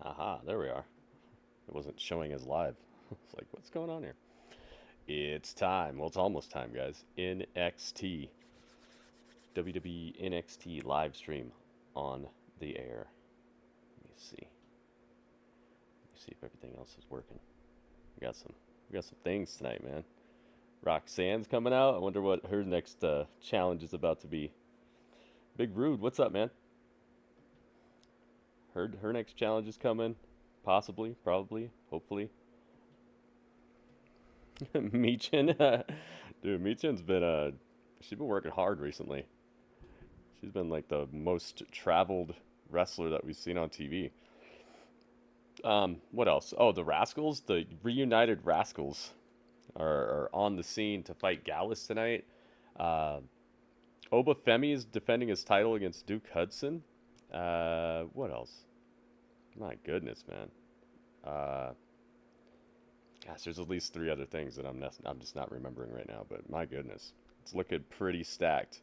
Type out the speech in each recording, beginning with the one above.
Aha, there we are. It wasn't showing as live. It's like, what's going on here? It's time. Well, it's almost time, guys. NXT. WWE NXT live stream on the air. Let me see. Let me see if everything else is working. We got some things tonight, man. Roxanne's coming out. I wonder what her next challenge is about to be. Big Rude, what's up, man? Heard her next challenge is coming. Possibly, probably, hopefully. Michin, dude, Michin's been she's been working hard recently. She's been like the most traveled wrestler that we've seen on TV. What else? Oh, the Rascalz, the reunited Rascalz, are on the scene to fight Gallus tonight. Femi is defending his title against Duke Hudson. What else? My goodness, man. Gosh, there's at least 3 other things that I'm just not remembering right now. But my goodness, it's looking pretty stacked.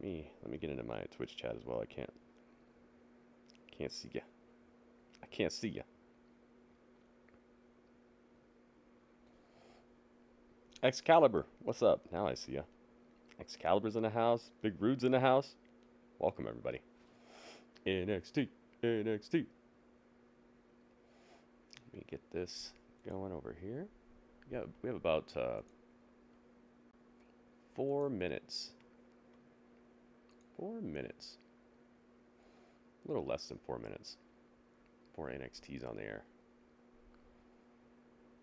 Let me get into my Twitch chat as well. I can't see ya. I can't see ya. Excalibur, what's up? Now I see ya. Excalibur's in the house. Big Rude's in the house. Welcome, everybody. NXT. NXT. Let me get this going over here. Yeah, we have about 4 minutes. 4 minutes. A little less than 4 minutes before NXT's on the air.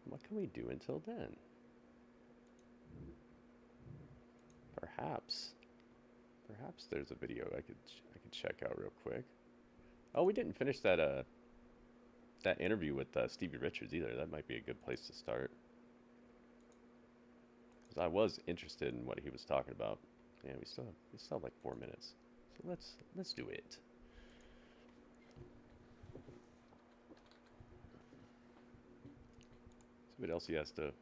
What can we do until then? Perhaps there's a video I could check out real quick. Oh, we didn't finish that that interview with Stevie Richards either. That might be a good place to start. Because I was interested in what he was talking about. Yeah, we still have like 4 minutes. So let's do it. See what else he has to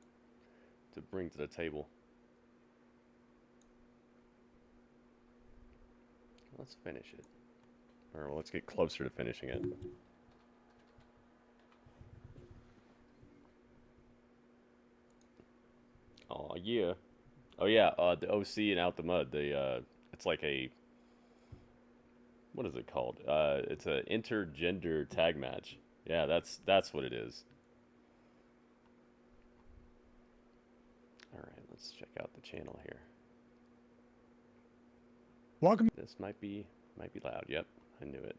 bring to the table. Let's finish it. Or well, let's get closer to finishing it. Oh yeah. Oh yeah, the OC and Out the Mud. It's like a, what is it called? It's an intergender tag match. Yeah, that's what it is. All right, let's check out the channel here. Welcome. This might be loud. Yep, I knew it.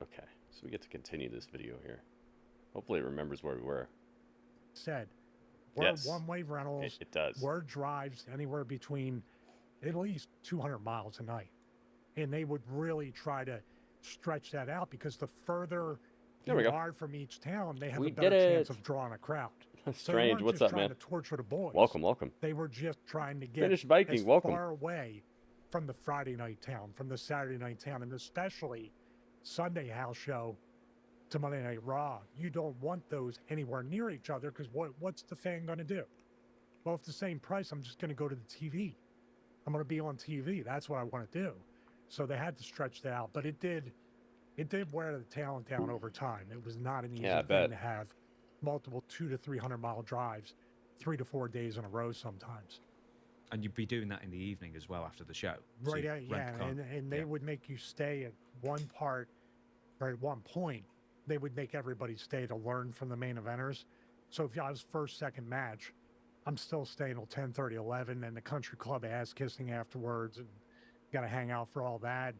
Okay, so we get to continue this video here. Hopefully it remembers where we were. Said, we're yes, one-way rentals. It does. We're drives anywhere between at least 200 miles a night. And they would really try to stretch that out because the further you are from each town, they have a better chance of drawing a crowd. Strange. So what's up, man? To torture the boys. Welcome. They were just trying to get Finish Viking. as Welcome. far away from the Friday night town, from the Saturday night town, and especially Sunday house show to Monday Night Raw. You don't want those anywhere near each other because what's the fan going to do? Well, if the same price, I'm just going to go to the TV. I'm going to be on TV. That's what I want to do. So they had to stretch that out, but it did wear the talent down over time. It was not an easy thing to have multiple 200 to 300 mile drives 3 to 4 days in a row sometimes. And you'd be doing that in the evening as well after the show. Right, so yeah, and they would make you stay at one part, or at one point, they would make everybody stay to learn from the main eventers. So if I was first, second match, I'm still staying till 10:30, 11, and the country club ass kissing afterwards, and got to hang out for all that.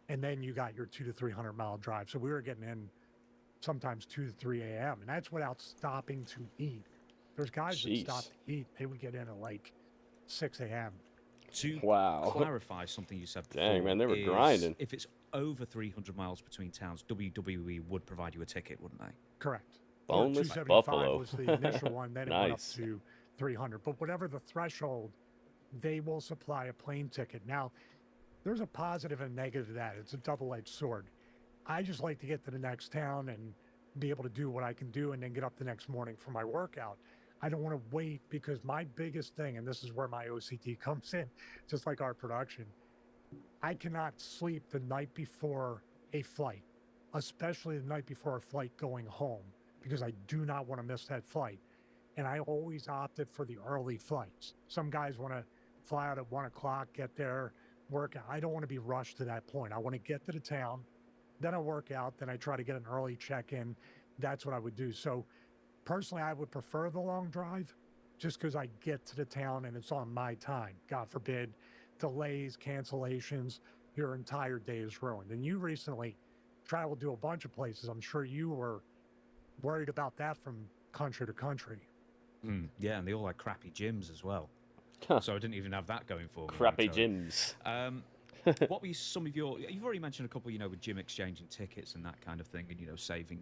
And then you got your 200 to 300 mile drive. So we were getting in sometimes 2 to 3 a.m. and that's without stopping to eat. There's guys that stop to eat. They would get in at like 6 a.m. To clarify something you said before, dang man, they were grinding. If it's over 300 miles between towns, WWE would provide you a ticket, wouldn't they? Correct. Boneless 275 Buffalo was the initial one. Then it went up to 300. But whatever the threshold, they will supply a plane ticket. Now, there's a positive and negative to that. It's a double-edged sword. I just like to get to the next town and be able to do what I can do and then get up the next morning for my workout. I don't want to wait because my biggest thing, and this is where my OCD comes in, just like our production, I cannot sleep the night before a flight, especially the night before a flight going home, because I do not want to miss that flight. And I always opted for the early flights. Some guys want to fly out at 1 o'clock, get there, work out. I don't want to be rushed to that point. I want to get to the town, then I work out, then I try to get an early check-in. That's what I would do. So personally, I would prefer the long drive just because I get to the town and it's on my time. God forbid, delays, cancellations, your entire day is ruined. And you recently traveled to a bunch of places. I'm sure you were worried about that from country to country. Yeah, and they all had crappy gyms as well. So I didn't even have that going for me. Crappy gyms. What were some of your... You've already mentioned a couple, with gym exchanging tickets and that kind of thing, and, saving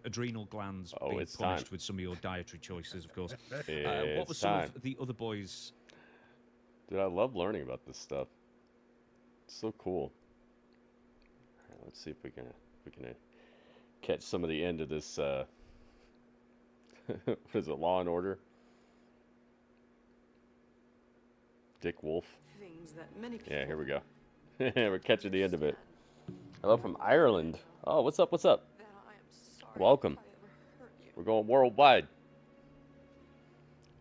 adrenal glands being punished with some of your dietary choices, of course. What were some of the other boys... Dude, I love learning about this stuff. It's so cool. All right, let's see if we can catch some of the end of this... what is it, Law and Order? Dick Wolf. Yeah, here we go. We're catching the end of it. Hello from Ireland. Oh, what's up? What's up? Welcome. We're going worldwide.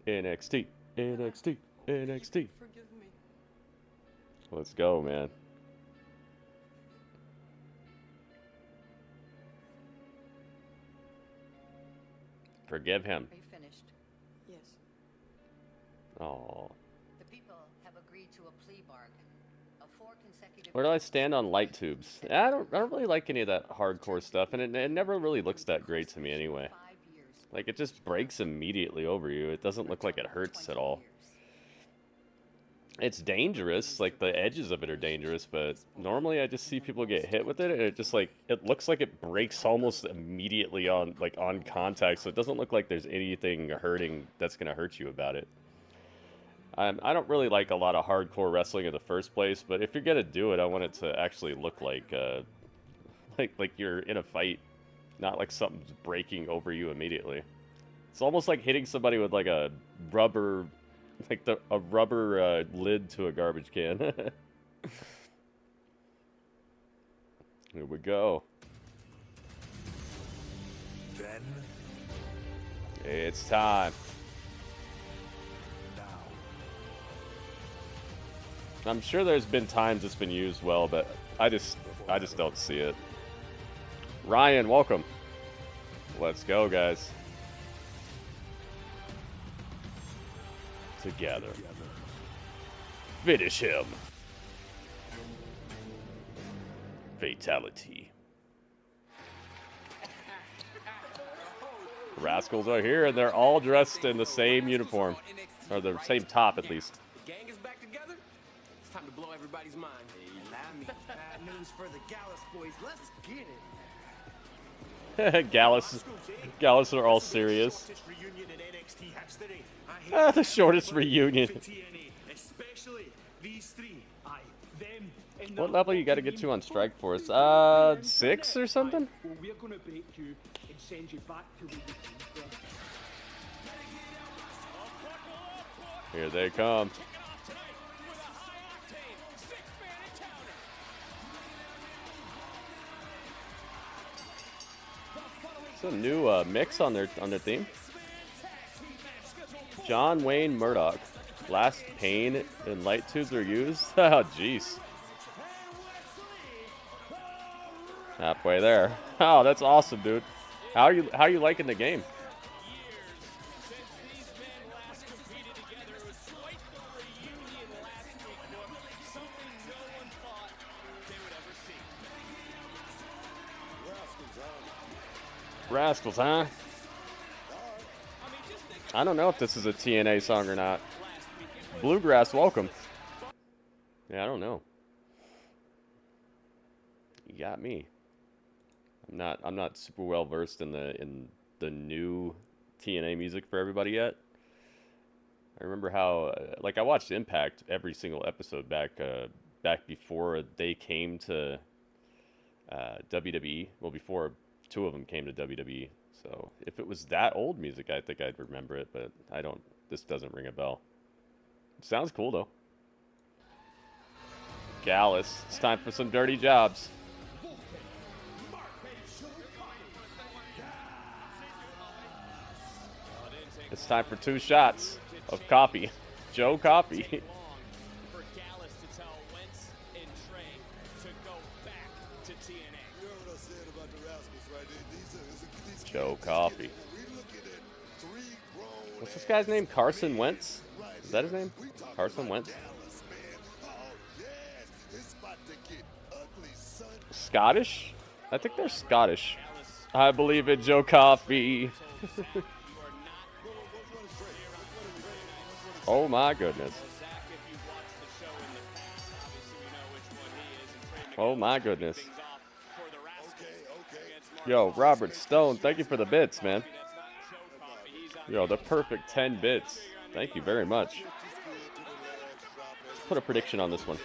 NXT, NXT, NXT. Let's go, man. Forgive him. Are you finished? Yes. Oh. The people have agreed to a plea bargain. Of 4 consecutive... Where do I stand on light tubes? I don't really like any of that hardcore stuff, and it never really looks that great to me anyway. Like, it just breaks immediately over you. It doesn't look like it hurts at all. It's dangerous, like the edges of it are dangerous, but normally I just see people get hit with it, and it just like, it looks like it breaks almost immediately on contact, so it doesn't look like there's anything hurting that's going to hurt you about it. I don't really like a lot of hardcore wrestling in the first place, but if you're going to do it, I want it to actually look like you're in a fight, not like something's breaking over you immediately. It's almost like hitting somebody with like a rubber... Like a rubber lid to a garbage can. Here we go. Then it's time. Now. I'm sure there's been times it's been used well, but I just don't see it. Ryan, welcome. Let's go, guys. Together. Finish him. Fatality. Rascalz are here, and they're all dressed in the same uniform. Or the same top, at least. The gang is back together. It's time to blow everybody's mind. Bad news for the Gallus boys. Let's get it. Gallus are all serious. The shortest reunion. What level you got to get to on Strike Force? 6 or something? We're gonna break you and send you back to where you came from. Here they come. It's a new mix on their theme. John Wayne Murdoch. Last pain and light tubes are used. Oh, jeez. Halfway there. Oh, that's awesome, dude. How are you liking the game? Rascalz, huh? I don't know if this is a TNA song or not. Bluegrass, welcome. Yeah, I don't know. You got me. I'm not super well versed in the new TNA music for everybody yet. I remember how like I watched Impact every single episode back before they came to WWE. Well, before 2 of them came to WWE. So if it was that old music, I think I'd remember it, but I don't. This doesn't ring a bell. It sounds cool though. Gallus, it's time for some dirty jobs. It's time for 2 shots of coffee. Joe Coffee. For Gallus to tell Wentz and Trey to go back to TNA. You know what I said about the Rascalz, right? These Joe Coffee. What's this guy's name? Carson Wentz? Is that his name? Carson Wentz? Scottish? I think they're Scottish. I believe in Joe Coffee. Oh my goodness. Oh my goodness. Yo, Robert Stone, thank you for the bits, man. Yo, the perfect 10 bits. Thank you very much. Let's put a prediction on this one.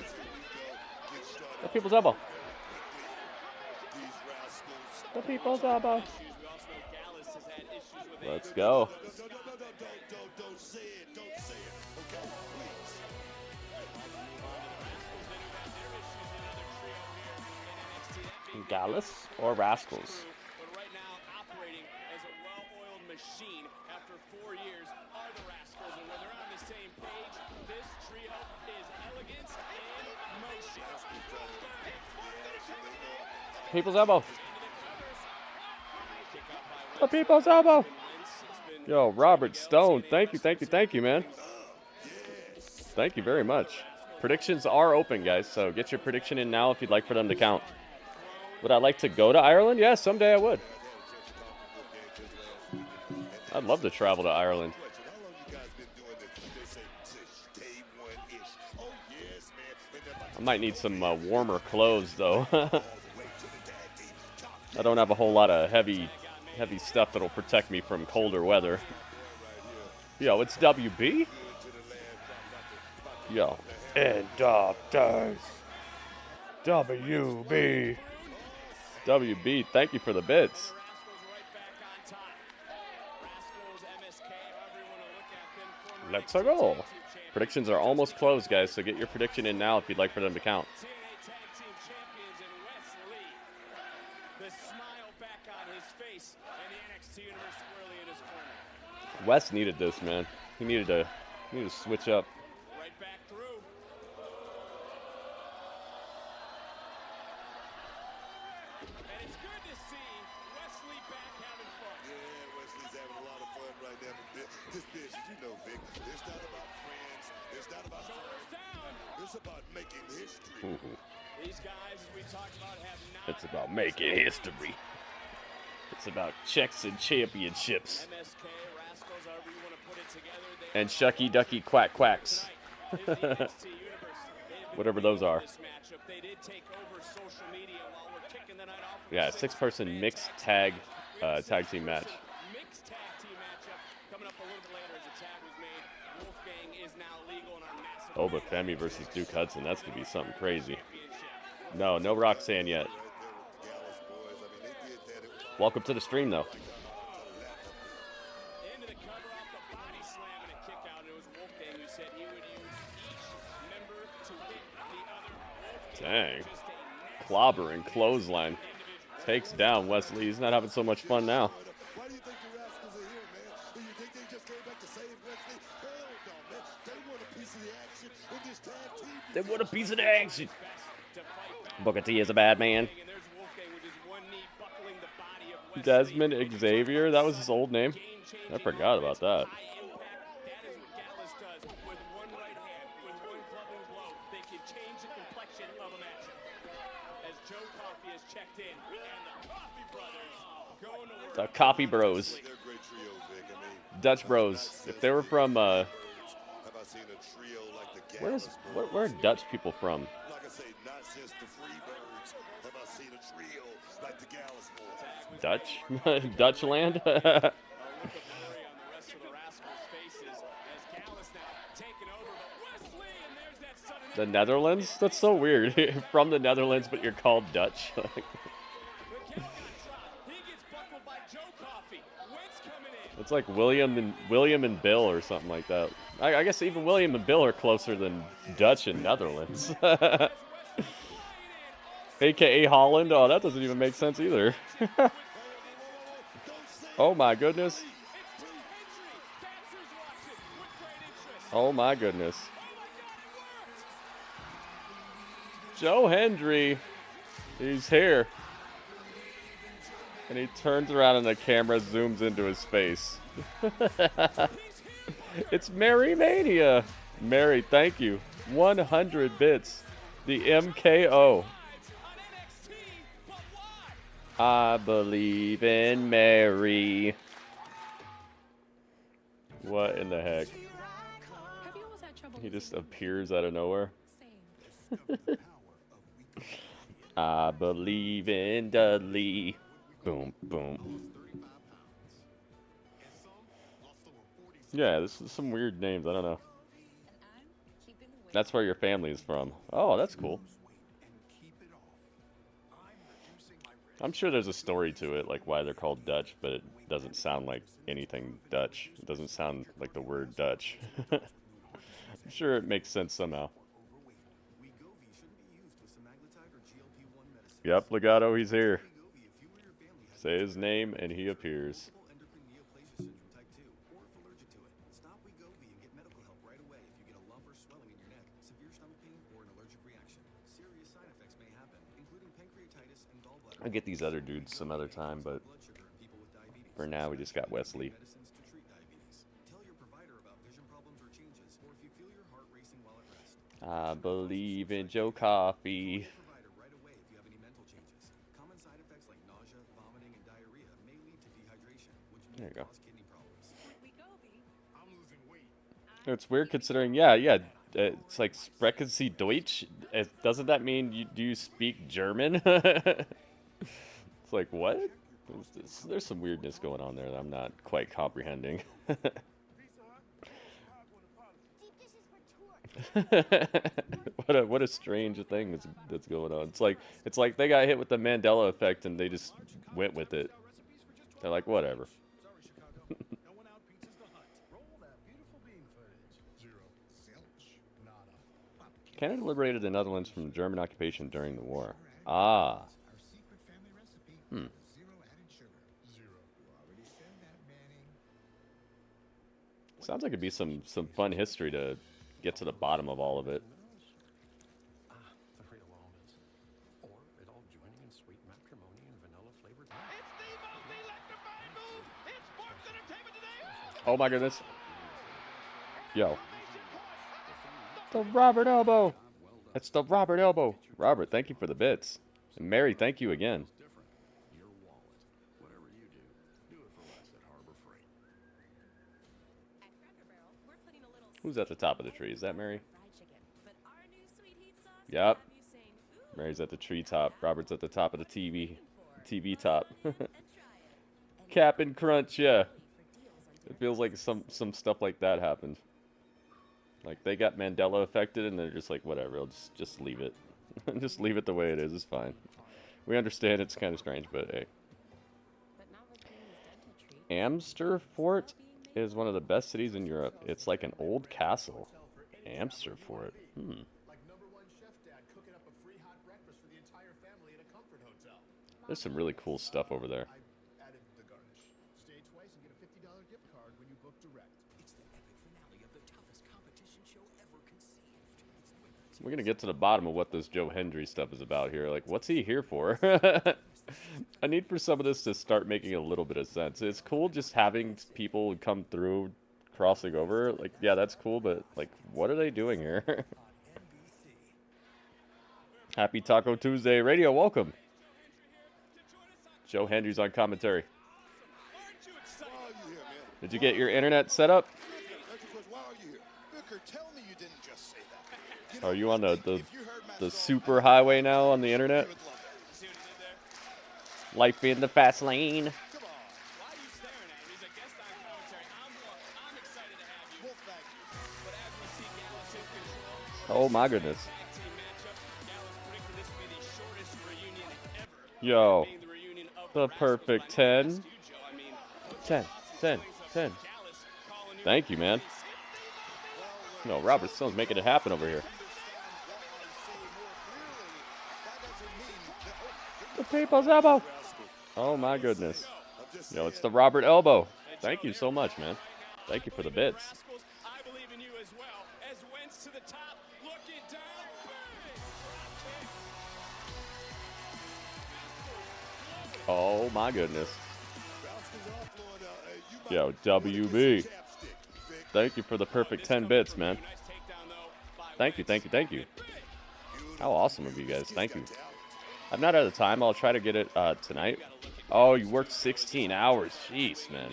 The people's elbow. The people's elbow. Let's go. Gallus or Rascalz? But right now, operating as a well-oiled machine after 4 years are the Rascalz. And when they're on the same page, this trio is elegance in motion. People's elbow. The people's elbow. Yo, Robert Stone, thank you, man. Thank you very much. Predictions are open, guys, so get your prediction in now if you'd like for them to count. Would I like to go to Ireland? Yeah, someday I would. I'd love to travel to Ireland. I might need some warmer clothes, though. I don't have a whole lot of heavy stuff that'll protect me from colder weather. Yo, it's WB? Yo. And doctors. WB. WB, thank you for the bits. Let's go. Predictions are almost closed, guys, so get your prediction in now if you'd like for them to count. Wes needed this, man. He needed to switch up. Right back through. And it's good to see Wesley back having fun. Yeah, Wesley's having a lot of fun right now. This business, you know, Vic, it's not about friends. It's not about friends. It's about making history. These guys, as we talked about, have not. It's about making history. It's about checks and championships. MSK, Rascalz, however you want to put it together. And Shucky Ducky Quack Quacks. Whatever those are. They did take over social media while we're kicking the night off. Yeah, 6-person mixed tag team match. Mixed tag team matchup coming up a little bit later as the tag was made. Wolfgang is now legal in our massive. Oh, but Femi versus Duke Hudson, that's gonna be something crazy. No Roxanne yet. Welcome to the stream, though. Into the cover off the body slam and a kick out. And it was Wolfgang who said he would use each member to hit the other. Dang. Clobber and clothesline. Takes down Wesley. He's not having so much fun now. Why do you think the Rascalz are here, man? Do you think they just came back to save Wesley? Hell no, man. They want a piece of the action in this tag team. They want a piece of the action. Booker T is a bad man. And there's Wolfgang with his one knee buckling the body of Wesley. Desmond Xavier, that was his old name. I forgot about that. High impact. That is what Gallus does. With one right hand, with one club and blow, they can change the complexion of a match. As Joe Coffey has checked in, and the Coffey brothers going to work. The Coffee Bros. They're great trio, Vic. I mean, Dutch Bros. If they were from, have I seen a trio like the Gallus where are Dutch people from? Like I say, not since the Freebirds have I seen a trio like the Gallus boys. Dutch? Dutchland? A look of worry on the rest of the Rascalz' faces as Gallus now taking over. But Wesley, and there's that sudden The Netherlands? That's so weird. From the Netherlands, but you're called Dutch. The Gallus drop. He gets buckled by Joe Coffey. Wentz coming in. It's like William and Bill or something like that. I guess even William and Bill are closer than Dutch and Netherlands. AKA Holland. Oh, that doesn't even make sense either. Oh my goodness. Oh my goodness. Joe Hendry. He's here. And he turns around and the camera zooms into his face. It's Mary Mania. Mary, thank you. 100 bits. The MKO. I believe in Mary. What in the heck? He just appears out of nowhere. I believe in Dudley. Boom, boom. Yeah, this is some weird names. I don't know. That's where your family is from. Oh, that's cool. I'm sure there's a story to it, like why they're called Dutch, but it doesn't sound like anything Dutch. It doesn't sound like the word Dutch. I'm sure it makes sense somehow. Yep, Legato, he's here. Say his name and he appears. I'll get these other dudes some other time, but for now we just got Wesley. I believe in Joe Coffey. There you go. It's weird considering, yeah, it's like sprechen Sie Deutsch? Doesn't that mean do you speak German? It's like, what? There's some weirdness going on there that I'm not quite comprehending. What a strange thing that's going on. It's like they got hit with the Mandela effect and they just went with it. They're like, whatever. Canada liberated the Netherlands from German occupation during the war. Ah. Sounds like it'd be some fun history to get to the bottom of all of it. Oh my goodness. Yo. The Robert Elbow. That's the Robert Elbow. Robert, thank you for the bits. And Mary, thank you again. Who's at the top of the tree? Is that Mary? Yep. Mary's at the tree top. Robert's at the top of the TV top. Cap and Crunch, yeah. It feels like some stuff like that happened. Like they got Mandela affected and they're just like, whatever, I'll just leave it. Just leave it the way it is, it's fine. We understand it's kind of strange, but hey. Amsterfort is one of the best cities in Europe. It's like an old castle. Amsterfort. There's some really cool stuff over there. We're going to get to the bottom of what this Joe Hendry stuff is about here. Like, what's he here for? I need for some of this to start making a little bit of sense. It's cool just having people come through, crossing over. Like, yeah, that's cool, but, like, what are they doing here? Happy Taco Tuesday Radio, welcome. Joe Hendry's on commentary. Did you get your internet set up? Are you on the super highway now on the internet? Life in the fast lane. Oh my goodness. Yo. The perfect 10. 10. Thank you, man. No, Robert Stone's making it happen over here. The people's elbow. Oh my goodness. Yo, it's the Robert Elbow. Thank you so much, man. Thank you for the bits. Oh my goodness. Yo, WB. Thank you for the perfect 10 bits, man. Thank you, thank you, thank you. How awesome of you guys. Thank you. I'm not out of time. I'll try to get it tonight. Oh, you worked 16 hours. Jeez, man.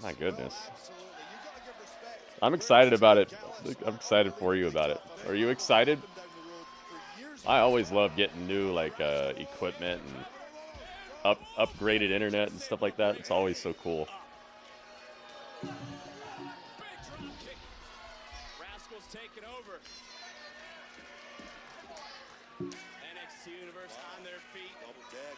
My goodness. I'm excited about it. I'm excited for you about it. Are you excited? I always love getting new equipment and upgraded internet and stuff like that. It's always so cool. Rascalz taking over. NXT Universe on their feet. Double tag.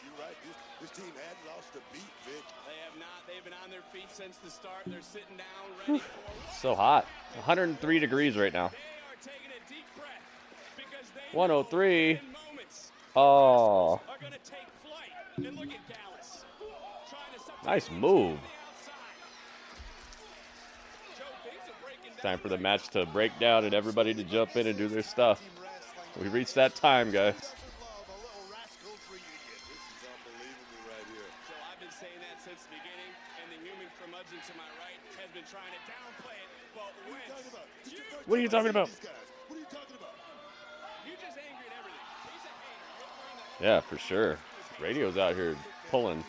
You're right. This team hadn't lost a beat, Vic. They have not. They've been on their feet since the start. They're sitting down, ready for. So hot. 103 degrees right now. They are taking a deep breath because they 103. Oh. are going to take flight. And look at Gallus. Nice move. Time for the match to break down and everybody to jump in and do their stuff. We reached that time, guys. I've been saying that since the beginning, and the human curmudgeon to my right has been trying to downplay it. But what are you talking about? What are you talking about? You're just angry at everything. He's a hater. Yeah, for sure. Radio's out here pulling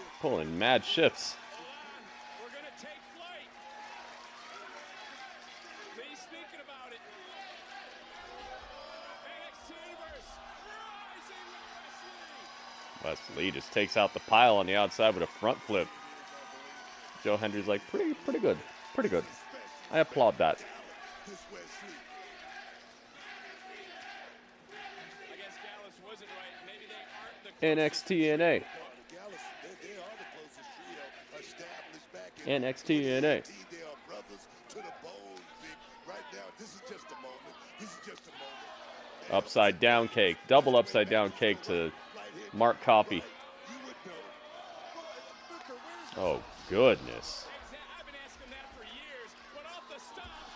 mad shifts. We're gonna take flight. He's thinking about it. NXT Universe rising with wrestling. Wesley just takes out the pile on the outside with a front flip. Joe Hendry's like, pretty good, pretty good. I applaud that. I guess Gallus wasn't right. Maybe they aren't the NXT NA. NXT NA. They are brothers to the bone, Vic. Right now, this is just a moment. This is just a moment. Upside down cake. Double upside down cake to Mark Coffey. Oh, goodness.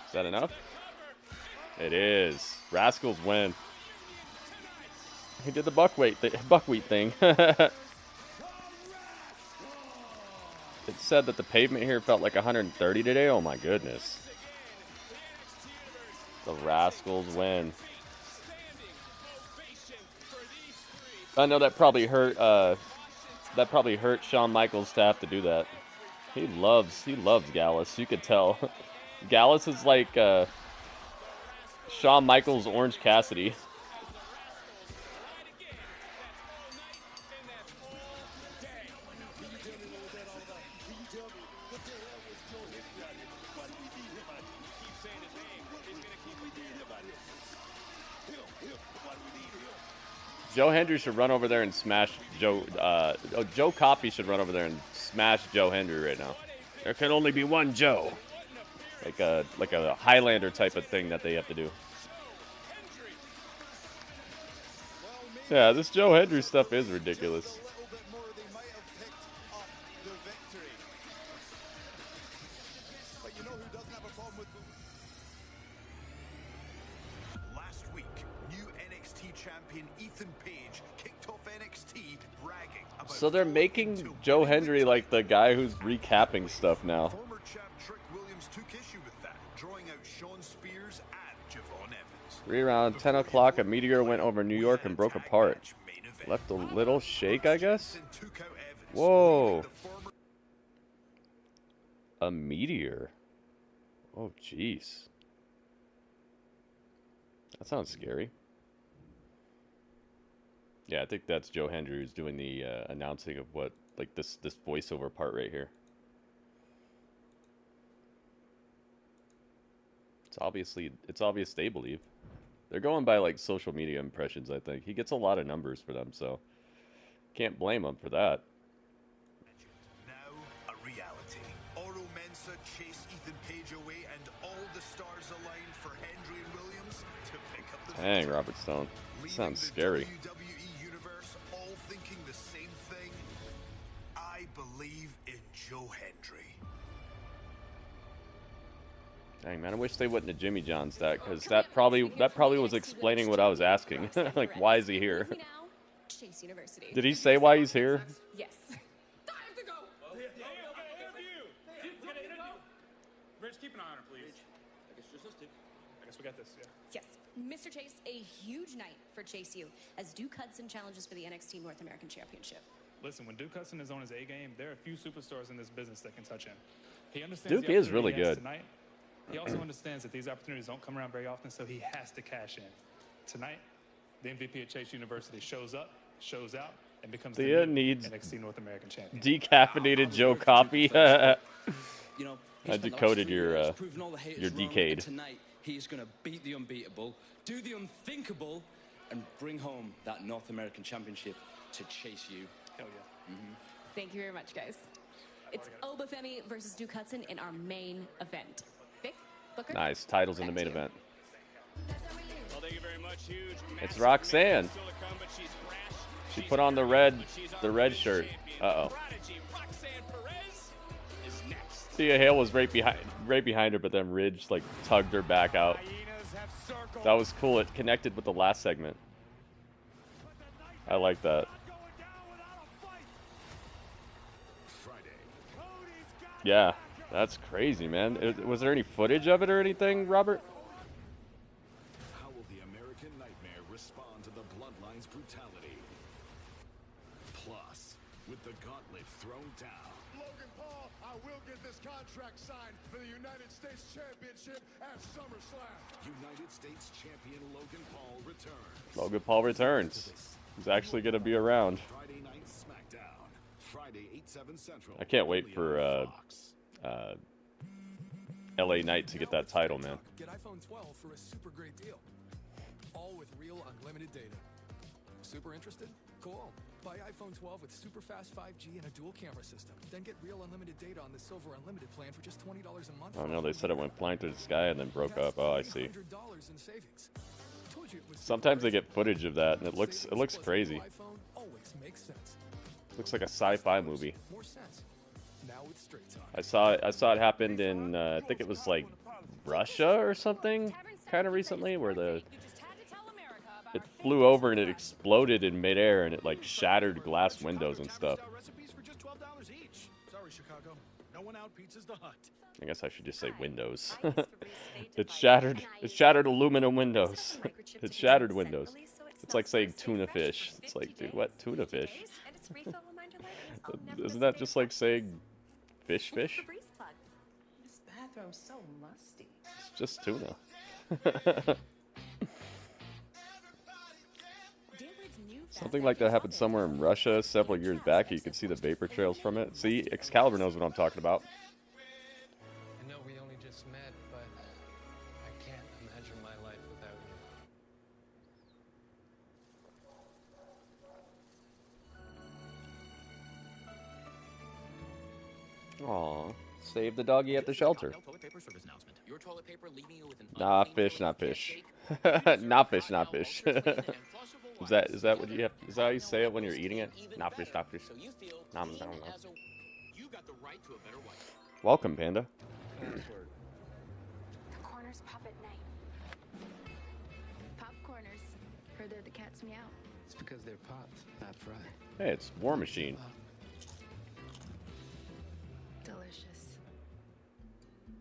Is that enough? It is. Rascalz win. He did the buckwheat thing. It said that the pavement here felt like 130 today. Oh my goodness. The Rascalz win. I know that probably hurt. That probably hurt Shawn Michaels to have to do that. He loves Gallus. You could tell. Gallus is like Shawn Michaels' Orange Cassidy. Joe Hendry should run over there and smash Joe. Joe Coffey should run over there and smash Joe Hendry right now. There can only be one Joe. Like a Highlander type of thing that they have to do. Yeah, this Joe Hendry stuff is ridiculous. Last week, new NXT champion Ethan Page kicked off NXT bragging about. So they're making Joe Hendry like the guy who's recapping stuff now. Former champ Trick Williams took issue with that, drawing out Sean Spears and Javon Evans. Around 10 o'clock, a meteor went over New York and broke apart. Left a little shake, I guess? Whoa. A meteor. Oh, jeez. That sounds scary. Yeah, I think that's Joe Hendry who's doing the announcing of what, like this voiceover part right here. It's obvious they believe. They're going by like social media impressions, I think. He gets a lot of numbers for them, so can't blame him for that. Now a reality. Oro Mensah chased Ethan Page away and all the stars aligned for Hendry and Williams to pick up the Dang, Robert Stone. Sounds scary. WWE universe all thinking the same thing. I believe in Joe Hendry. Dang, man, I wish they wouldn't have Jimmy John's that, because that probably was explaining what I was asking. Like, why is he here? Chase University. Did he say why he's here? Yes. Rich, keep an eye on her, please. I guess we got this, yeah. Yes. Mr. Chase, a huge night for Chase U as Duke Hudson challenges for the NXT North American Championship. Listen, when Duke Hudson is on his A game, there are a few superstars in this business that can touch him. He understands Duke is really good. Tonight. He also understands that these opportunities don't come around very often, so he has to cash in. Tonight, the MVP at Chase University shows up, shows out, and becomes the NXT North American champion. Decaffeinated Joe Coffee. You know, I decoded your decade. Tonight, he's going to beat the unbeatable, do the unthinkable, and bring home that North American championship to Chase U. Hell yeah. Thank you very much, guys. It's Oba Femi versus Duke Hudson in our main event. Vic, Booker. Nice. Titles in the main event. Well, thank you very much. Huge. It's Roxanne. She put on the red shirt. Uh-oh. Roxanne Perez is next. Thea Hale was right behind her, but then Ridge like tugged her back out. That was cool. It connected with the last segment. I like that. Yeah, that's crazy, man. Was there any footage of it or anything, Robert? How will the American Nightmare respond to the Bloodline's brutality? Plus, with the gauntlet thrown down. Logan Paul, I will get this contract signed for the United States Championship at SummerSlam. United States Champion Logan Paul returns. Logan Paul returns. He's actually going to be around. Friday Night SmackDown. Friday 8/7 Central. I can't wait for LA Knight to get that title, man. Get iPhone 12 for a super great deal. All with real unlimited data. Super interested? Cool. Buy iPhone 12 with super fast 5G and a dual camera system. Then get real unlimited data on the Silver Unlimited plan for just $20 a month. Oh no, they said it went flying through the sky and then broke up. Oh, I see. Sometimes they get footage of that and it looks crazy. Looks like a sci-fi movie. I saw it happened in I think it was like Russia or something kind of recently where it flew over and it exploded in midair and it like shattered glass windows and stuff. Sorry, Chicago. No one out pizzas the hut. I guess I should just say windows. It shattered aluminum windows. It shattered windows. It's like saying tuna fish. It's like, dude, what? Tuna fish? Isn't that just like saying fish? This bathroom's so musty. It's just tuna. Something like that happened somewhere in Russia several years back. You could see the vapor trails from it. See, Excalibur knows what I'm talking about. I know we only just met, but I can't imagine my life without you. Aw, save the doggy at the shelter. Nah, fish, not fish. Not fish, not fish. Is that what you have? Is that how you say it when you're eating it? Not fish, not fish. Nom, nom, nom. Welcome, Panda. The corners pop at night. Pop corners. Heard they're the cat's meow. It's because they're popped, not fried. Hey, it's War Machine. Delicious.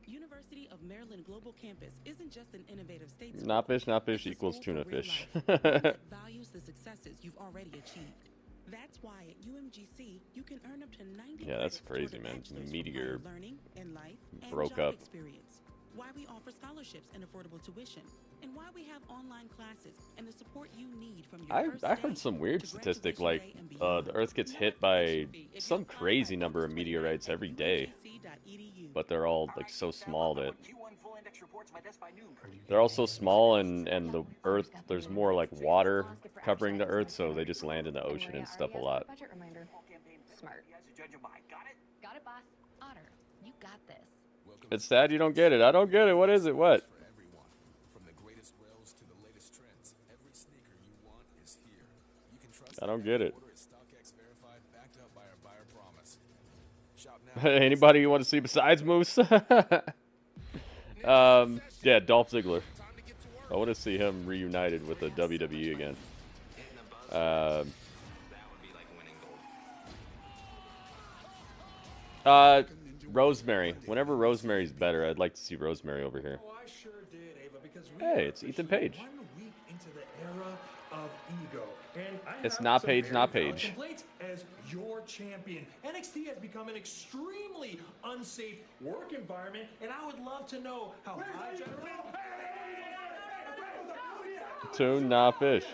University of Maryland Global Campus isn't just an innovative state. Not fish equals tuna fish. Values the successes you've already achieved. That's why at UMGC you can earn up to 90. Yeah, that's crazy, man. Meteor learning in life and broke job up. Experience. Why we offer scholarships and affordable tuition, and why we have online classes and the support you need from your I heard some weird statistic like the Earth gets hit by some crazy number of meteorites every day, but they're all like so small that they're all so small and the Earth, there's more like water covering the Earth, so they just land in the ocean and stuff a lot. Budget reminder. Smart. Got it, boss. Otter, you got this. It's sad you don't get it. I don't get it. What is it? What? I don't get it. Anybody you want to see besides Moose? Yeah, Dolph Ziggler. I want to see him reunited with the WWE again. Rosemary. Whenever Rosemary's better, I'd like to see Rosemary over here. Hey, it's Ethan Page. It's not Page, not Page. As your champion, NXT has become an extremely unsafe work environment, and I would love to know how high general. Tuna fish.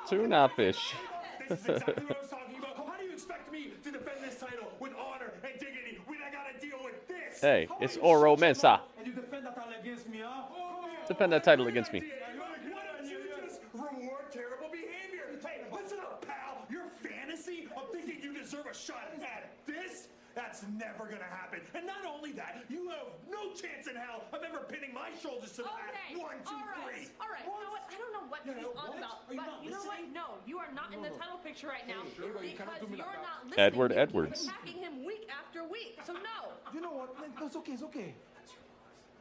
Tuna fish. This is exactly what I was talking about. How do you expect me to defend this title with honor and dignity when I gotta deal with this? Hey, it's Oro Mensa. And you defend that title against me, huh? Defend that title against me. Why don't you just reward terrible behavior? Hey, listen up, pal. Your fantasy of thinking you deserve a shot at this? That's never gonna happen. And not only that, you have no chance in hell of ever pinning my shoulders to the mat. 1, 2, 3. All right. You know what? I don't know what he's on about, but you know what? No, you are not in the title picture right now because you're not listening. Edward Edwards. Attacking him week after week. So no. You know what? It's okay. It's okay.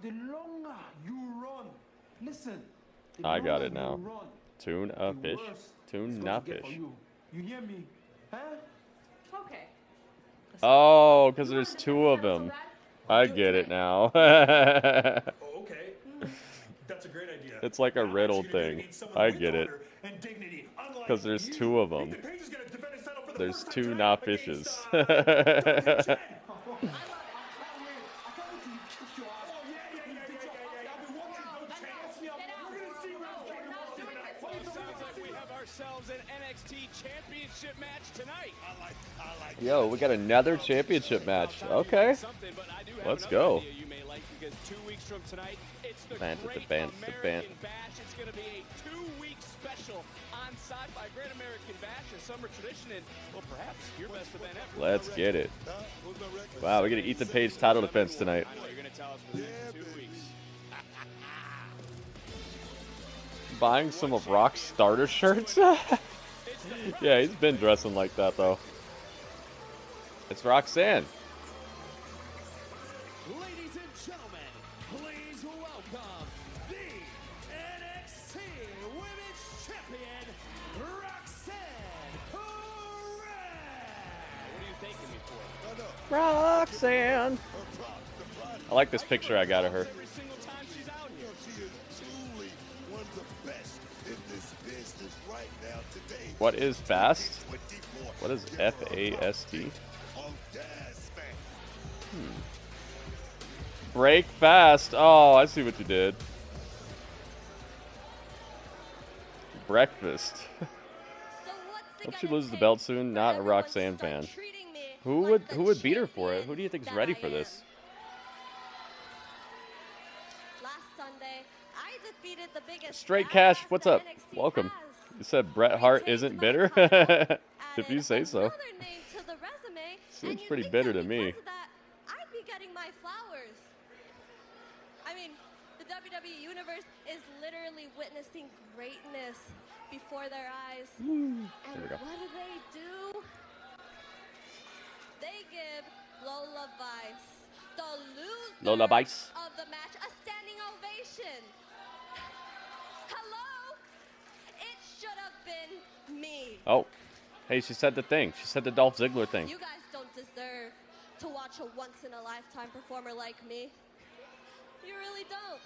The longer you run, listen. I got it now. Tuna fish. Tuna fish. You hear me? Huh? Okay. Oh, because there's two of them. I get it now. Okay. That's a great idea. It's like a riddle thing. I get it. Because there's two of them. There's two not fishes. Ourselves an NXT championship match tonight. I like Yo, we got another championship match. Okay. Let's go. You may like because 2 weeks from tonight, it's the Band, Great the band. Bash. It's going to be a 2-week special on Sci-Fi Great American Bash, a summer tradition, and well, perhaps your best event ever. Let's get it. Wow, we're gonna Ethan Page title defense tonight. I know you're going to tell us for the next 2 weeks. Buying some of Rock's starter shirts? Yeah, he's been dressing like that though. It's Roxanne. Ladies and gentlemen, please welcome the NXT Women's Champion, Roxanne Perez. What are you thanking me for? Roxanne. I like this picture I got of her. What is fast? What is F-A-S-T? Break fast. Oh, I see what you did. Breakfast. Hope she loses the belt soon. Not a Roxanne fan. Who would beat her for it? Who do you think is ready for this? Last Sunday, I defeated the biggest Straight Cash, what's up? Welcome. You said Bret Hart isn't bitter? If you say so. Seems pretty bitter to me. I'd be getting my flowers. I mean, the WWE Universe is literally witnessing greatness before their eyes. And what do? They give Lola Vice, the loser of the match, a standing ovation. Hello? It should have been me. Oh. Hey, she said the thing. She said the Dolph Ziggler thing. You guys don't deserve to watch a once-in-a-lifetime performer like me. You really don't.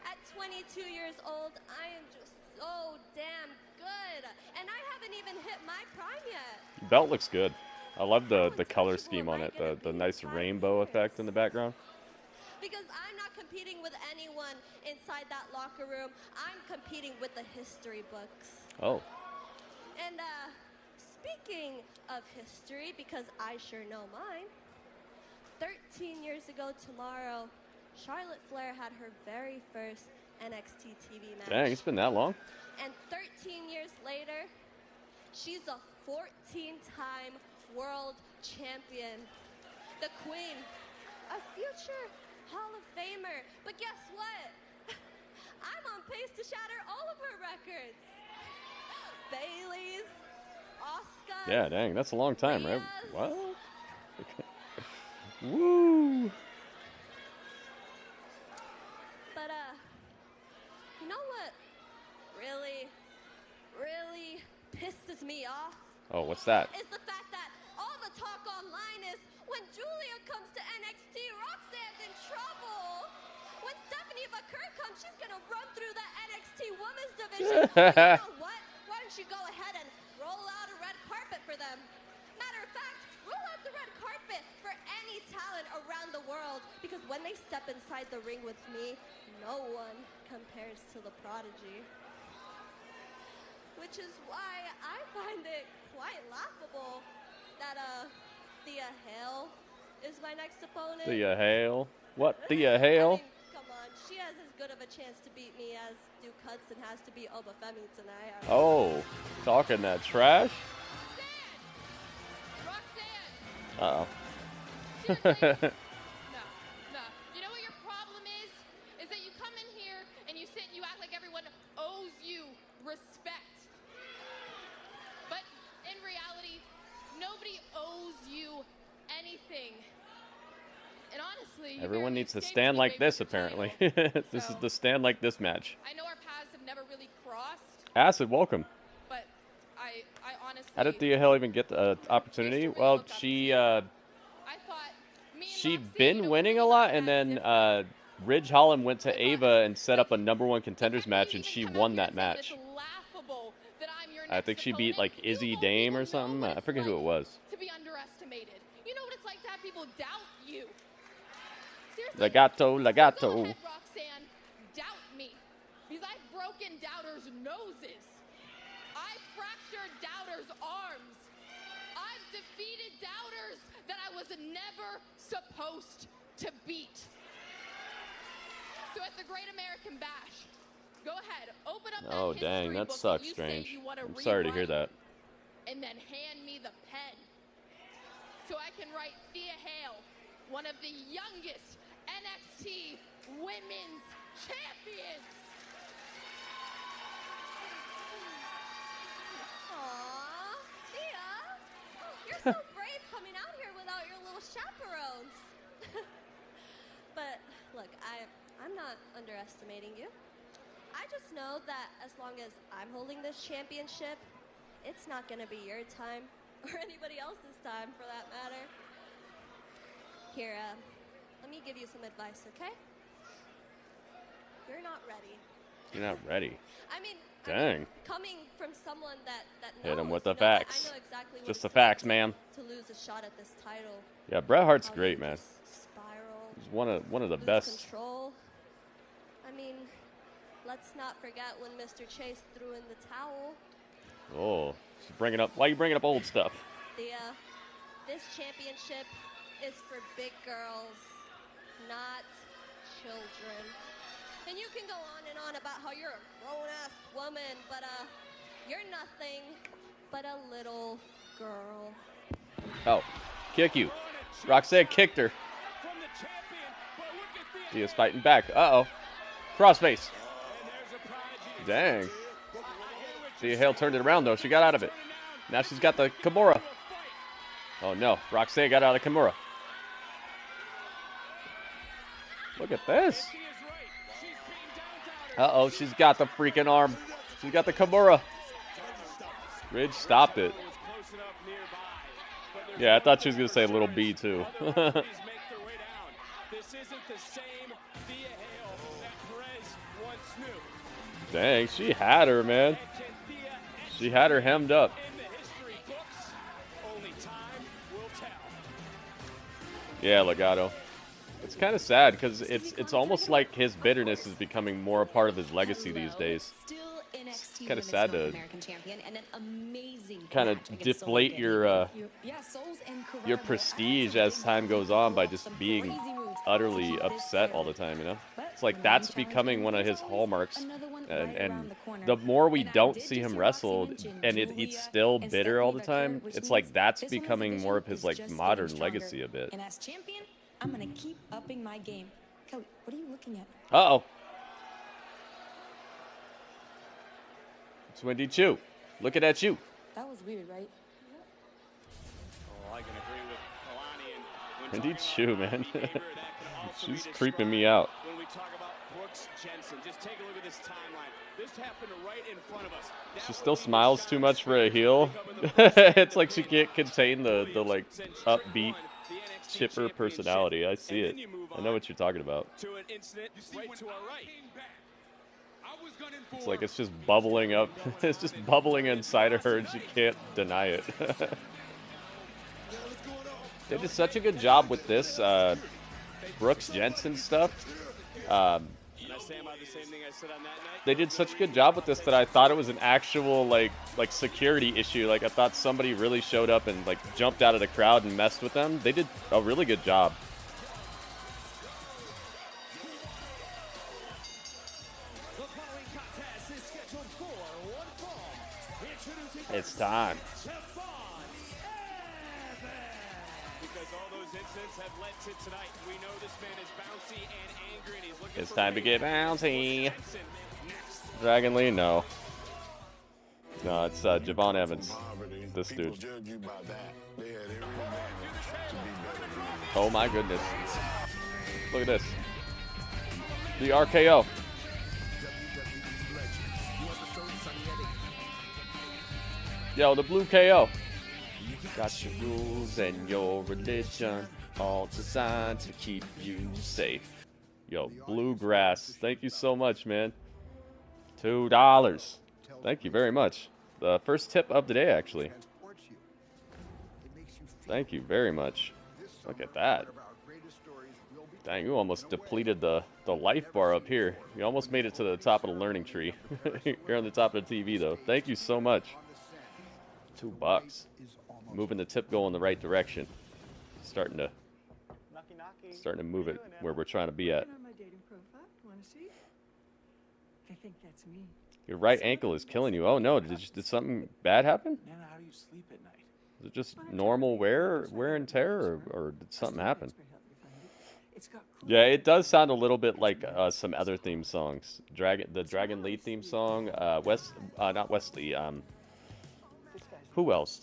At 22 years old, I am just so damn good. And I haven't even hit my prime yet. Belt looks good. I love the color scheme on it. The nice rainbow effect in the background. Because I'm not competing with anyone inside that locker room. I'm competing with the history books. Oh. And speaking of history, because I sure know mine, 13 years ago tomorrow, Charlotte Flair had her very first NXT TV match. Dang, it's been that long? And 13 years later, she's a 14-time world champion. The queen, a future Hall of Famer. But guess what? I'm on pace to shatter all of her records. Bailey's, Asuka. Yeah, dang, that's a long time, right? What? Woo! But, you know what really pisses me off? Oh, what's that? Is the fact that all the talk online is when Julia comes to NXT, Roxanne's in trouble. When Stephanie McCurry comes, she's gonna run through the NXT Women's Division. You know what? Why don't you go ahead and roll out a red carpet for them? Matter of fact, roll out the red carpet for any talent around the world, because when they step inside the ring with me, no one compares to the Prodigy. Which is why I find it quite laughable that Thea Hale is my next opponent. Thea Hale? What? Thea Hale? I mean, come on, she has as good of a chance to beat me as Duke Hudson has to beat Oba Femi tonight. Oh, talking that trash? Uh-oh. No. You know what your problem is? Is that you come in here and you sit and you act like everyone owes you respect. But in reality, nobody owes you anything. And honestly, Everyone needs to stand like this, apparently. This is the stand like this match. I know our paths have never really crossed, Acid, welcome. but I honestly, How did Thea Hale even get the opportunity? Well, she'd been winning a lot, and then Ridge Holland went to Ava and set up a #1 contenders match, and she won that match. I think she beat like Izzy Dame or something. I forget who it was. to be underestimated. You know what it's like to have people doubt you. Seriously, Legato, Go legato. ahead, Roxanne, doubt me, because I've broken doubters' noses. I've fractured doubters' arms. I've defeated doubters that I was never supposed to beat. So at the Great American Bash, go ahead, open up that Oh, history dang, that book sucks, you say Strange. you wanna I'm sorry to hear rewrite, that. and then hand me the pen so I can write Thea Hale, one of the youngest NXT Women's Champions. Aww, Thea, you're so brave coming out here without your little chaperones. But look, I'm not underestimating you. I just know that as long as I'm holding this championship, it's not gonna be your time or anybody else's time for that matter. Here, let me give you some advice, okay? You're not ready. You're not ready. I mean, Dang. coming from someone that knows, Hit him with the you know, that facts. I know exactly what Just it's the like facts, ma'am. to lose a shot at this title. Yeah, Bret Hart's How great, you man. just spiral, He's one of the lose best. Control. I mean, let's not forget when Mr. Chase threw in the towel. Oh, she's bringing up. Why are you bringing up old stuff? This championship is for big girls, not children. And you can go on and on about how you're a grown-ass woman, but you're nothing but a little girl. Oh, kick you. Roxanne kicked her. Thea's fighting back. Uh-oh. Crossface. Dang. Thea Hale turned it around, though. She got out of it. Now she's got the Kimura. Oh, no. Roxanne got out of the Kimura. Look at this. Uh-oh, she's got the freaking arm. She's got the Kimura. Ridge stopped it. Yeah, I thought she was going to say little B, too. This isn't the same Thea Hale that Perez once knew. Dang, she had her, man. She had her hemmed up. In the history books, only time will tell. Yeah, Legato. It's kind of sad because it's almost like his bitterness is becoming more a part of his legacy these days. It's kind of sad to kind of deflate your prestige as time goes on by just being utterly upset all the time, you know? It's like that's becoming one of his hallmarks. And the more we don't see him wrestle and he's still bitter all the time, it's like that's becoming more of his like modern legacy a bit. And as champion, I'm gonna keep upping my game. Kelly, what are you looking at? Uh-oh. It's Wendy Chu. Looking at you. That was weird, right? Oh, I can agree with Kalani and Wendy Chu, man. She's creeping me out. when we talk about Brooke Brooks Jensen. Just take a look at this timeline. This happened right in front of us. She still smiles too much for a heel. It's like she can't contain the like upbeat, chipper personality. I see it. I know what you're talking about. To an incident right to our right. It's like it's just bubbling up. It's just bubbling inside of her, and she can't deny it. They did such a good job with this Brooks Jensen stuff. They did such a good job with this that I thought it was an actual like security issue. Like I thought somebody really showed up and like jumped out of the crowd and messed with them. They did a really good job. It's time. Because all those incidents have led to tonight. We know this man is bouncy and angry, and he's looking It's time to get bouncy. Dragon Lee, no. No, it's Javon Evans. This dude. Oh my goodness. Look at this. The RKO. Yo, the blue KO. Got your rules and your religion, all designed to keep you safe. Yo, Bluegrass, thank you so much, man. $2. Thank you very much. The first tip of the day, actually. Thank you very much. Look at that. Dang, you almost depleted the life bar up here. You almost made it to the top of the learning tree. You're on the top of the TV, though. Thank you so much. $2. Moving the tip goal in the right direction. Starting to move it where we're trying to be at. Your right ankle is killing you. Oh no, did something bad happen? How do you sleep at night? Is it just normal wear and tear, or did something happen? Yeah, it does sound a little bit like some other theme songs. The Dragon Lee theme song. Not Wesley. Who else?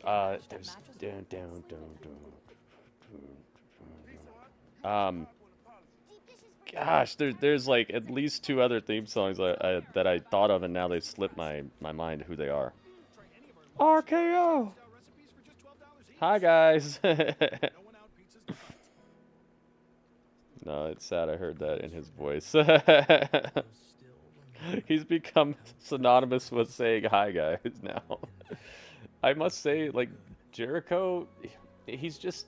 There's gosh, there's like at least 2 other theme songs that I thought of, and now they've slipped my mind who they are. RKO. Hi guys. No, it's sad I heard that in his voice. He's become synonymous with saying hi guys now. I must say, like, Jericho, he's just...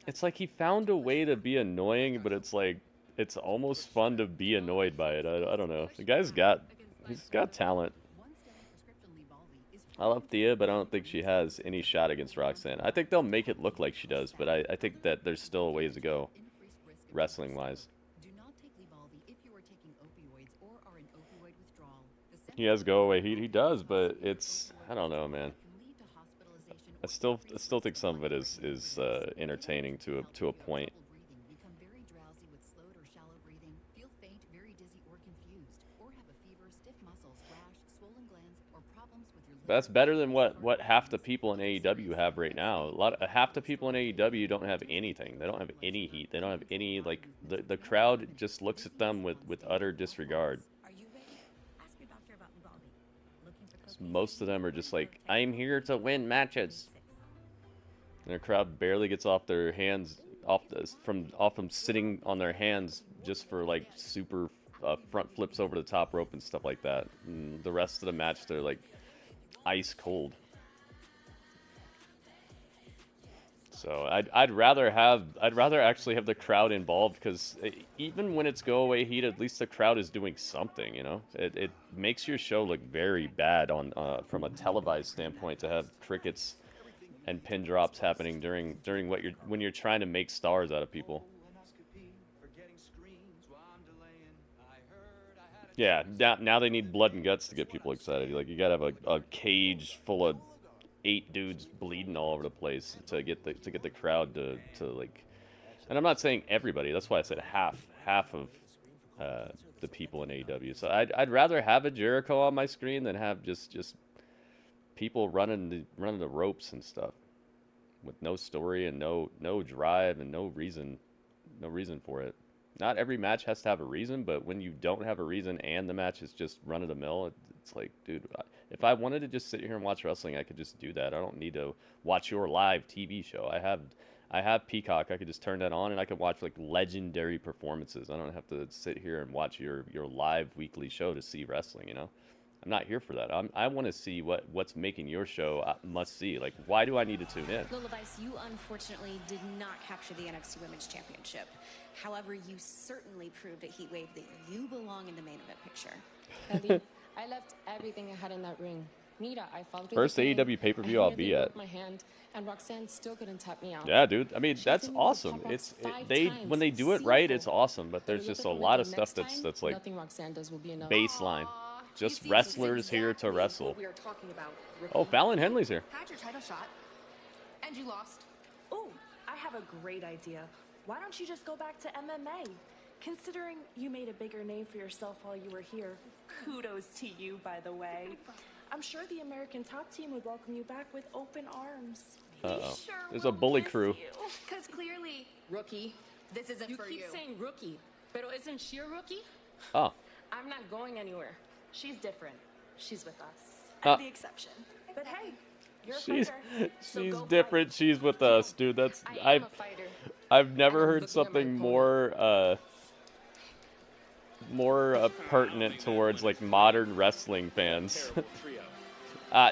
It's like he found a way to be annoying, but it's like, it's almost fun to be annoyed by it. I don't know. The guy's he's got talent. I love Thea, but I don't think she has any shot against Roxanne. I think they'll make it look like she does, but I think that there's still a ways to go, wrestling-wise. He has go away heat. He does, but it's, I don't know, man. I still think some of it is entertaining to a point. That's better than what half the people in AEW have right now. Half the people in AEW don't have anything. They don't have any heat. They don't have any, like, the crowd just looks at them with utter disregard. Most of them are just like, I'm here to win matches. And the crowd barely gets off their hands, off them sitting on their hands just for like super front flips over the top rope and stuff like that. And the rest of the match, they're like ice cold. So I'd rather actually have the crowd involved, because even when it's go away heat, at least the crowd is doing something, you know. It makes your show look very bad on from a televised standpoint to have crickets and pin drops happening during when you're trying to make stars out of people. Yeah, now they need blood and guts to get people excited. Like, you gotta have a cage full of 8 dudes bleeding all over the place to get the crowd to like, and I'm not saying everybody. That's why I said half of the people in AEW. So I'd rather have a Jericho on my screen than have just people running the ropes and stuff with no story and no drive and no reason for it. not every match has to have a reason, but when you don't have a reason and the match is just run of the mill, it's like, dude, if I wanted to just sit here and watch wrestling, I could just do that. I don't need to watch your live TV show. I have Peacock. I could just turn that on and I could watch like legendary performances. I don't have to sit here and watch your live weekly show to see wrestling, you know? I'm not here for that. I want to see what's making your show must see. Like, why do I need to tune in? Lullabice, you unfortunately did not capture the NXT Women's Championship. However, you certainly proved at Heatwave that you belong in the main event picture. Ellie, I left everything I had in that ring. Mira, I followed First AEW pay-per-view I'll be at. My hand, and Roxanne still couldn't tap me out. Yeah, dude. I mean, that's awesome. When they do it right, it's awesome. But there's just a lot of stuff that's like baseline. Just wrestlers here to wrestle. Oh, Fallon Henley's here. Had your title shot, and you lost. Oh, I have a great idea. Why don't you just go back to MMA? Considering you made a bigger name for yourself while you were here. Kudos to you, by the way. I'm sure the American top team would welcome you back with open arms. Uh-oh. There's a bully crew. Because clearly, rookie, this isn't for you. You keep saying rookie, but isn't she a rookie? Oh. I'm not going anywhere. She's different. She's with us. I'm the exception. But hey, you're a fighter. She's different. She's with us, dude. That's I've never heard something more pertinent towards like modern wrestling fans.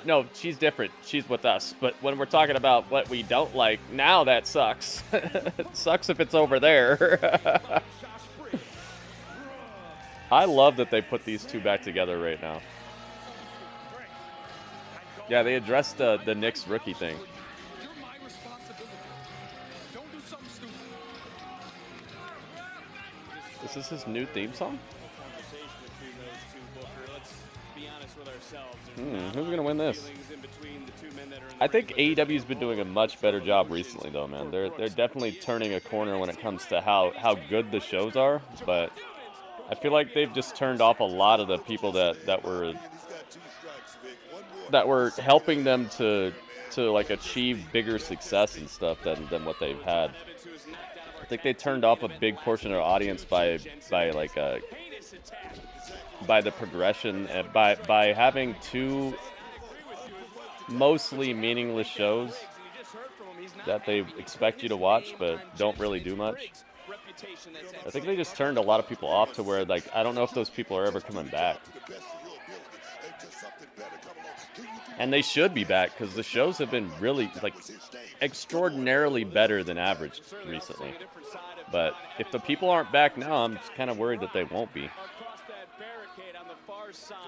No, she's different. She's with us. But when we're talking about what we don't like, now that sucks. It sucks if it's over there. I love that they put these two back together right now. Yeah, they addressed the Knicks rookie thing. This is his new theme song? Who's going to win this? I think AEW's been doing a much better job recently, though, man. They're definitely turning a corner when it comes to how good the shows are, but I feel like they've just turned off a lot of the people that were helping them to like achieve bigger success and stuff than what they've had. I think they turned off a big portion of their audience by the progression and by having two mostly meaningless shows that they expect you to watch but don't really do much. I think they just turned a lot of people off to where, like, I don't know if those people are ever coming back. And they should be back because the shows have been really, like, extraordinarily better than average recently. But if the people aren't back now, I'm just kind of worried that they won't be.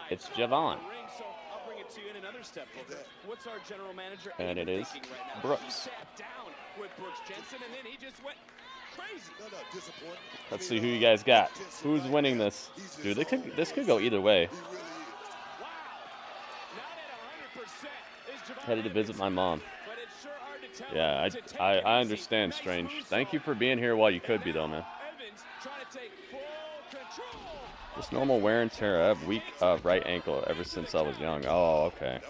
It's Javon. And it is Brooks. Let's see who you guys got. Who's winning this? Dude, this could go either way. Headed to visit my mom. Yeah, I understand, Strange. Thank you for being here while you could be, though, man. Just normal wear and tear. I have weak right ankle ever since I was young. Oh, okay.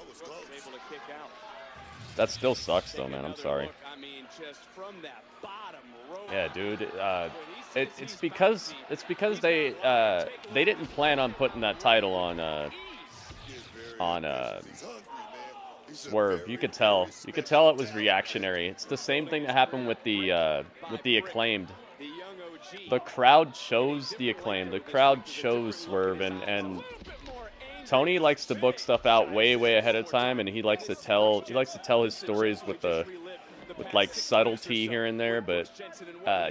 That still sucks, though, man. I'm sorry. Yeah, dude. It's because they didn't plan on putting that title on Swerve. You could tell it was reactionary. It's the same thing that happened with the Acclaimed. The crowd chose the Acclaimed. The crowd chose Swerve, and Tony likes to book stuff out way ahead of time, and he likes to tell his stories with like subtlety here and there, but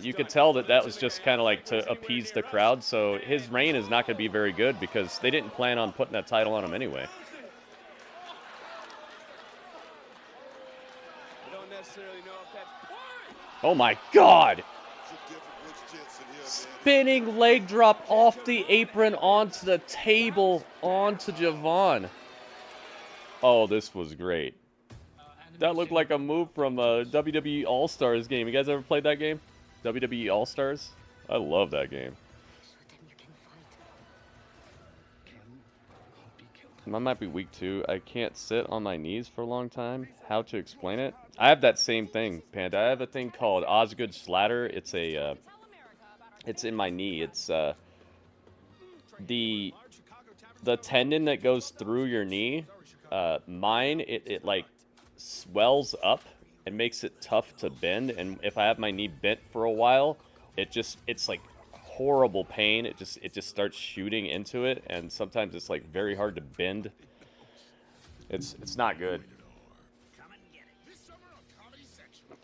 you could tell that was just kind of like to appease the crowd. So his reign is not going to be very good because they didn't plan on putting that title on him anyway. Oh my God! Spinning leg drop off the apron onto the table onto Javon. Oh, this was great. That looked like a move from a WWE All-Stars game. You guys ever played that game? WWE All-Stars? I love that game. I might be weak too. I can't sit on my knees for a long time. How to explain it? I have that same thing, Panda. I have a thing called Osgood Slatter. It's It's in my knee. It's the tendon that goes through your knee. Mine, it like swells up and makes it tough to bend. And if I have my knee bent for a while, it's like horrible pain. It just starts shooting into it, and sometimes it's like very hard to bend. It's not good.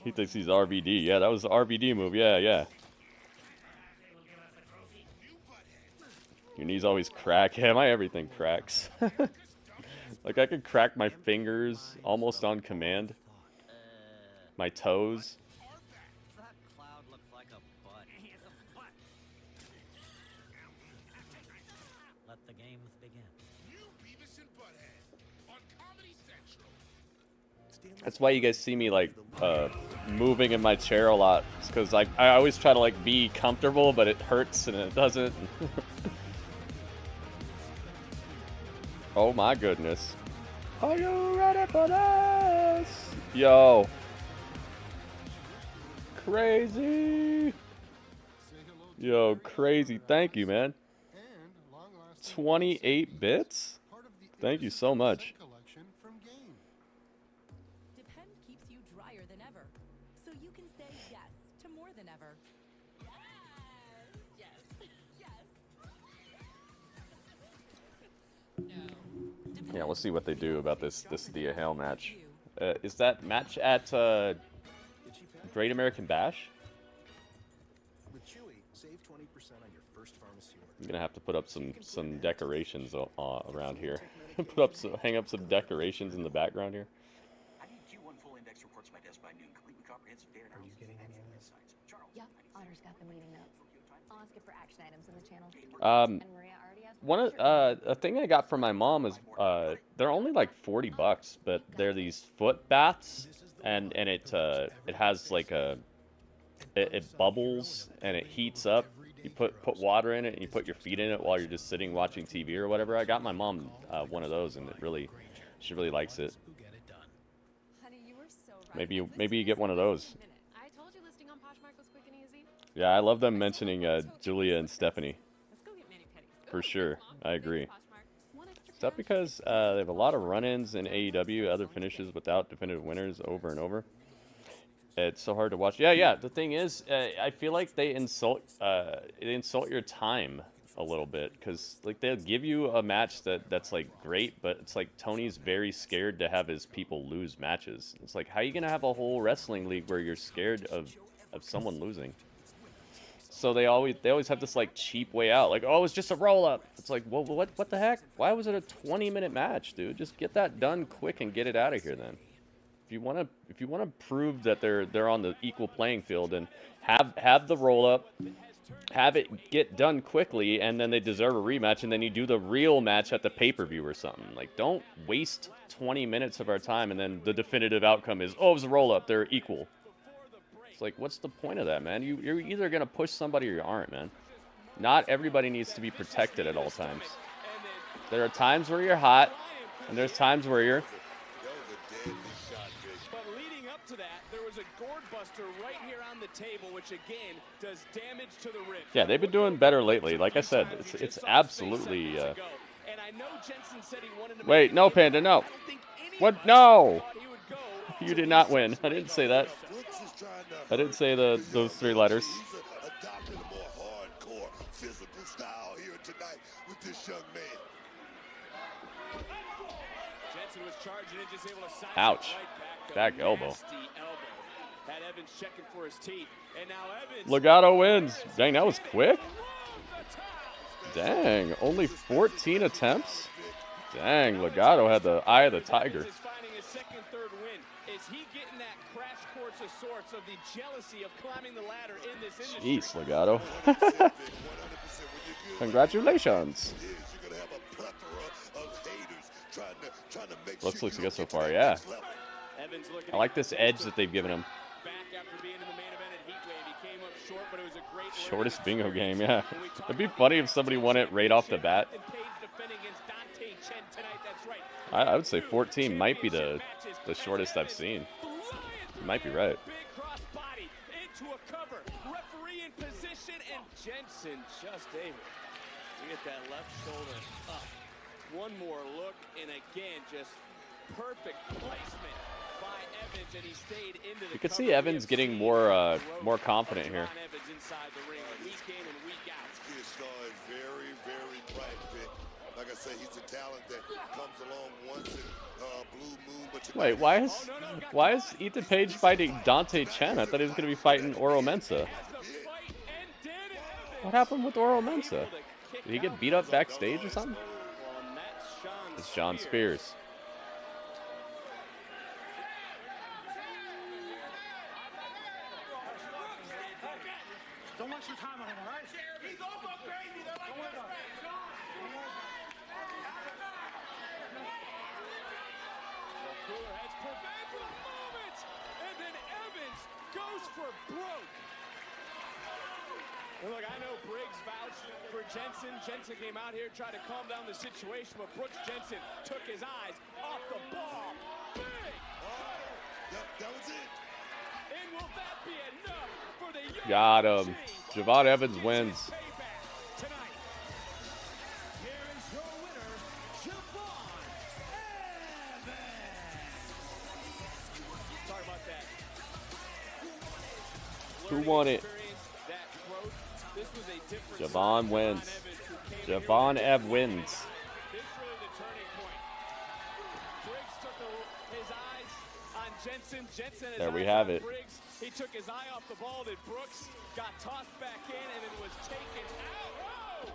He thinks he's RVD. Yeah, that was the RVD move. Yeah. Your knees always crack. Yeah, my everything cracks. Like, I could crack my fingers almost on command. My toes. Let the games begin. That's why you guys see me, like, moving in my chair a lot. It's because I always try to, like, be comfortable, but it hurts and it doesn't. Oh my goodness. Are you ready for this? Yo. Crazy. Yo, crazy. Thank you, man. 28 bits? Thank you so much. Depend keeps you drier than ever, so you can say yes to more than ever. Yeah, we'll see what they do about this Thea Hale match. Is that match at Great American Bash? I'm gonna have to put up some decorations around here. Hang up some decorations in the background here. I need Q1 full index reports by desk by noon, complete with comprehensive data analysis and insights. Charles, Yep, Otter's got the meeting notes. I'll ask it for action items in the channel. Um, And Maria already asked One of a thing I got from my mom is they're only like $40, but they're these foot baths, and it has like it bubbles and it heats up. You put water in it and you put your feet in it while you're just sitting watching TV or whatever. I got my mom one of those, and she really likes it. Maybe you get one of those. I told you listing on Poshmark was quick and easy. Yeah, I love them mentioning Julia and Stephanie. For sure, I agree. Is that because they have a lot of run-ins in AEW, other finishes without definitive winners over and over? It's so hard to watch. Yeah. The thing is, I feel like they insult your time a little bit, because like they'll give you a match that's like great, but it's like Tony's very scared to have his people lose matches. It's like, how are you gonna have a whole wrestling league where you're scared of someone losing? So they always have this like cheap way out, like, oh, it's just a roll up. It's like, well, what the heck? Why was it a 20-minute match, dude? Just get that done quick and get it out of here then. If you wanna prove that they're on the equal playing field, and have the roll up, have it get done quickly, and then they deserve a rematch, and then you do the real match at the pay-per-view or something. Like, don't waste 20 minutes of our time and then the definitive outcome is, oh, it was a roll up, they're equal. It's like, what's the point of that, man? You're either gonna push somebody or you aren't, man. Not everybody needs to be protected at all times. There are times where you're hot, and there's times where you're... But leading up to that, there was a gourd buster right here on the table, which again does damage to the ribs. Yeah, they've been doing better lately. Like I said, it's absolutely... And I know Jensen said he wanted to Wait, no, Panda, no. What? No! You did not win. I didn't say that. I didn't say those three letters. Adopted a more hardcore physical style here tonight with this young man. Jensen was charging in, just able to side Ouch. Back elbow. Had Evans checking for his teeth, and now Evans. Legato wins. Dang, that was quick. Dang, only 14 attempts? Dang, Legato had the eye of the tiger. Is he getting that crash course of sorts of the jealousy of climbing the ladder in this industry? Jeez, Legato. Congratulations. Looks good so far, yeah. I like this edge that they've given him. Shortest bingo game, yeah. It'd be funny if somebody won it right off the bat. I would say 14 might be the shortest I've seen. You might be right. Big cross body into a cover. Referee in position and Jensen just able to get that left shoulder up. One more look, and again, just perfect placement by Evans, and he stayed into the You can see Evans getting more confident here. Evans inside the ring, week in and week out. This kid Shaw is very, very bright, Vic. Like I say, he's a talent that comes along once in Blue Moon. But Wait, why is Ethan Page fighting Dante Chen? I thought he was going to be fighting Oro Mensah. What happened with Oro Mensah? Did he get beat up backstage or something? It's Sean Spears. Don't waste your time on him, all right? He's also crazy. They're like best friends. Cooler heads prevent for the moment, and then Evans goes for broke. And look, I know Briggs vouched for Jensen. Jensen came out here, tried to calm down the situation, but Brooks Jensen took his eyes off the ball. Big! That was it. And will that be enough for the young Got him. Javon Evans wins. tonight? Here is your winner, Javon Evans. Sorry about that. Who won it? This was a different Javon wins. Javon Ev wins. This really the turning point. Briggs took his eyes on Jensen. Jensen his There we eyes have on it. Briggs. He took his eye off the ball. Then Brooks got tossed back in and then was taken out. Oh!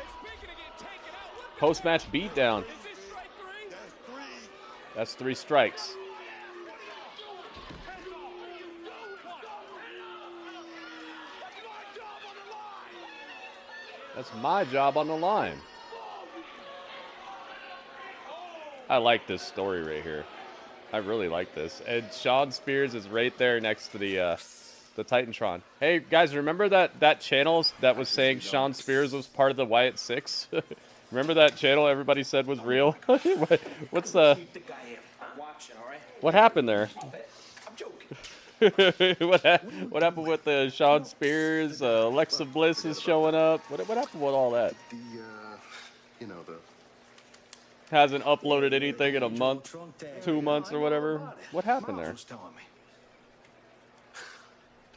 And speaking of getting taken out, look Post-match beatdown. is this strike three? That's 3 strikes. That's my job on the line. I like this story right here. I really like this. And Sean Spears is right there next to the Titantron. Hey guys, remember that channel that was saying Sean Spears was part of the Wyatt Six? Remember that channel everybody said was real? What's the? What happened there? what happened with the Sean Spears? Alexa Bliss is showing up. What happened with all that? You know, the Hasn't uploaded anything in a month, 2 months or whatever. What happened there?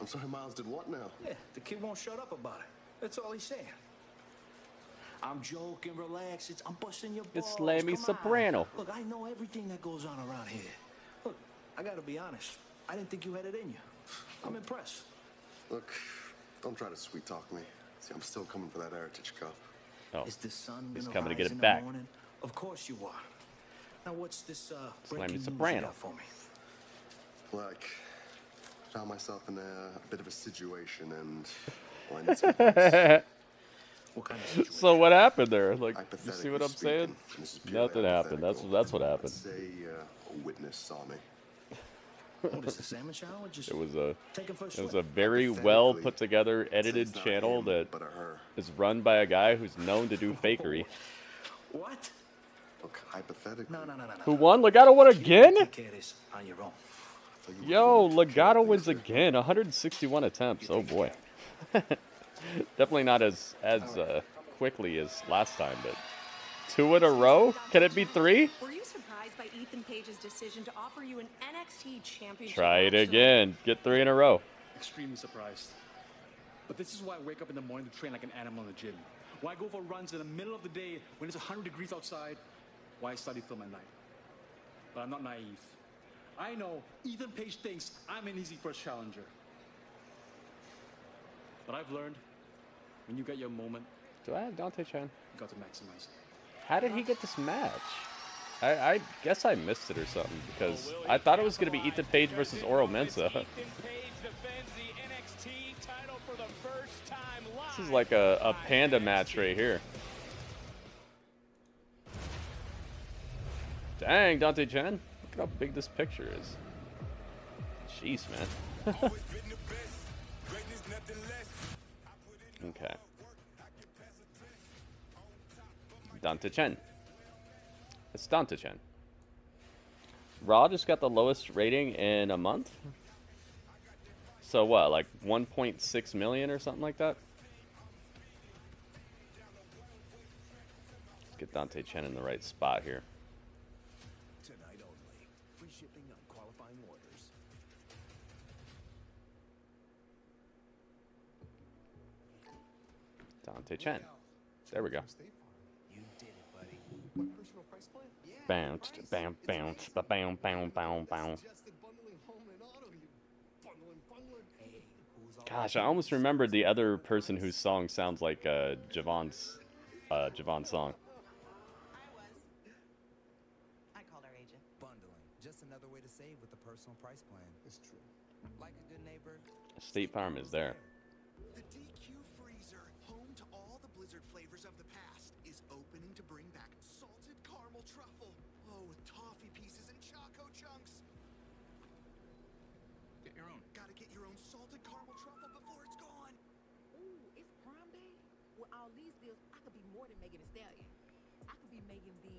I'm sorry, Miles did what now? Yeah, the kid won't shut up about it. That's all he's saying. I'm joking, relax. I'm busting your balls. It's Lemmy Come on. Soprano. Look, I know everything that goes on around here. Look, I gotta be honest. I didn't think you had it in you. I'm impressed. Look, don't try to sweet talk me. See, I'm still coming for that Heritage Cup. Oh, Is the sun he's gonna coming to get rise it in the back. morning? Of course you are. Now what's this Lemmy breaking news you Soprano. got for me? Like, found myself in a bit of a situation, and well, I need some advice. What kind of situation? So what happened there? Like, you see what I'm Hypothetically saying? speaking, this is purely Nothing happened. hypothetical. That's what happened. Let's say a witness saw me. What is the salmon shower? Just It was a taking for a it was swim? a very well put together edited channel that is run by a guy who's known to do fakery. What? Look, hypothetically. No. Who won? Legato won again? Take care of this on your own. Yo, Legato wins again. 161 attempts. Oh boy. Definitely not as quickly as last time, but 2 in a row? Can it be 3? Were you surprised by Ethan Page's decision to offer you an NXT championship? Try it match again. Get 3 in a row. Extremely surprised. But this is why I wake up in the morning to train like an animal in the gym. Why I go for runs in the middle of the day when it's 100 degrees outside. Why I study film at night. But I'm not naive. I know Ethan Page thinks I'm an easy first challenger. But I've learned when you get your moment, Do I have Dante Chen? you got to maximize it. How did he get this match? I guess I missed it or something because I thought it was going to be Ethan Page versus Oro Mensah. This is like a panda match right here. Dang, Dante Chen. Look at how big this picture is. Jeez, man. Okay. Dante Chen. It's Dante Chen. Raw just got the lowest rating in a month. So what, like 1.6 million or something like that? Let's get Dante Chen in the right spot here. Tonight only. Free shipping on qualifying orders. Dante Chen. There we go. You did it, buddy. What personal price plan? Yeah. Bounce, bam, bounce, ba bam, bam, bam, bam. Gosh, I almost remembered the other person whose song sounds like Javon's song. I called our agent. Bundling. Just another way to save with the personal price plan. It's true. Like a good neighbor. State Farm is there. The DQ freezer, home to all the Blizzard flavors of the past, is opening to bring back salted caramel truffle. Oh, with toffee pieces and choco chunks. Get your own. Gotta get your own salted caramel truffle before it's gone. Ooh, it's prom day? With all these deals, I could be more than Megan Thee Stallion. I could be Megan the...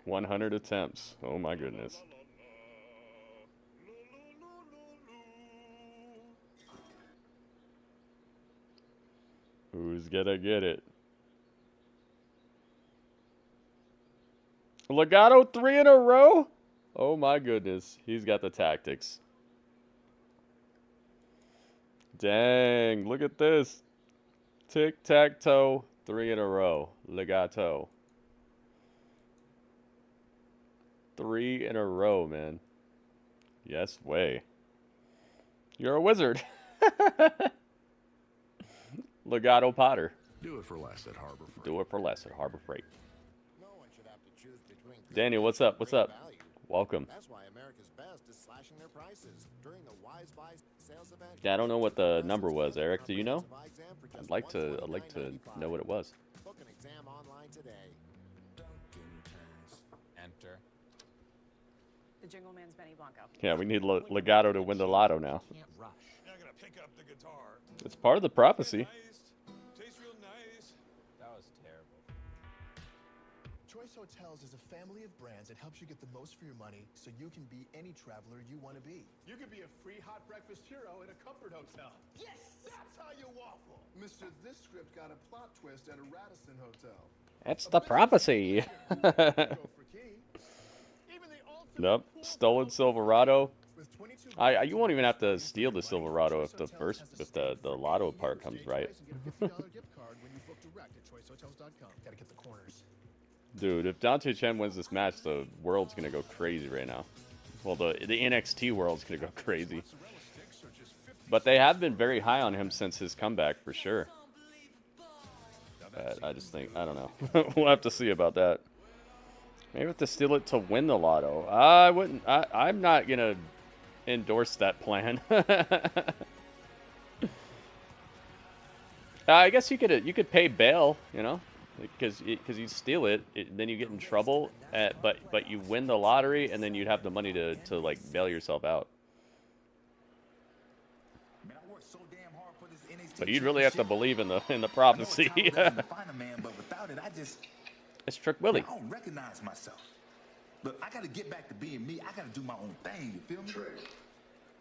100 attempts. Oh my goodness. Who's gonna get it? Legato 3 in a row? Oh my goodness. He's got the tactics. Dang, look at this. Tic-tac-toe, 3 in a row. Legato. 3 in a row, man. Yes way. You're a wizard. Legato Potter. Do it for less at Harbor Freight. Do it for less at Harbor Freight. No one should have to choose between Daniel, what's up? What's up? value. Welcome. That's why America's Best is slashing their prices during the Wise Buy sales event. Yeah, I don't know what the number was, Eric. Do you know? I'd like to know what it was. Book an exam online today. Enter. The Jingle Man's Benny Blanco. Yeah, we need Legato to win the lotto now. Can't rush. Now I'm gonna pick up the guitar. It's part of the prophecy. Tastes real nice. That was terrible. Choice Hotels is a family of brands that helps you get the most for your money so you can be any traveler you want to be. You could be a free hot breakfast hero in a comfort hotel. Yes! That's how you waffle. Mister, this script got a plot twist at a Radisson hotel. That's the prophecy. Nope. Stolen Silverado. You won't even have to steal the Silverado if the lotto part comes right. Gotta get the corners. Dude, if Dante Chen wins this match, the world's gonna go crazy right now. Well, the NXT world's gonna go crazy. But they have been very high on him since his comeback, for sure. But I just think, I don't know. We'll have to see about that. Maybe have to steal it to win the lotto. I wouldn't. I'm not gonna endorse that plan. I guess you could pay bail, you know, because you steal it, then you get in trouble. But you win the lottery, and then you'd have the money to like bail yourself out. But you'd really have to believe in the prophecy. It's Trick Willie. I don't recognize myself. Look, I gotta get back to being me. I gotta do my own thing. You feel me? Trick,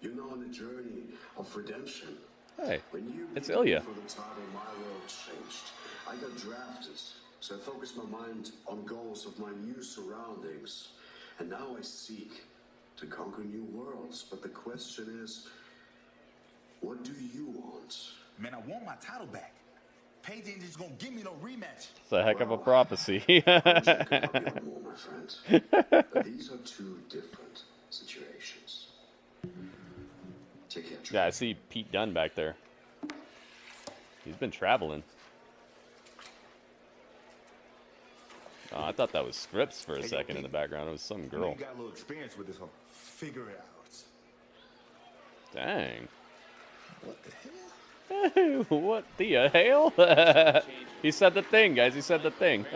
you're now on the journey of redemption. Hey, When you it's beat Ilya. me for the title, my world changed. I got drafted, so I focused my mind on goals of my new surroundings. And now I seek to conquer new worlds. But the question is, what do you want? Man, I want my title back. Paige ain't just gonna give me no rematch. It's a heck of a prophecy. More, my friend. But these are two different situations. Take care. Yeah, I see Pete Dunne back there. He's been traveling. Oh, I thought that was Scripps for a second in the background. It was some girl. You got a little experience with this one. Figure it out. Dang. What the hell? What the hell? He said the thing, guys. He said the thing.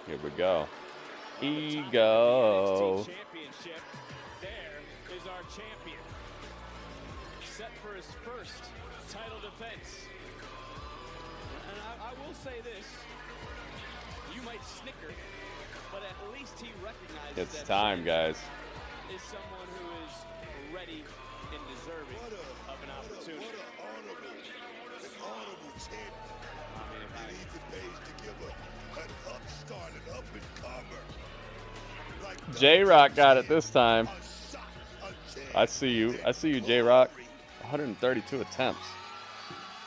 Here we go. Ego. Championship. There is our champion. Set for his first title defense. And I will say this. You might snicker, but at least he recognizes It's that time, guys. is someone who is ready and deserving of an opportunity. Honorable champion. It needs a page to give an upstart, an up-and-comer. Like J-Rock got it this time. I see you. I see you, J-Rock. 132 attempts.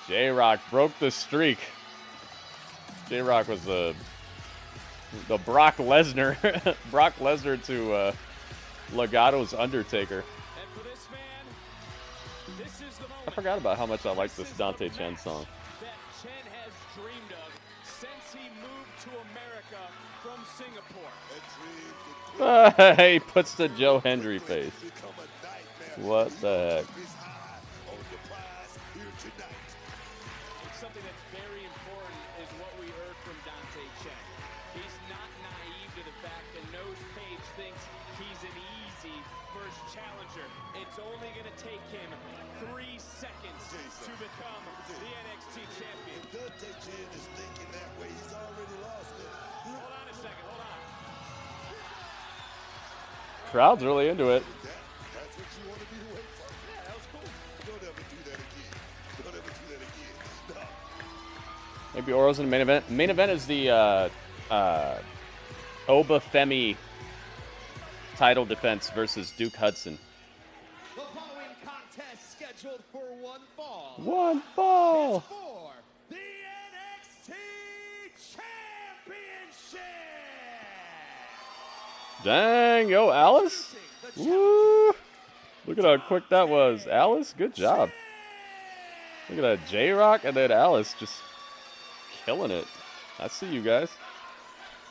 J-Rock broke the streak. J-Rock was the Brock Lesnar. Brock Lesnar to Legato's Undertaker. I forgot about how much I like this Dante Chen song. That Chen has dreamed of since he moved to America from Singapore. He puts the Joe Hendry face. What the heck? It's something that's very important is what we heard from Dante Chen. He's not naive to the fact that knows Page thinks he's an easy first challenger. It's only going to take him 3 seconds to become the NXT champion. If Dante Chen is thinking that way, he's already lost it. Hold on a second, hold on. Crowd's really into it. That's what you want to be away from. Yeah, that was cool. Don't ever do that again. Don't ever do that again. No. Maybe Oro's in the main event. Main event is the Oba Femi title defense versus Duke Hudson. The following contest scheduled for one fall. One fall. Is for the NXT Championship. Dang, yo, Alice. Woo. Look at how quick that was. Alice, good job. Look at that, J-Rock and then Alice just killing it. I see you guys.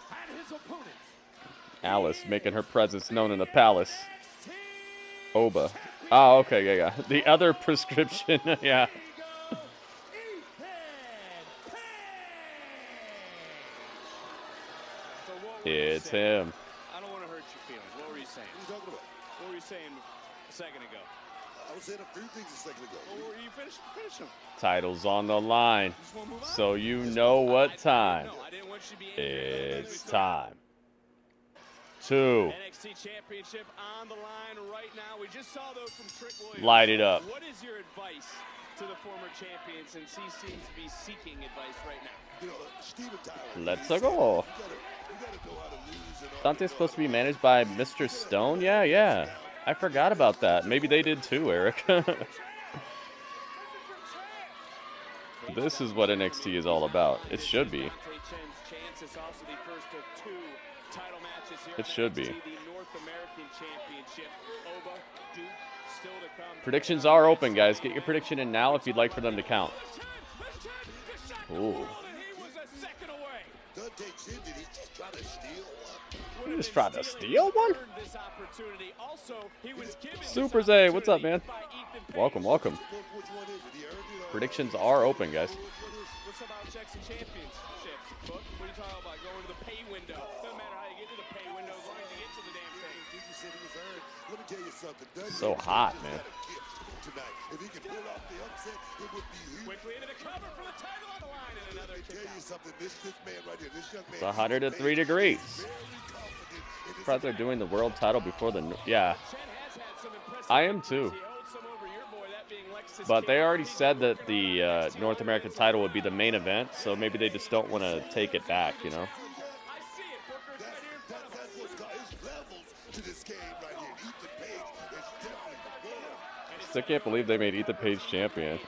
And his opponent. Alice making her presence known in the palace. Oba. Oh, okay, yeah. The other prescription, yeah. It's him. I don't want to hurt your feelings. What were you saying? What are you talking about? What were you saying a second ago? I was saying a few things a second ago. Well, you finish them. Title's on the line. So you know what time. It's time. 2. NXT Championship on the line right now. We just saw those from Trick Williams. Light it up. What is your advice to the former champion since he seems to be seeking advice right now? You know, Steven Tyler. Let's go. You gotta know how to lose and Dante's supposed to be managed by Mr. Stone? Yeah. I forgot about that. Maybe they did too, Eric. This is what NXT is all about. It should be. It should be. Predictions are open, guys. Get your prediction in now if you'd like for them to count. Ooh. He just tried to steal one? Super Zay, what's up, man? Welcome. Predictions are open, guys. What's about checks and championships? Book? What are you talking about? Going to the pay window. Doesn't matter how you get to the pay window as long as you get to the damn thing. let me tell you something. So hot, man. Tonight. If he can pull off the upset, it would be huge. Quickly into the cover for the title on the line and another kick. Tell you something. This man right here, this young man. It's 103 degrees. Surprised they're doing the world title before the... Yeah. I am too. But they already said that the North American title would be the main event, so maybe they just don't want to take it back, you know? Still can't believe they made Ethan Page champion.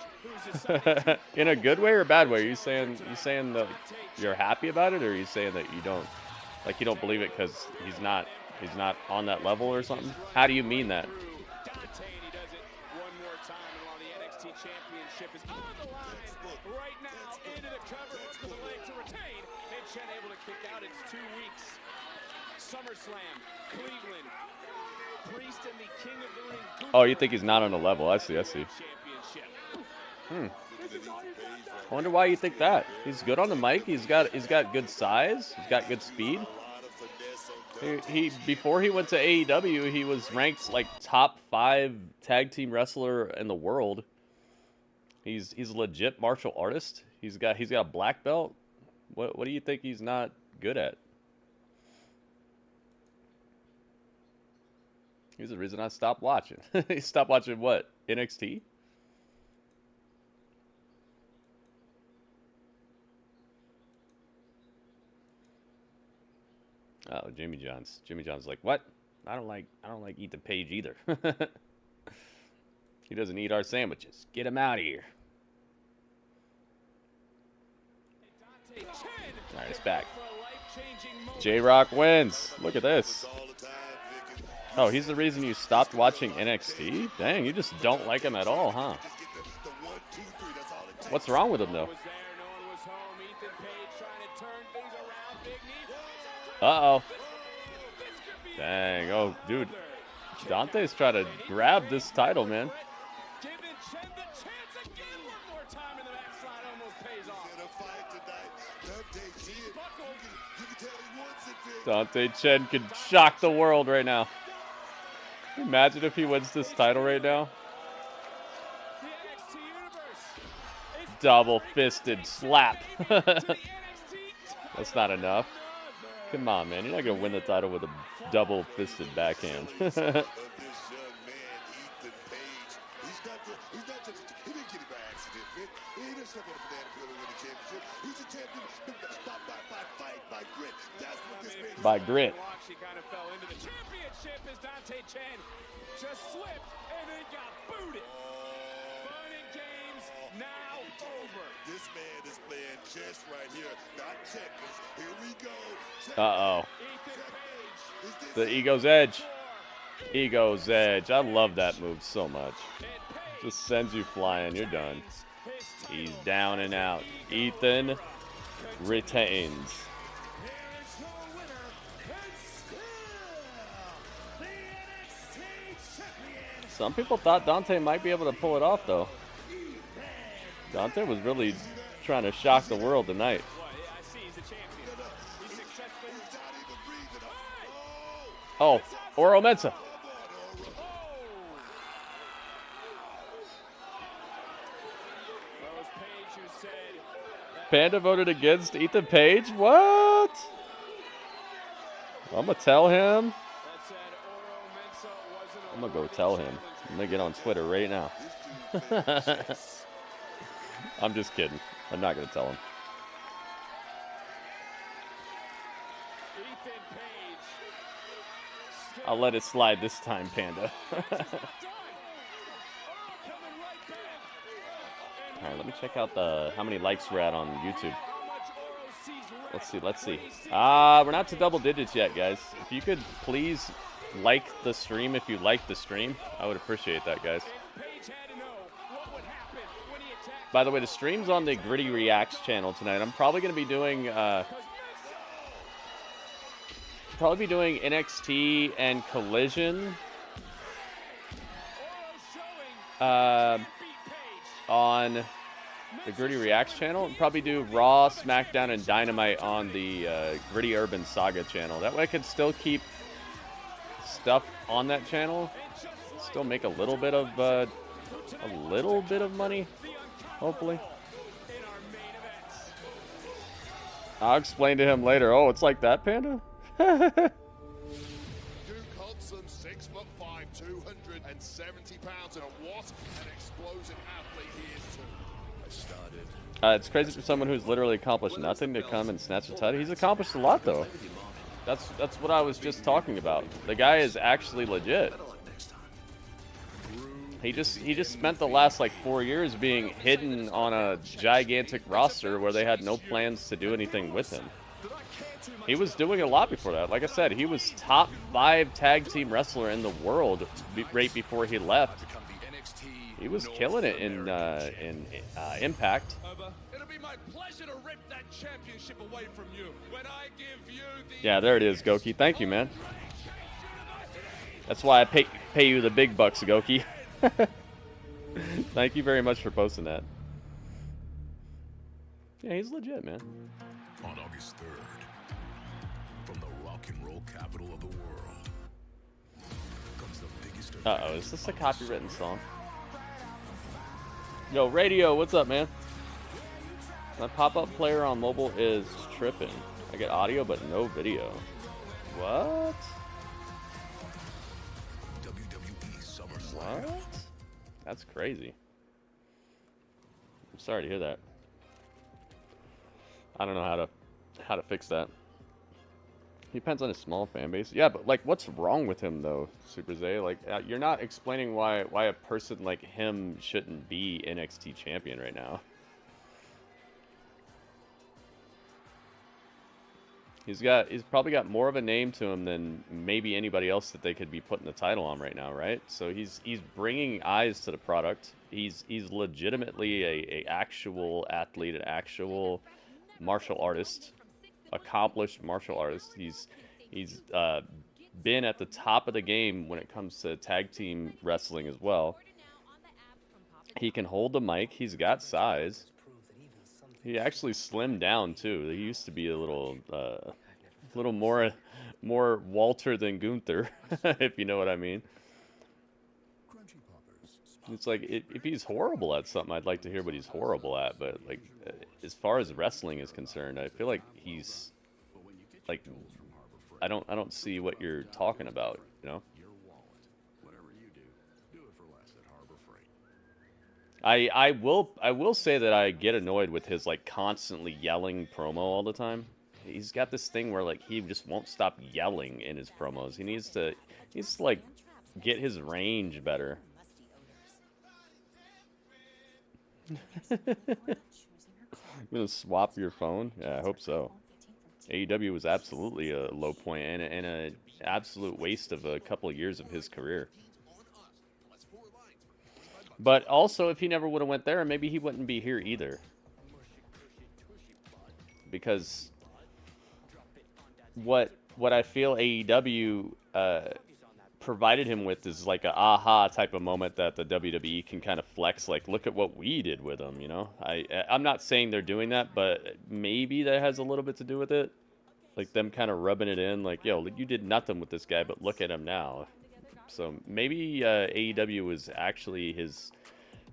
In a good way or a bad way? Are you saying that you're happy about it, or are you saying that you don't, like, you don't believe it because he's not on that level or something? How do you mean that? Championship is on the line right now into the cover, looks for the leg to retain, and Chen able to kick out. It's 2 weeks. SummerSlam, Cleveland, Priest and the King of the Ring. Oh, you think he's not on a level? I see. I wonder why you think that. He's good on the mic. He's got good size. He's got good speed. He before he went to AEW, he was ranked like top 5 tag team wrestler in the world. He's a legit martial artist. He's got a black belt. What do you think he's not good at? He's the reason I stopped watching. He stopped watching what? NXT? Oh, Jimmy John's. Jimmy John's like, what? I don't like Ethan Page either. He doesn't eat our sandwiches. Get him out of here. All right, it's back. J-Rock wins. Look at this. Oh, he's the reason you stopped watching NXT? Dang, you just don't like him at all, huh? What's wrong with him, though? Uh-oh. Dang. Oh, dude. Dante's trying to grab this title, man. Dante Chen could shock the world right now. Imagine if he wins this title right now. Double-fisted slap. That's not enough. Come on, man. You're not going to win the title with a double-fisted backhand. By grit. She kind of fell into the championship as Dante Chen just slipped and then got booted. Fun and games now over. This man is playing chess right here, not checkers. Here we go. Uh-oh. The Ego's Edge. Ego's Edge. I love that move so much. Just sends you flying. You're done. He's down and out. Ethan retains. Some people thought Dante might be able to pull it off, though. Dante was really trying to shock the world tonight. Oh, Oro Mensah. Panda voted against Ethan Page? What? I'm going to tell him. I'm going to go tell him. I'm going to get on Twitter right now. I'm just kidding. I'm not going to tell him. I'll let it slide this time, Panda. All right, let me check out how many likes we're at on YouTube. Let's see. We're not to double digits yet, guys. If you could please like the stream if you like the stream, I would appreciate that, guys. By the way, the stream's on the Gritty Reacts channel tonight. I'm probably going to be doing NXT and Collision on the Gritty Reacts channel, and probably do Raw, SmackDown, and Dynamite on the Gritty Urban Saga channel. That way I can still keep stuff on that channel, still make a little bit of money, hopefully. I'll explain to him later. Oh, it's like that, Panda? Duke Hudson, 6'5", 270 pounds, and what an explosive athlete he is too. I started. It's crazy for someone who's literally accomplished nothing to come and snatch the title. He's accomplished a lot, though. That's what I was just talking about. The guy is actually legit. He just spent the last like 4 years being hidden on a gigantic roster where they had no plans to do anything with him. He was doing a lot before that. Like I said, he was top 5 tag team wrestler in the world right before he left. He was killing it in Impact. It'll be my pleasure to rip that championship away from you when I give you the... Yeah, there it is, Goki. Thank you, man. That's why I pay you the big bucks, Goki. Thank you very much for posting that. Yeah, he's legit, man. On August 3rd, from the rock and roll capital of the world, comes the biggest... Uh-oh, is this a copywritten song? Yo, Radio, what's up, man? My pop-up player on mobile is tripping. I get audio, but no video. What? What? That's crazy. I'm sorry to hear that. I don't know how to fix that. Depends on his small fan base. Yeah, but like, what's wrong with him though, Super Zay? Like, you're not explaining why a person like him shouldn't be NXT champion right now. He's probably got more of a name to him than maybe anybody else that they could be putting the title on right now, right? So he's bringing eyes to the product. He's legitimately a actual athlete, an actual martial artist, accomplished martial artist. He's been at the top of the game when it comes to tag team wrestling as well. He can hold the mic. He's got size. He actually slimmed down too. He used to be a little more Walter than Gunther, if you know what I mean. It's like, if he's horrible at something, I'd like to hear what he's horrible at. But like, as far as wrestling is concerned, I feel like he's like, I don't see what you're talking about, you know. I will say that I get annoyed with his like constantly yelling promo all the time. He's got this thing where like he just won't stop yelling in his promos. He needs to like get his range better. I'm gonna swap your phone? Yeah, I hope so. AEW was absolutely a low point and an absolute waste of a couple of years of his career. But also, if he never would have went there, maybe he wouldn't be here either. Because what I feel AEW provided him with is like a aha type of moment that the WWE can kind of flex, like, look at what we did with him, you know? I'm not saying they're doing that, but maybe that has a little bit to do with it. Like them kind of rubbing it in, like, yo, you did nothing with this guy, but look at him now. So maybe AEW was actually his,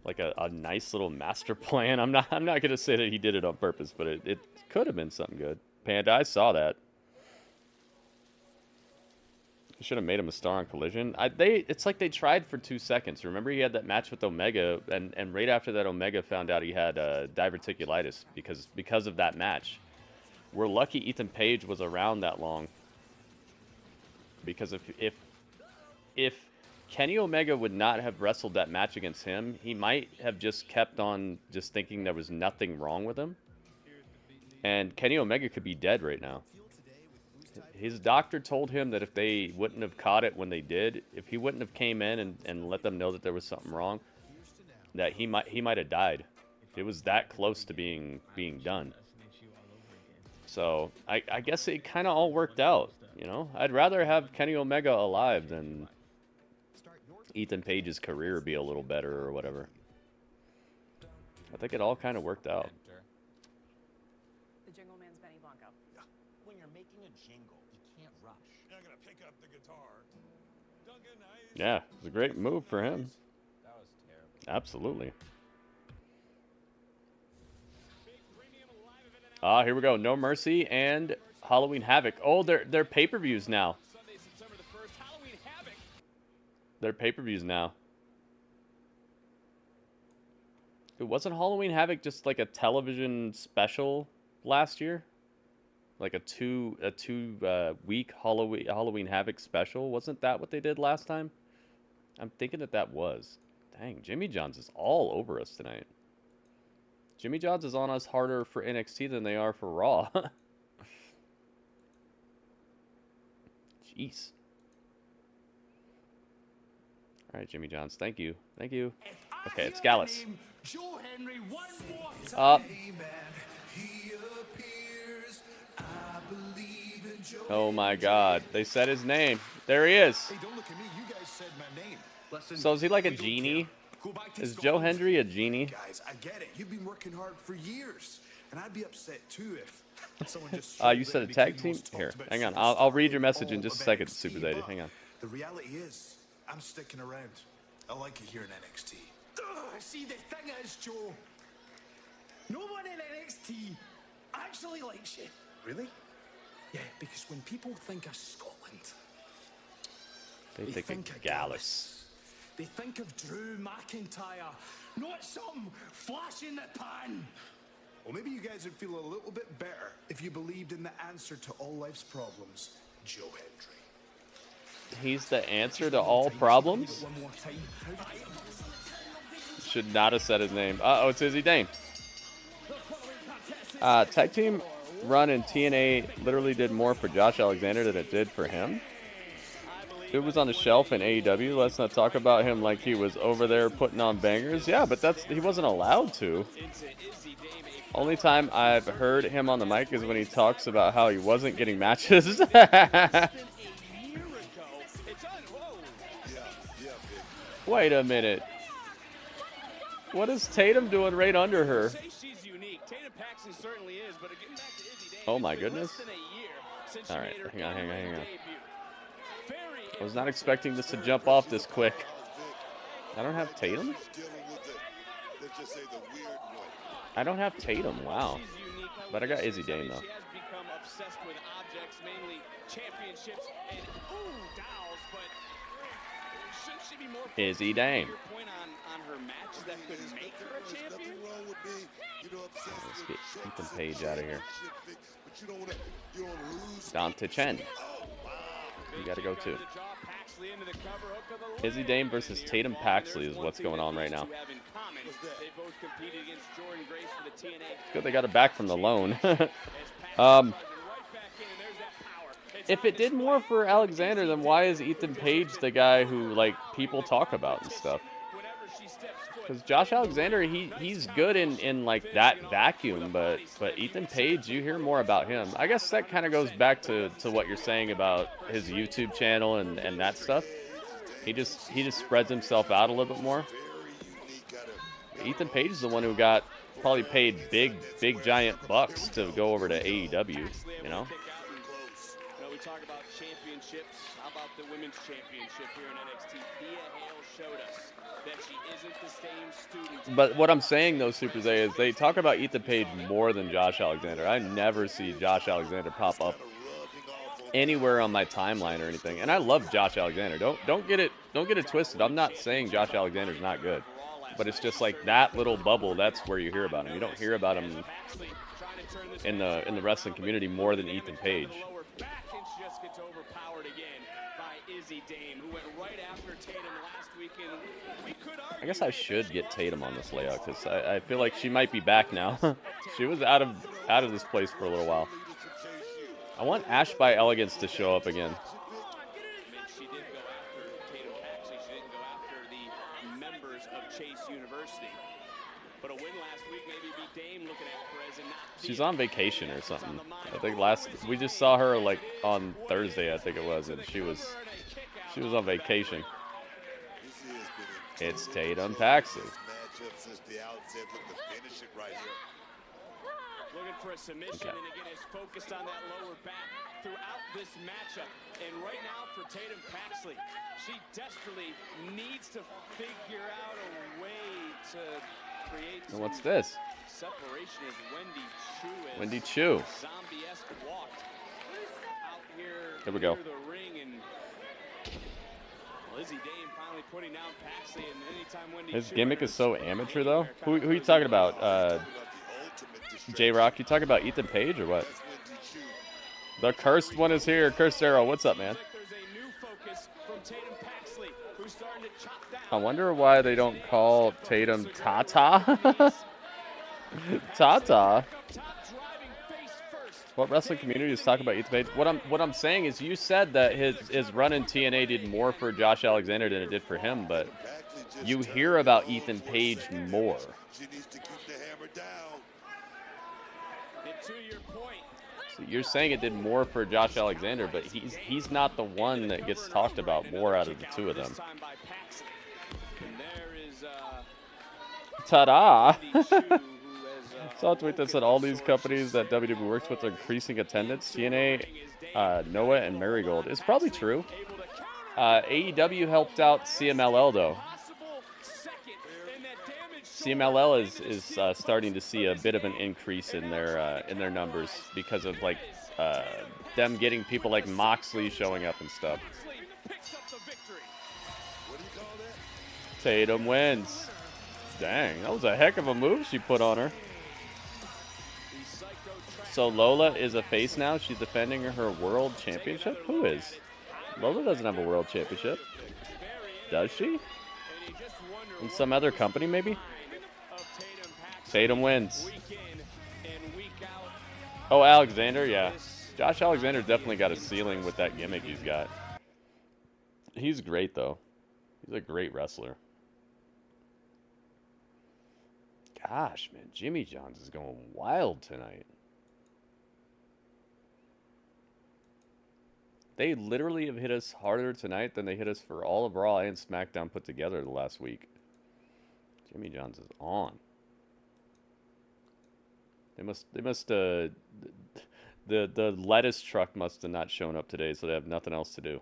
like a nice little master plan. I'm not gonna say that he did it on purpose, but it could have been something good. Panda, I saw that. Should have made him a star on Collision. It's like they tried for 2 seconds. Remember he had that match with Omega, and right after that Omega found out he had diverticulitis because of that match. We're lucky Ethan Page was around that long. Because if Kenny Omega would not have wrestled that match against him, he might have just kept on just thinking there was nothing wrong with him. And Kenny Omega could be dead right now. His doctor told him that if they wouldn't have caught it when they did, if he wouldn't have came in and let them know that there was something wrong, that he might have died. It was that close to being done. So I guess it kind of all worked out, you know. I'd rather have Kenny Omega alive than Ethan Page's career be a little better or whatever. I think it all kind of worked out. The jingle man's Benny Blanco. When you're making a jingle, you can't rush. You're not gonna pick up the guitar. Duncan, Yeah, it was a great move for him. That was terrible. Absolutely. Ah, here we go. No Mercy and Halloween Havoc. Oh, they're pay-per-views now. Sunday, September the 1st, Halloween Havoc. They're pay-per-views now. It wasn't Halloween Havoc just like a television special last year? Like a two week Halloween Havoc special? Wasn't that what they did last time? I'm thinking that was. Dang, Jimmy John's is all over us tonight. Jimmy John's is on us harder for NXT than they are for Raw. Jeez. All right, Jimmy John's. Thank you. Thank you. Okay, it's Gallus. Joe Henry, one more time. Oh my God. They said his name. There he is. Hey, don't look at me. You guys said my name. So is he like a genie? Is Joe Hendry a genie? Guys, I get it. You've been working hard for years, and I'd be upset too if someone just. You said a tag team? Here, hang on. I'll read your message in just a second, Super Zeta. Hang on. The reality is, I'm sticking around. I like it here in NXT. See, the thing is, Joe, no one in NXT actually likes you. Really? Yeah, because when people think of Scotland, They think of Gallus. they think of Drew McIntyre, not some flash in the pan. Well, maybe you guys would feel a little bit better if you believed in the answer to all life's problems, Joe Hendry. He's the answer to all problems? One more time. Should not have said his name. Uh-oh, it's Izzy Dame. Tag team run in TNA literally did more for Josh Alexander than it did for him. It was on the shelf in AEW. Let's not talk about him like he was over there putting on bangers. Yeah, but he wasn't allowed to. Only time I've heard him on the mic is when he talks about how he wasn't getting matches. Wait a minute. What is Tatum doing right under her? Oh my goodness. Alright, hang on. I was not expecting this to jump off this quick. I don't have Tatum? I don't have Tatum, wow. But I got Izzy Dame though. Izzy Dame. Let's get Ethan Page out of here. Dante Chen. You gotta go too. Izzy Dame versus Tatum Paxley is what's going on right now. Good they got it back from the loan. If it did more for Alexander, then why is Ethan Page the guy who like people talk about and stuff? Because Josh Alexander, he's good in like that vacuum, but Ethan Page, you hear more about him. I guess that kind of goes back to what you're saying about his YouTube channel and that stuff. He just spreads himself out a little bit more. Ethan Page is the one who got probably paid big giant bucks to go over to AEW, you know. We talk about championships. How about the women's championship here in NXT? Thea Hale showed us that she isn't the same student. But what I'm saying though, Super Zay, is they talk about Ethan Page more than Josh Alexander. I never see Josh Alexander pop up anywhere on my timeline or anything. And I love Josh Alexander. Don't get it twisted. I'm not saying Josh Alexander's not good. But it's just like that little bubble, that's where you hear about him. You don't hear about him in the wrestling community more than Ethan Page. Gets overpowered again by Izzy Dame, who went right after Tatum last weekend. We could argue I guess I should get Tatum on this layout because I feel like she might be back now. She was out of this place for a little while. I want Ash by Elegance to show up again. She did go after Tatum Paxley. She didn't go after the members of Chase University. But a win last week maybe beat Dame looking at Perez and not. She's on vacation or something. I think we just saw her like on Thursday, I think it was, and she was on vacation. It's Tatum Paxley. Looking for a submission, and again is focused on that lower back throughout this matchup. And right now for Tatum Paxley, she desperately needs to figure out a way to create. And what's this? Separation is Wendy Chu. Wendy Chu. Zombie-esque walk out here. Here we go. Near the ring, and Izzy Dame finally putting down Paxley. And anytime Wendy His Chu gimmick is so amateur though. Who you talking about? J-Rock, you talking about Ethan Page or what? The cursed one is here. Cursed Arrow, what's up, man? I wonder why they don't call Tatum Tata. Tata. What wrestling community is talking about Ethan Page? What I'm saying is, you said that his run in TNA did more for Josh Alexander than it did for him, but you hear about Ethan Page more. So you're saying it did more for Josh Alexander, but he's not the one that gets talked about more out of the two of them. Ta-da! Saw a tweet that said all these companies that WWE works with are increasing attendance. TNA, Noah, and Marigold. It's probably true. AEW helped out CMLL though. CMLL is starting to see a bit of an increase in their numbers because of like them getting people like Moxley showing up and stuff. Tatum wins. Dang, that was a heck of a move she put on her. So Lola is a face now. She's defending her world championship. Who is? Lola doesn't have a world championship. Does she? In some other company, maybe? Tatum wins. Oh, Alexander, yeah. Josh Alexander's definitely got a ceiling with that gimmick he's got. He's great, though. He's a great wrestler. Gosh, man, Jimmy John's is going wild tonight. They literally have hit us harder tonight than they hit us for all of Raw and SmackDown put together the last week. Jimmy John's is on. The lettuce truck must have not shown up today, so they have nothing else to do.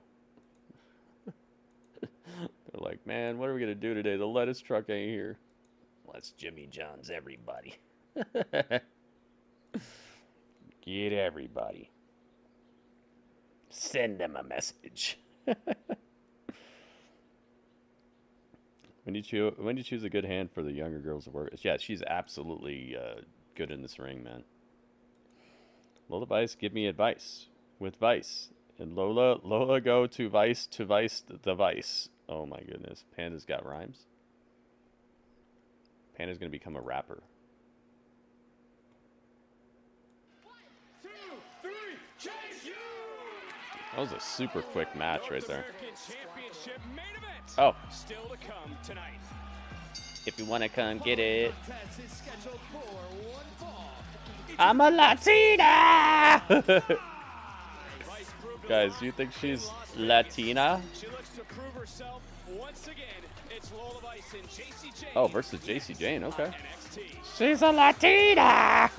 They're like, man, what are we gonna do today? The lettuce truck ain't here. Let's Jimmy John's everybody. Get everybody. Send them a message. When you choose a good hand for the younger girls to work, yeah, she's absolutely good in this ring, man. Lola Vice, give me advice with Vice, and Lola go to Vice the Vice. Oh my goodness, Panda's got rhymes. Panda's gonna become a rapper. 1, 2, 3, chase you! That was a super quick match right there. Championship main event. Oh. Still to come tonight. If you want to come get it. I'm a Latina! Guys, do you think she's Latina? She looks to prove herself once again. It's Lola Vice and JC Jane. Oh, versus JC Jane, okay. NXT. She's a Latina!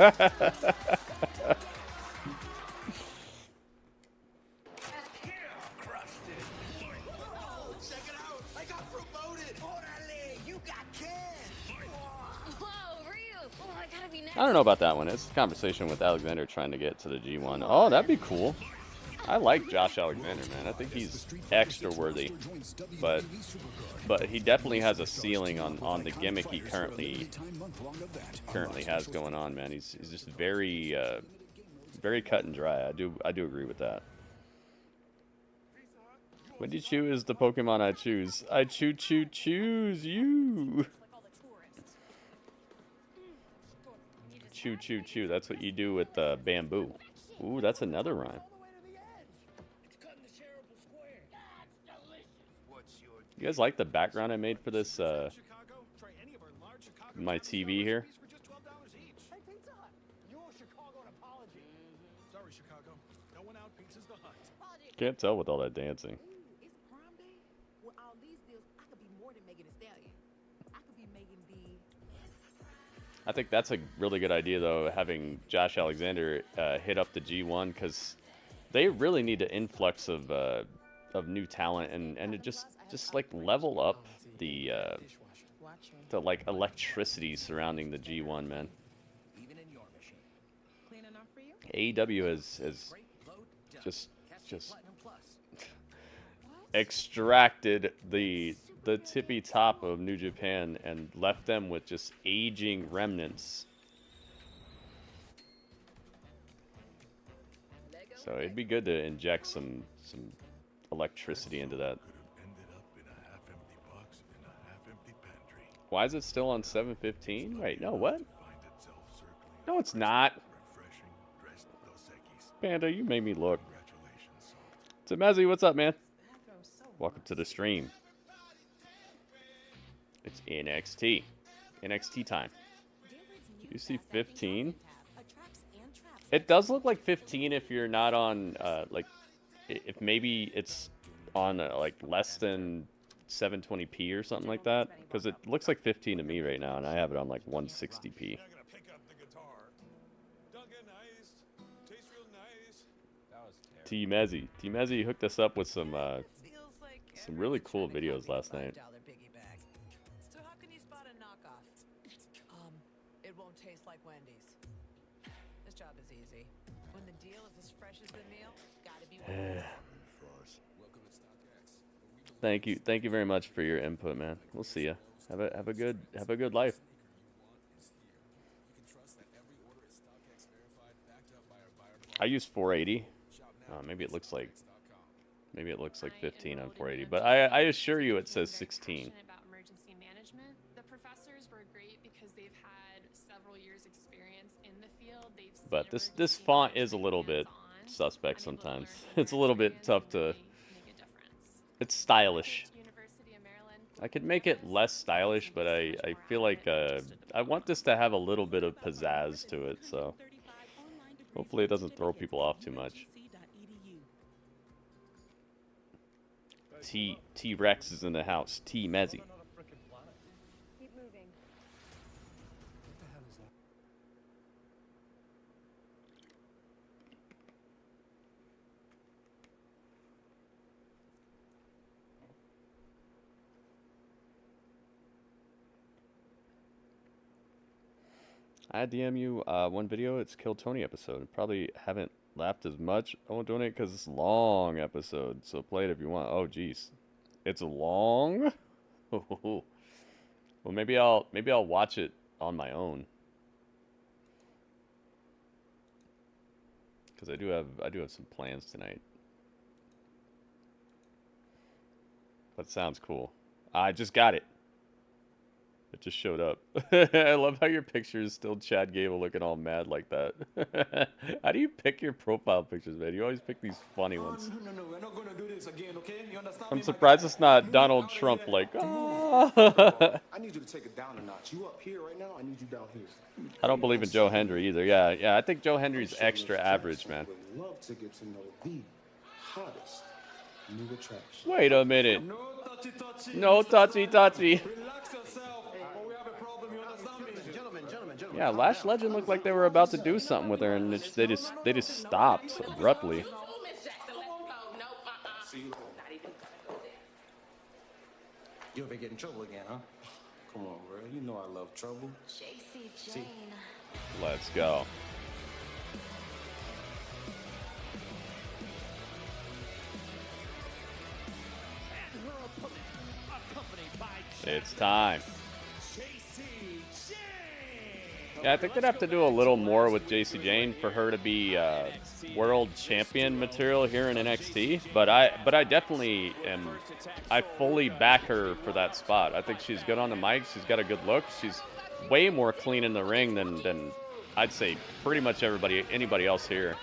I don't know about that one. It's a conversation with Alexander trying to get to the G1. Oh, that'd be cool. I like Josh Alexander, man. I think he's extra worthy. But he definitely has a ceiling on the gimmick he currently has going on, man. He's just very very cut and dry. I do agree with that. Wendy Chu is the Pokemon I choose. I choose you. Chew. That's what you do with bamboo. Ooh, that's another rhyme. You guys like the background I made for this, my TV here? Can't tell with all that dancing. I think that's a really good idea, though, having Josh Alexander hit up the G1, because they really need an influx of new talent and to just like level up the like electricity surrounding the G1, man. AEW has just extracted the tippy top of New Japan and left them with just aging remnants. So it'd be good to inject some electricity into that. Why is it still on 7:15? Wait, no, what? No, it's not. Panda, you made me look. Tamezi, what's up, man? Welcome to the stream. It's NXT. NXT time. You see 15? It does look like 15 if you're not on, like, if maybe it's on, like, less than 720p or something like that. Because it looks like 15 to me right now, and I have it on, like, 160p. T-Mezzy hooked us up with some really cool videos last night. like Wendy's. This job is easy. When the deal is as fresh as the meal, gotta be Wendy's. Thank you very much for your input, man. We'll see you. Have a good life. I use 480. Maybe it looks like 15 on 480, but I assure you it says 16. About emergency management. The professors were great because they've had several years experience in the field. But this font is a little bit suspect sometimes. It's a little bit tough to. It's stylish. I could make it less stylish, but I feel like I want this to have a little bit of pizzazz to it, so hopefully it doesn't throw people off too much. T-Rex is in the house. T-Mezzy. Keep moving. I DM you one video. It's Kill Tony episode. Probably haven't laughed as much. I won't donate because it's a long episode. So play it if you want. Oh, geez, it's long. Well, maybe I'll watch it on my own. Because I do have some plans tonight. That sounds cool. I just got it. It just showed up. I love how your picture is still Chad Gable looking all mad like that. How do you pick your profile pictures, man? You always pick these funny ones. No, we're not gonna do this again, okay? You understand I'm me, surprised it's not Donald Trump like, I need you to take it down a notch. You up here right now, I need you down here. I don't believe in Joe Hendry either. Yeah, I think Joe Hendry's extra average, man. Would love to get to know the hottest new attraction. Wait a minute. No touchy. Relax yourself. We have a problem, you understand me? Gentlemen. Yeah, Lash Legend looked like they were about to do something with her, and they just stopped abruptly. You ever get in trouble again, huh? Come on, bro. You know I love trouble. JC Jane. Let's go. It's time. Yeah, I think they'd have to do a little more with JC Jane for her to be world champion material here in NXT. But I definitely am. I fully back her for that spot. I think she's good on the mic. She's got a good look. She's way more clean in the ring than I'd say pretty much anybody else here.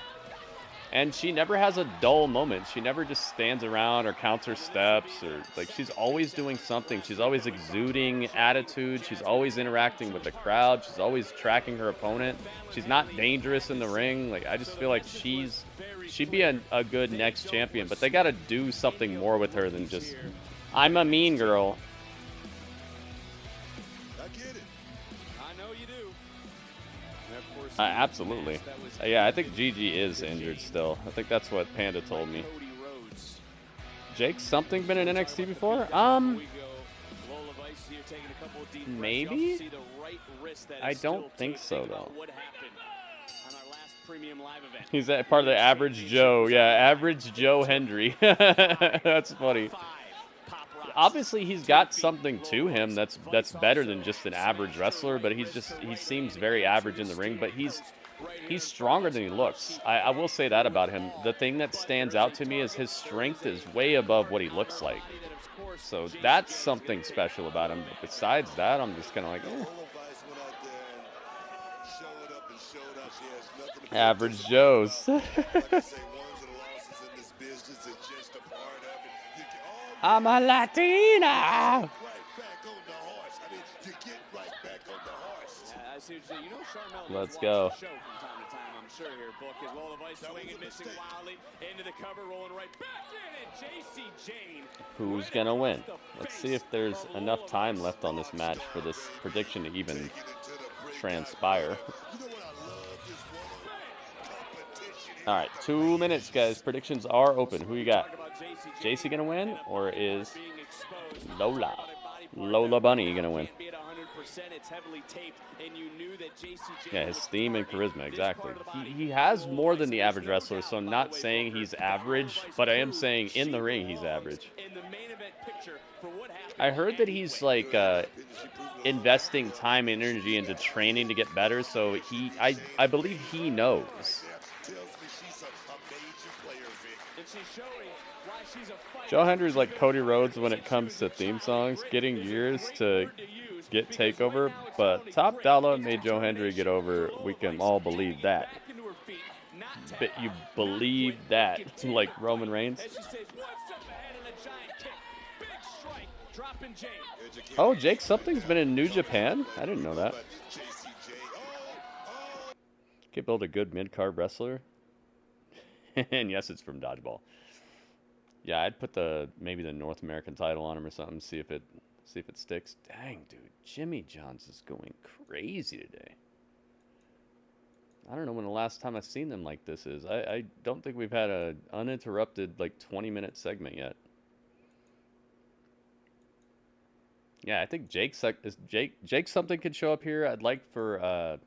And she never has a dull moment. She never just stands around or counts her steps, or like, she's always doing something. She's always exuding attitude. She's always interacting with the crowd. She's always tracking her opponent. She's not dangerous in the ring. Like, I just feel like she'd be a good next champion, but they got to do something more with her than just, I'm a mean girl. I get it. I know you do. Absolutely. Yeah, I think Gigi is injured still. I think that's what Panda told me. Jake something been in NXT before? Maybe? I don't think so, though. He's part of the Average Joe. Yeah, Average Joe Hendry. That's funny. Obviously, he's got something to him that's better than just an average wrestler, but he seems very average in the ring, but he's stronger than he looks. I will say that about him. The thing that stands out to me is his strength is way above what he looks like. So that's something special about him. But besides that, I'm just kind of like, Average Joes. I'm a Latina. Let's go. Who's gonna win? Let's see if there's enough time left on this match for this prediction to even transpire. All right, 2 minutes, guys. Predictions are open. Who you got? JC gonna win, or is Lola Bunny gonna win? Yeah, his theme and charisma, exactly. He has more than the average wrestler, so I'm not saying he's average, but I am saying in the ring he's average. I heard that he's like investing time and energy into training to get better, so I believe he knows. Joe Hendry's like Cody Rhodes when it comes to theme songs, getting years to get takeover, but Top Dollar made Joe Hendry get over. We can all believe that. But you believe that, like Roman Reigns? Oh, Jake Something's been in New Japan? I didn't know that. Could build a good mid-card wrestler. And yes, it's from Dodgeball. Yeah, I'd put maybe the North American title on him or something, see if it sticks. Dang, dude, Jimmy Johns is going crazy today. I don't know when the last time I've seen them like this is. I don't think we've had an uninterrupted like 20-minute segment yet. Yeah, I think Jake Something could show up here. I'd like for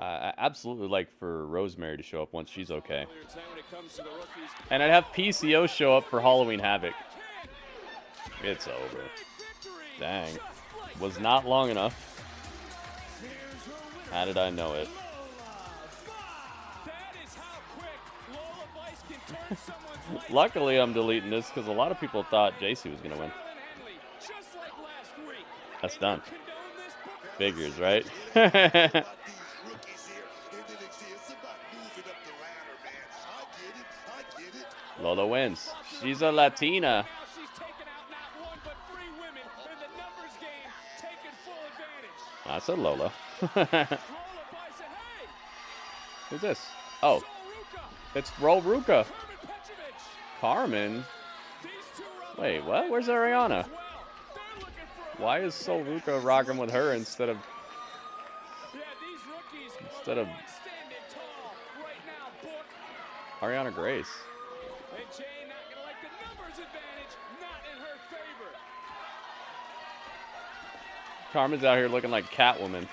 I absolutely like for Rosemary to show up once she's okay. And I'd have PCO show up for Halloween Havoc. It's over. Dang. Was not long enough. How did I know it? Luckily, I'm deleting this because a lot of people thought JC was going to win. That's done. Figures, right? Lola wins. She's a Latina. I said Lola. Who's this? Oh. It's Ruka. Carmen? Wait, what? Where's Ariana? Why is Sol Ruka rocking with her instead of Ariana Grace? Carmen's out here looking like Catwoman.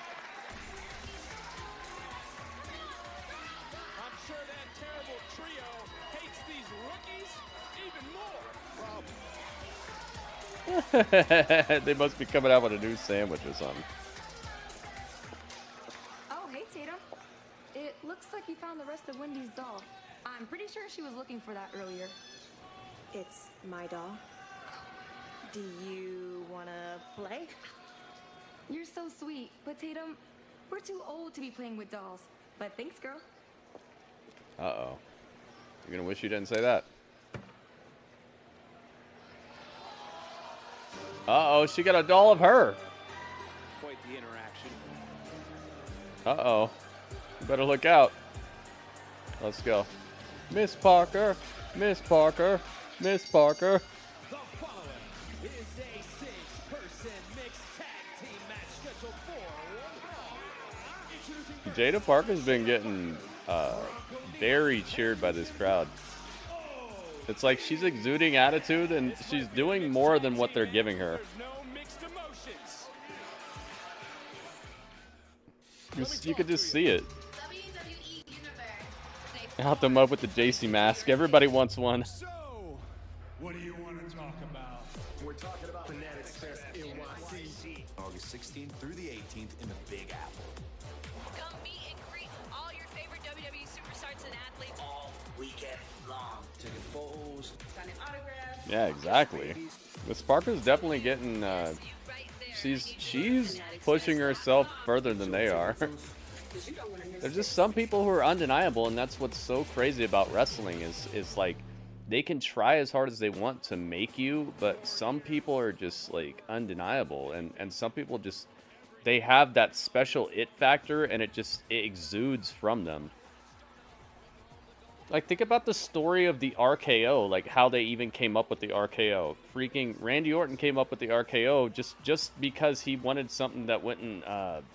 They must be coming out with a new sandwich or something. Oh, hey, Tatum. It looks like you found the rest of Wendy's doll. I'm pretty sure she was looking for that earlier. It's my doll. Do you want to play? You're so sweet, but Tatum, we're too old to be playing with dolls. But thanks, girl. Uh-oh. You're gonna wish you didn't say that. Uh-oh, she got a doll of her. Quite the interaction. Uh-oh. You better look out. Let's go. Miss Parker, Miss Parker, Miss Parker. The following is a 6-person mixed tag team match scheduled for Jada Parker's been getting very cheered by this crowd. It's like she's exuding attitude and she's doing more than what they're giving her. You could just see it. Out them up with the JC mask. Everybody wants one. So, what do you want to talk about? We're talking about Fanatics Fest NYC. August 16th through the 18th in the Big Apple. Come meet and greet all your favorite WWE superstars and athletes all weekend long. Taking photos, signing autographs. Yeah, exactly. Miss Parker's definitely getting. She's pushing herself further than they are. There's just some people who are undeniable, and that's what's so crazy about wrestling is like they can try as hard as they want to make you, but some people are just like undeniable, and some people just they have that special it factor, and it exudes from them. Like, think about the story of the RKO, like how they even came up with the RKO. Freaking Randy Orton came up with the RKO just because he wanted something that wouldn't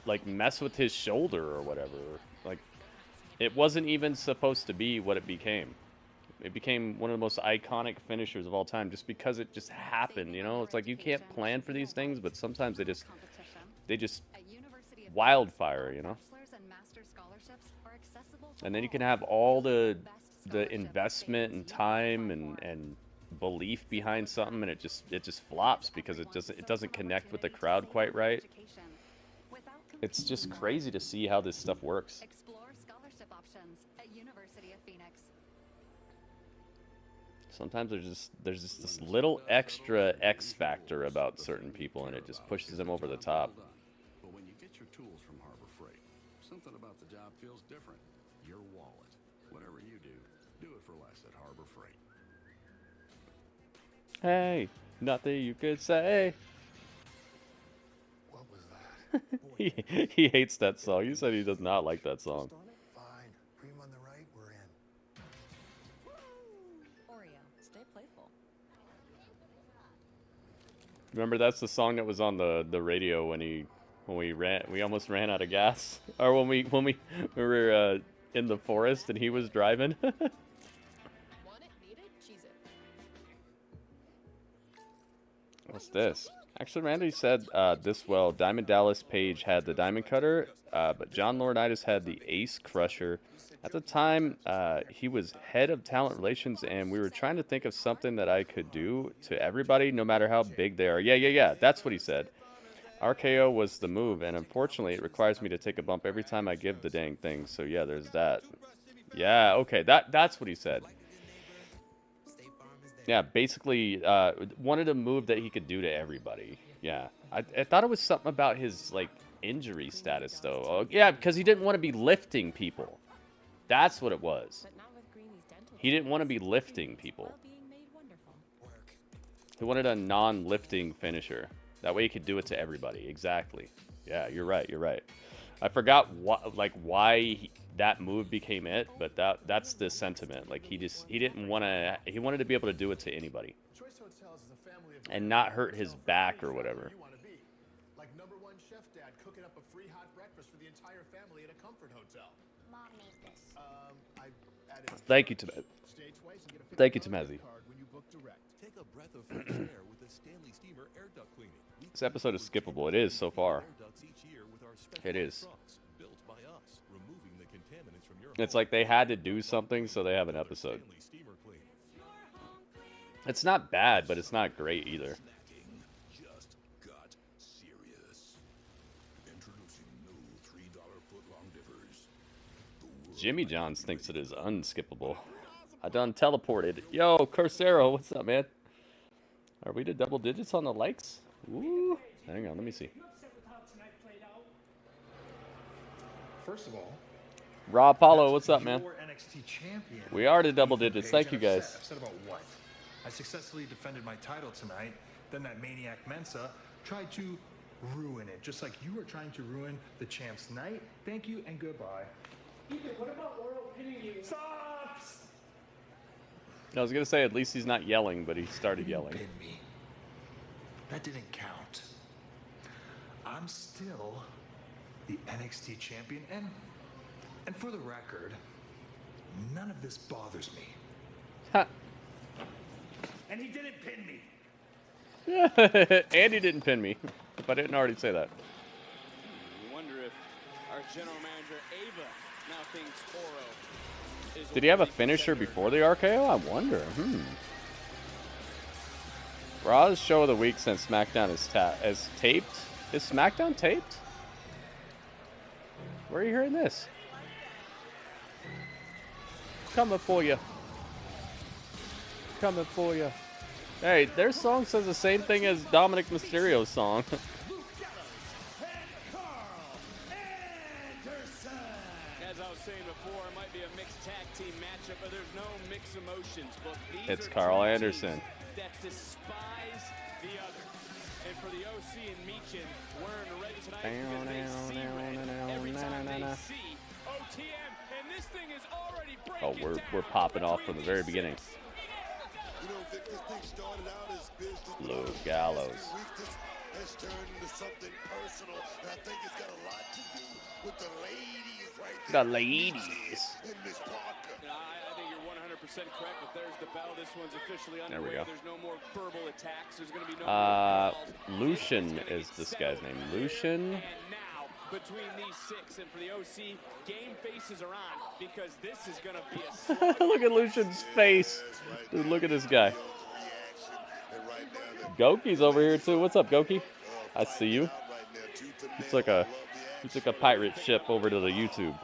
like mess with his shoulder or whatever. Like, it wasn't even supposed to be what it became. It became one of the most iconic finishers of all time just because it just happened, you know? It's like you can't plan for these things, but sometimes they just wildfire, you know? And then you can have all the investment and time and belief behind something, and it just flops because it doesn't connect with the crowd quite right. It's just crazy to see how this stuff works. Sometimes there's just this little extra X factor about certain people, and it just pushes them over the top. But when you get your tools from Harbor Freight, something about the job feels different. Your wallet. Whatever you do it for less at Harbor Freight. Hey, nothing you could say. What was that? he hates that song. He said he does not like that song. Fine. Cream on the right, we're in. Oreo, stay playful. Remember, that's the song that was on the radio when we almost ran out of gas, or when we were in the forest and he was driving. What's this? Actually, Randy said this well. Diamond Dallas Page had the Diamond Cutter, but John Laurinaitis had the Ace Crusher. At the time, he was head of talent relations, and we were trying to think of something that I could do to everybody, no matter how big they are. Yeah. That's what he said. RKO was the move, and unfortunately, it requires me to take a bump every time I give the dang thing. So yeah, there's that. Yeah, okay, that's what he said. Yeah, basically, wanted a move that he could do to everybody. Yeah, I thought it was something about his, like, injury status, though. Oh, yeah, because he didn't want to be lifting people. That's what it was. He didn't want to be lifting people. He wanted a non-lifting finisher. That way he could do it to everybody. Exactly. Yeah, you're right. I forgot why that move became it, but that's the sentiment. Like, he didn't want to. He wanted to be able to do it to anybody, and not hurt his back or whatever. Like #1 chef dad cooking up a free hot breakfast for the entire family at a comfort hotel. Mom made this. I added. Thank you, Tom. Thank you, Tomazzi. Take a breath of fresh air with the Stanley Steamer air duct cleaning. This episode is skippable. It is so far. It is. It's like they had to do something, so they have an episode. It's not bad, but it's not great either. Just got serious. Introducing new $3 foot-long dippers. Jimmy Johns thinks it is unskippable. I done teleported. Yo, Cursero, what's up, man? Are we to double digits on the likes? Ooh. Hang on, let me see. First of all, Rob Paulo, what's up, man? NXT champion. We are to double digits. Thank you, guys. Upset about what? I successfully defended my title tonight. Then that maniac Mensa tried to ruin it, just like you were trying to ruin the champ's night. Thank you and goodbye. Ethan, what about Oral pinning you? Stops! I was gonna say at least he's not yelling, but he started yelling. Pin me. That didn't count. I'm still the NXT champion, and for the record, none of this bothers me. Ha. And he didn't pin me. Andy didn't pin me, if I didn't already say that. I wonder if our general manager Ava now thinks Oro is. Did he have a finisher before the RKO? I wonder. Raw's show of the week since SmackDown is taped. Is SmackDown taped? Where are you hearing this? Coming for you. Coming for you. Hey, their song says the same thing as Dominic Mysterio's song. As I was saying before, it might be a mixed tag team matchup, but there's no mixed emotions. But these It's are Carl two Anderson. teams that despise the other. And for the OC and Meechin wearing red tonight because they see red every time they see OTM. And this thing is already breaking Oh, we're popping off from the very beginning. You know, Vic, this thing started out as business. Lou Gallows. This has turned into something personal, and I think it's got a lot to do with the ladies right there. The ladies. And Miss Parker. I think you're correct, but there's the bell. This one's officially There underway. we go. There's no more verbal attacks. There's going to be no more Lucian is this guy's name. Lucian. between these six, and for the OC, game faces are on because this is going to be a Look at Lucian's face. Dude, look at this guy. Goki's over here too. What's up, Goki? I see you. It's like a pirate ship over to the YouTube.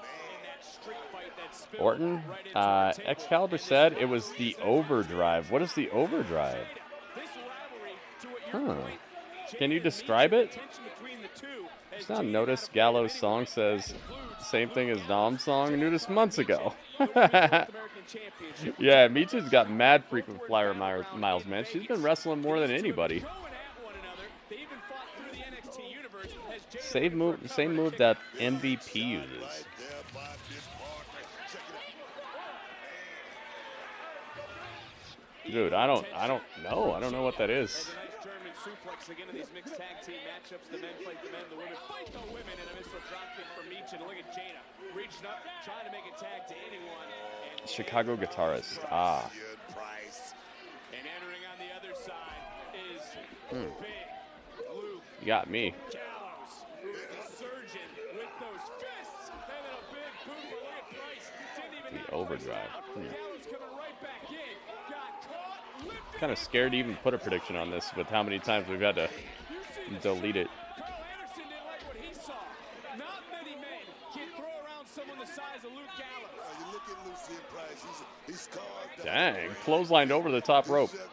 Orton, Excalibur said it was the overdrive. What is the overdrive? Huh. Can you describe it? Just now noticed Gallus' song says same thing as Dom's song. I knew this months ago. Yeah, Michin's got mad frequent flyer miles, man. She's been wrestling more than anybody. Same move that MVP uses. Dude, I don't know. I don't know what that is. suplex again in these mixed tag team matchups. The men fight the men, the women fight the women, and a missile dropkick from Michin. Look at Jada reaching up, trying to make a tag to anyone. And Chicago guitarist. Ah. And entering on the other side is Big Luke. You got me. Gallus, who's a surgeon with those fists, and then a big boom. Look at Price. Didn't even The overdrive. Gallus coming right back in. Got caught. Kind of scared to even put a prediction on this with how many times we've had to delete it. Not many men can throw around someone the size of Luke Gallus. You look at Lucien Price, he's scarred. Dang, clotheslined over the top rope. This man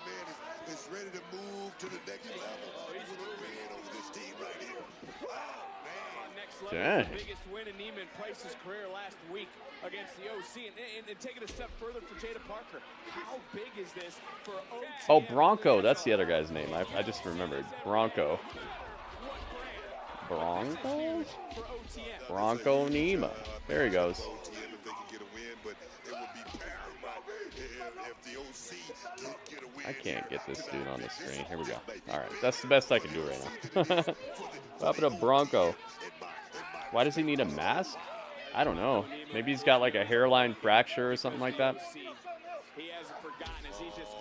is ready to move to the next level. He's a man over this team right here. Wow, man. Next level, Dang. the biggest win in Neiman Price's career last week against the OC. And take it a step further for Jada Parker. How big is this for OTM? Oh, Bronco. That's the other guy's name. I just remembered. Bronco. Bronco? Bronco Nima. There he goes. I can't get this dude on the screen. Here we go. All right, that's the best I can do right now. Pop it up, Bronco. Why does he need a mask? I don't know. Maybe he's got like a hairline fracture or something like that.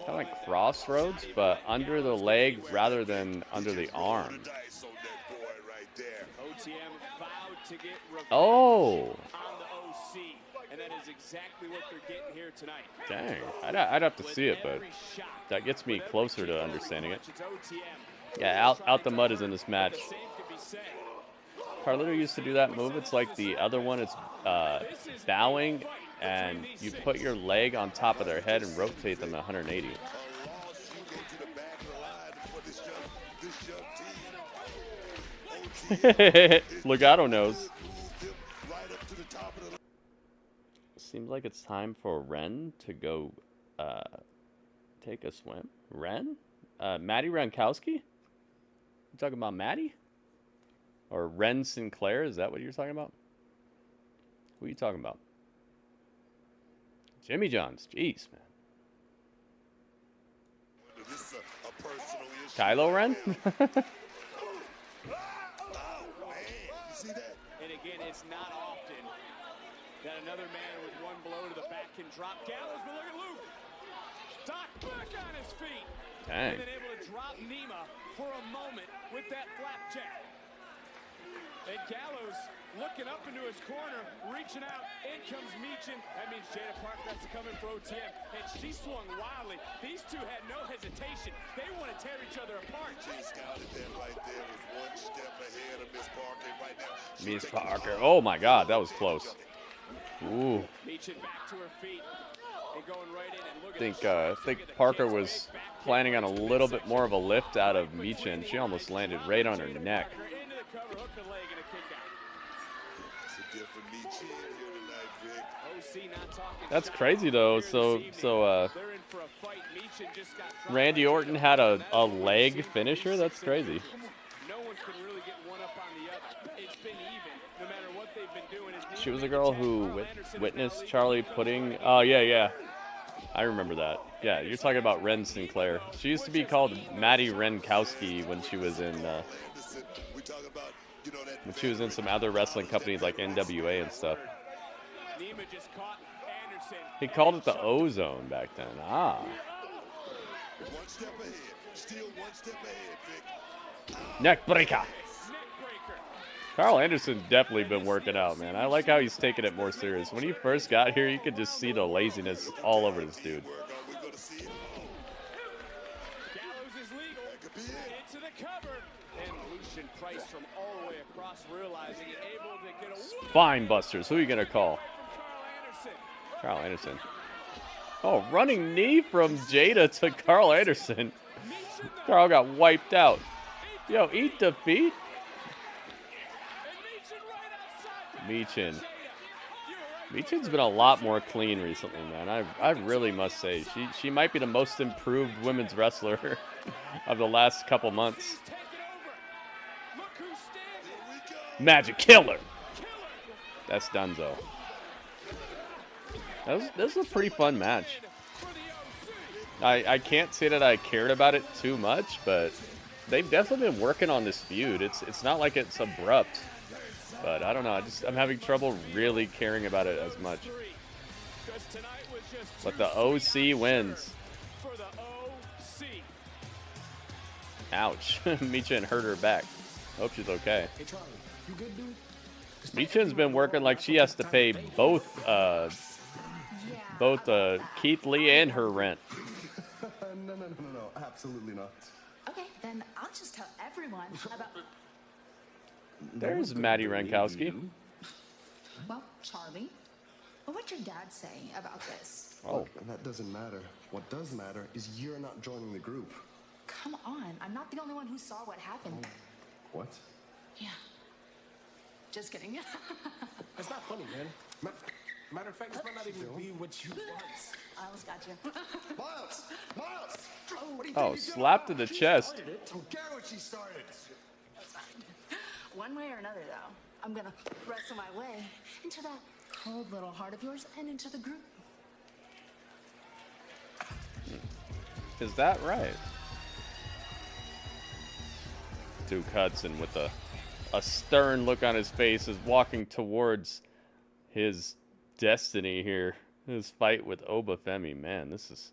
Kind of like Crossroads, but under the leg rather than under the arm. Oh. On the OC, and that is exactly what they're getting here tonight. Dang. I'd have to see it, but that gets me closer to understanding it. Yeah, out the mud is in this match. Carlito used to do that move. It's like the other one. It's bowing, and you put your leg on top of their head and rotate them 180. Legato knows. Seems like it's time for Ren to go take a swim. Ren? Maddie Rankowski? You talking about Maddie? Or Ren Sinclair? Is that what you're talking about? Who are you talking about? Jimmy Johns. Jeez, man. Kylo Ren? And again, it's not often that another man with one blow to the back can drop Gallus, but look at Luke. Doc back on his feet. Dang. And then able to drop Nima for a moment with that flapjack. And Gallus looking up into his corner, reaching out. In comes Michin. That means Jada Parker has to come in for OTM. And she swung wildly. These two had no hesitation. They want to tear each other apart. She scouted that right there, was one step ahead of Miss Parker right now. Miss Parker. Oh my God, that was close. Ooh. Michin back to her feet. And going right in and look I think Parker was planning on a little bit more of a lift out of Michin. She almost landed right on her neck. into the cover, hook the leg, and a kick out. It's a different Michin here tonight, Vic. OC not talking. That's crazy though. So They're in for a fight. Michin just got dropped. Randy Orton had a leg finisher. That's crazy. No one can really get one up on the other. It's been even, no matter what they've been doing. She was a girl who witnessed Charlie putting. Oh yeah. I remember that. Yeah, you're talking about Ren Sinclair. She used to be called Maddie Renkowski when she was in some other wrestling companies like NWA and stuff. Nima just caught He called it the ozone back then. Ah. One step ahead. Still one step ahead, Vic. Neck breaker. Carl Anderson's definitely been working out, man. I like how he's taking it more serious. When he first got here, you could just see the laziness all over this dude. Gallus is legal. Into the cover. And Lucian Price from all the way across, realizing it, able to get a Spine busters. Who are you going to call? Carl Anderson. Oh, running knee from Jada to Carl Anderson. Carl got wiped out. Yo, eat defeat. Michin. Michin's been a lot more clean recently, man. I really must say. She might be the most improved women's wrestler of the last couple months. Magic Killer. That's Dunzo. This was a pretty fun match. I can't say that I cared about it too much, but they've definitely been working on this feud. It's not like it's abrupt, but I don't know. I'm having trouble really caring about it as much. But the OC wins. Ouch. Michin hurt her back. Hope she's okay. Michin's been working like she has to pay both Keith Lee and her rent. No, absolutely not. Okay, then I'll just tell everyone about... There's Maddie Rankowski. Well, Charlie, what's your dad say about this? Oh, look, that doesn't matter. What does matter is you're not joining the group. Come on, I'm not the only one who saw what happened. What? Yeah. Just kidding. That's not funny, man. Matter of fact, this might not even be what you want. I almost got you. Miles! What do you Oh, think slap to the chest. Don't care what she started. That's fine. One way or another, though, I'm gonna wrestle my way into that cold little heart of yours and into the group. Is that right? Duke Hudson with a stern look on his face is walking towards his destiny here. His fight with Oba Femi. Man, this is...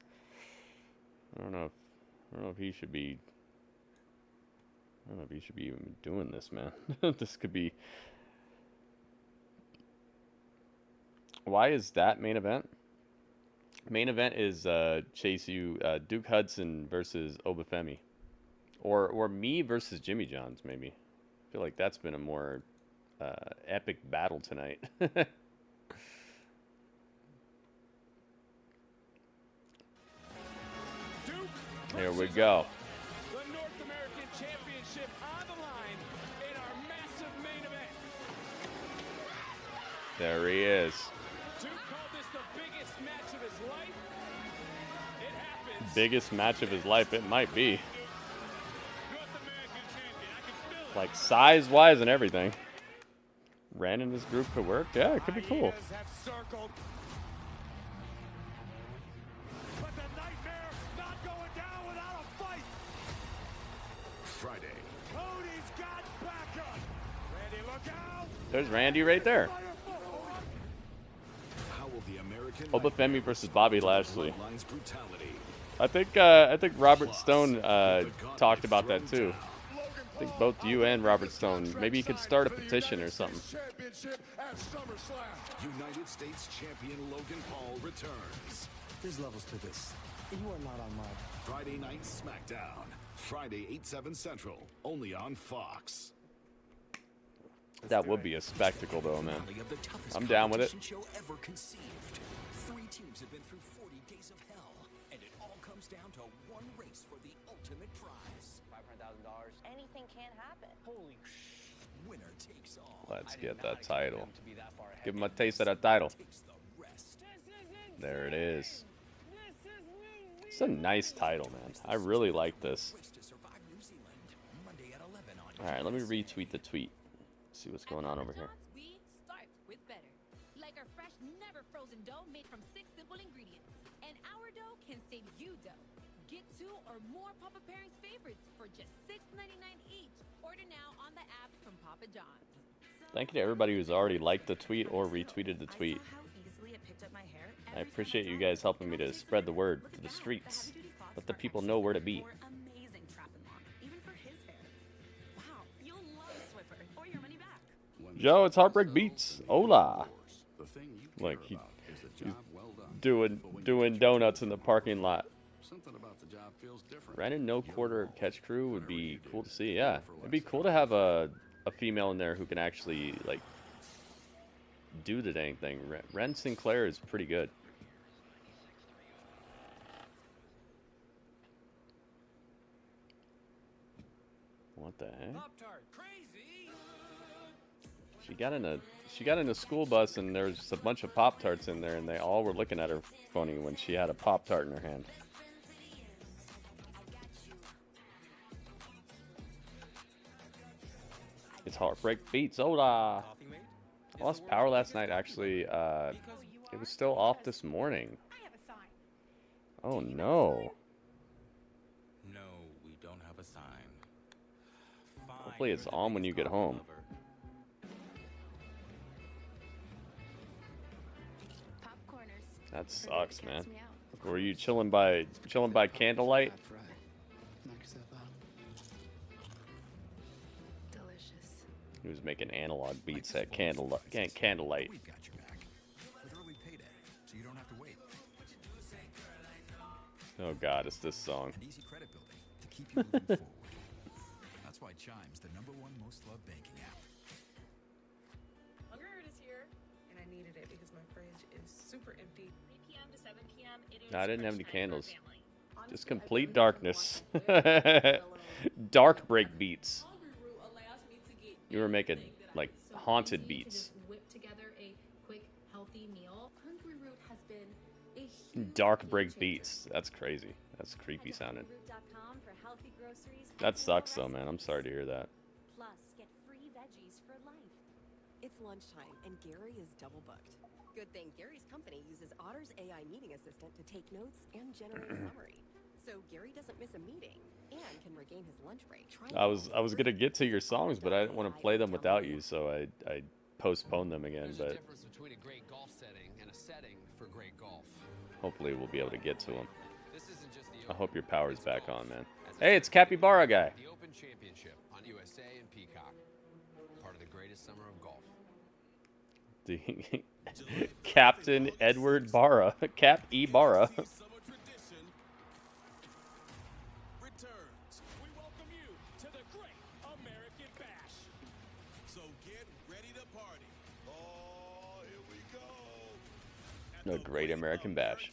I don't know if he should be... I don't know if he should be even doing this, man. This could be... Why is that main event? Main event is Duke Hudson versus Oba Femi. Or me versus Jimmy Johns, maybe. I feel like that's been a more epic battle tonight. Here we go. The North American Championship on the line in our massive main event. There he is. Duke called this the biggest match of his life. It happens. Biggest match of his life. It might be. Like size-wise and everything. Ran in this group could work. Yeah, it could be cool. Friday. Cody's got backup. Randy, look out. There's Randy right there. How will the American Oba Femi versus Bobby Lashley. Bloodline's brutality? I think Robert Stone talked about that too. I think both you and Robert Stone. Maybe you could start a petition or something. United States champion Logan Paul returns. There's levels to this. You are not on mine. Friday Night SmackDown. Friday 8/7 Central. Only on Fox. That would be a spectacle though, man. I'm down with it. Show ever conceived. 3 teams have been through 40 days of hell, and it all comes down to one race for the ultimate prize. $500,000. Anything can happen. Holy winner takes all. Let's get that title. Give him a taste of that title. There it is. It's a nice title, man. I really like this. Alright, let me retweet the tweet. See what's going on over here. We start with better. Like our fresh, never frozen dough made from 6 simple ingredients. And our dough can save you dough. Get 2 or more Papa Pairings favorites for just $6.99 each. Order now on the app from Papa John's. Thank you to everybody who's already liked the tweet or retweeted the tweet. How easily it picked up my hair, I appreciate you guys helping me to spread the word to the streets. Let the people know where to be. Amazing trap and lock, even for his hair. Wow, you'll love Swiffer or your money back. Joe, it's Heartbreak Beats. Hola. Like he's doing donuts in the parking lot. Something about the job feels different. Ren no quarter catch crew would be cool to see. Yeah, it'd be cool to have a female in there who can actually like do the dang thing. Ren Sinclair is pretty good. What the heck? She got in a school bus and there's a bunch of Pop-Tarts in there and they all were looking at her funny when she had a Pop-Tart in her hand. It's Heartbreak Beats. Hola! I lost power last night actually. It was still off this morning. Oh no. No, we don't have a sign. Hopefully it's on when you get home. That sucks, man. Were you chilling by candlelight? Delicious. He was making analog beats at candlelight. We've got your back. With early payday, so you don't have to wait. Oh god, it's this song. And easy credit building to keep you moving forward. That's why Chime's the #1 most loved banking app. Hunger is here, and I needed it because my fridge is super empty. 3 p.m. to 7 p.m. It is I didn't have any crunch time for candles. family. Just complete darkness. Dark break beats. You were making like haunted beats. Whip together a quick, healthy meal. Hungry Root has been a huge Dark break beats. That's crazy. That's creepy sounding. Hungryroot.com for healthy groceries. That sucks though, man. I'm sorry to hear that. Plus, get free veggies for life. It's lunchtime, and Gary is double booked. Good thing Gary's company uses Otter's AI meeting assistant to take notes and generate a summary. So Gary doesn't miss a meeting and can regain his lunch break. I was gonna get to your songs, but I didn't want to play them without you, so I postponed them again. But Difference between a great golf setting and a setting for great golf. hopefully we'll be able to get to them. This isn't just the I hope your power's back on, man. Hey, it's Capybara guy. The Open Championship on USA and Peacock. Part of the greatest summer of golf. The Captain Edward Barra, Cap E Barra. We welcome you to the Great American Bash. So get ready to party. Oh, here we go. The Great American Bash.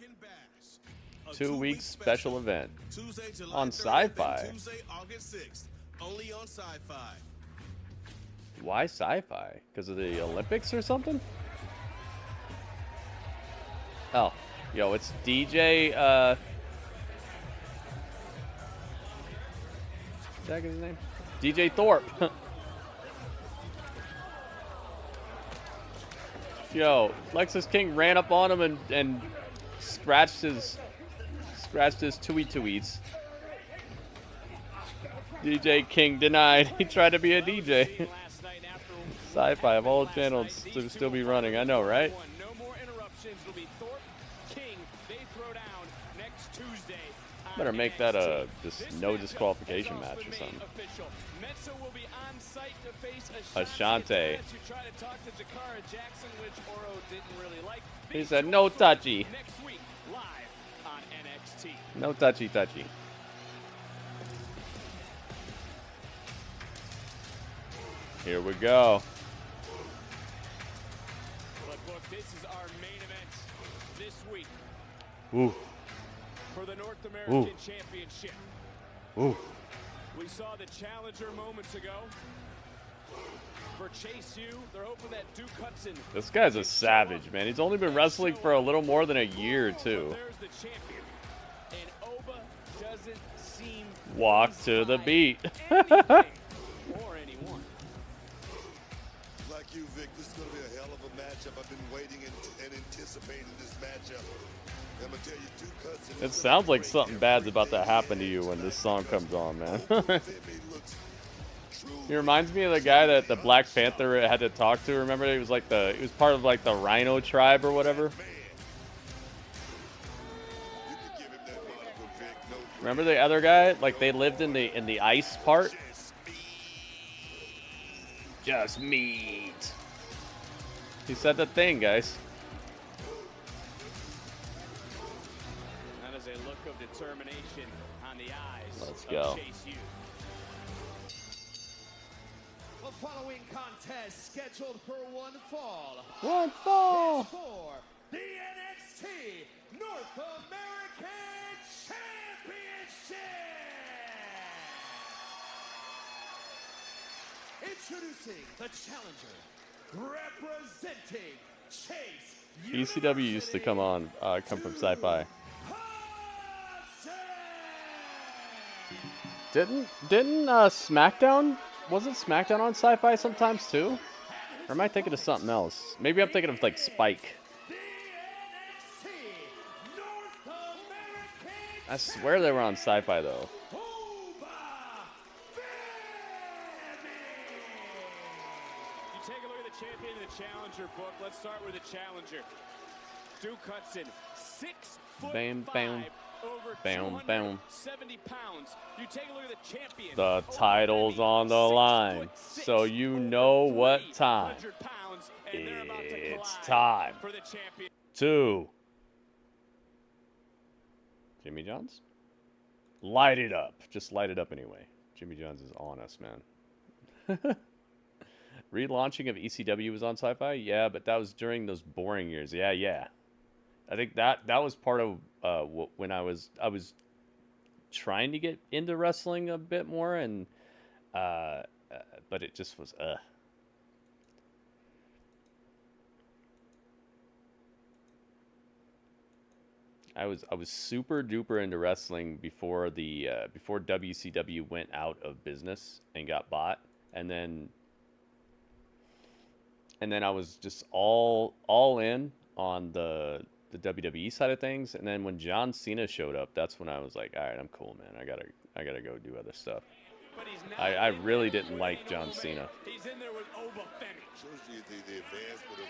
2 weeks special event Tuesday, July on 30th Sci-Fi. and Tuesday, August 6th. Only on Sci-Fi. Why Sci-Fi? Because of the Olympics or something? Oh, yo, it's DJ. What's his name? DJ Thorpe. Yo, Lexus King ran up on him and scratched his tweets. DJ King denied. He tried to be a DJ. Sci-Fi of all channels to still be running. I know, right? No more interruptions. It'll be Thorpe, King. They throw down next Tuesday. Better make that a no disqualification match or something. Metso will be on site to face Ashante. who tried to talk to Jakara Jackson, which Oro didn't really like. He said no touchy. Next week, live on NXT. No touchy. Here we go. But look, this is our main event this week Ooh. for the North American Championship. Ooh. We saw the challenger moments ago. For Chase U, they're hoping that Duke Hudson. This guy's a savage, man. He's only been wrestling for a little more than a year, too. There's the champion. And Oba doesn't seem Walk to the beat. or anyone. Like you, Vic, this is going to be a hell of a matchup. I've been waiting and anticipating this matchup. I'm going to tell you, Duke Hudson. It sounds like something bad's about to happen to you when this song comes on, man. He reminds me of the guy that the Black Panther had to talk to. Remember, he was part of like the Rhino tribe or whatever. Remember the other guy? Like they lived in the ice part. Just meat. He said the thing, guys. That is a look of determination on the eyes. Let's go. Chase U. The following contest scheduled for one fall. One fall. Is for the NXT North American Championship. Introducing the challenger, representing Chase. ECW used to come on, come from Sci-Fi. Didn't SmackDown? Wasn't SmackDown on Sci-Fi sometimes too? Or am I thinking of something else? Maybe I'm thinking of like Spike. I swear they were on Sci-Fi though. You take a look at the champion in the challenger book. Let's start with the challenger. Duke Hudson, 6'5", Bam, bam. over Bam, bam. 270 pounds. You take a look at the champion. The title's on the line, so you know what time. It's time to Jimmy John's. Light it up. Just light it up anyway. Jimmy John's is on us, man. Relaunching of ECW was on Sci-Fi? Yeah, but that was during those boring years. Yeah. I think that was part of when I was trying to get into wrestling a bit more, and but it just was I was super duper into wrestling before before WCW went out of business and got bought, and then I was just all in on the WWE side of things, and then when John Cena showed up, that's when I was like, all right, I'm cool, man. I gotta go do other stuff. I really didn't like John Cena. He's in there with Oba Femi. Shows you the advancement of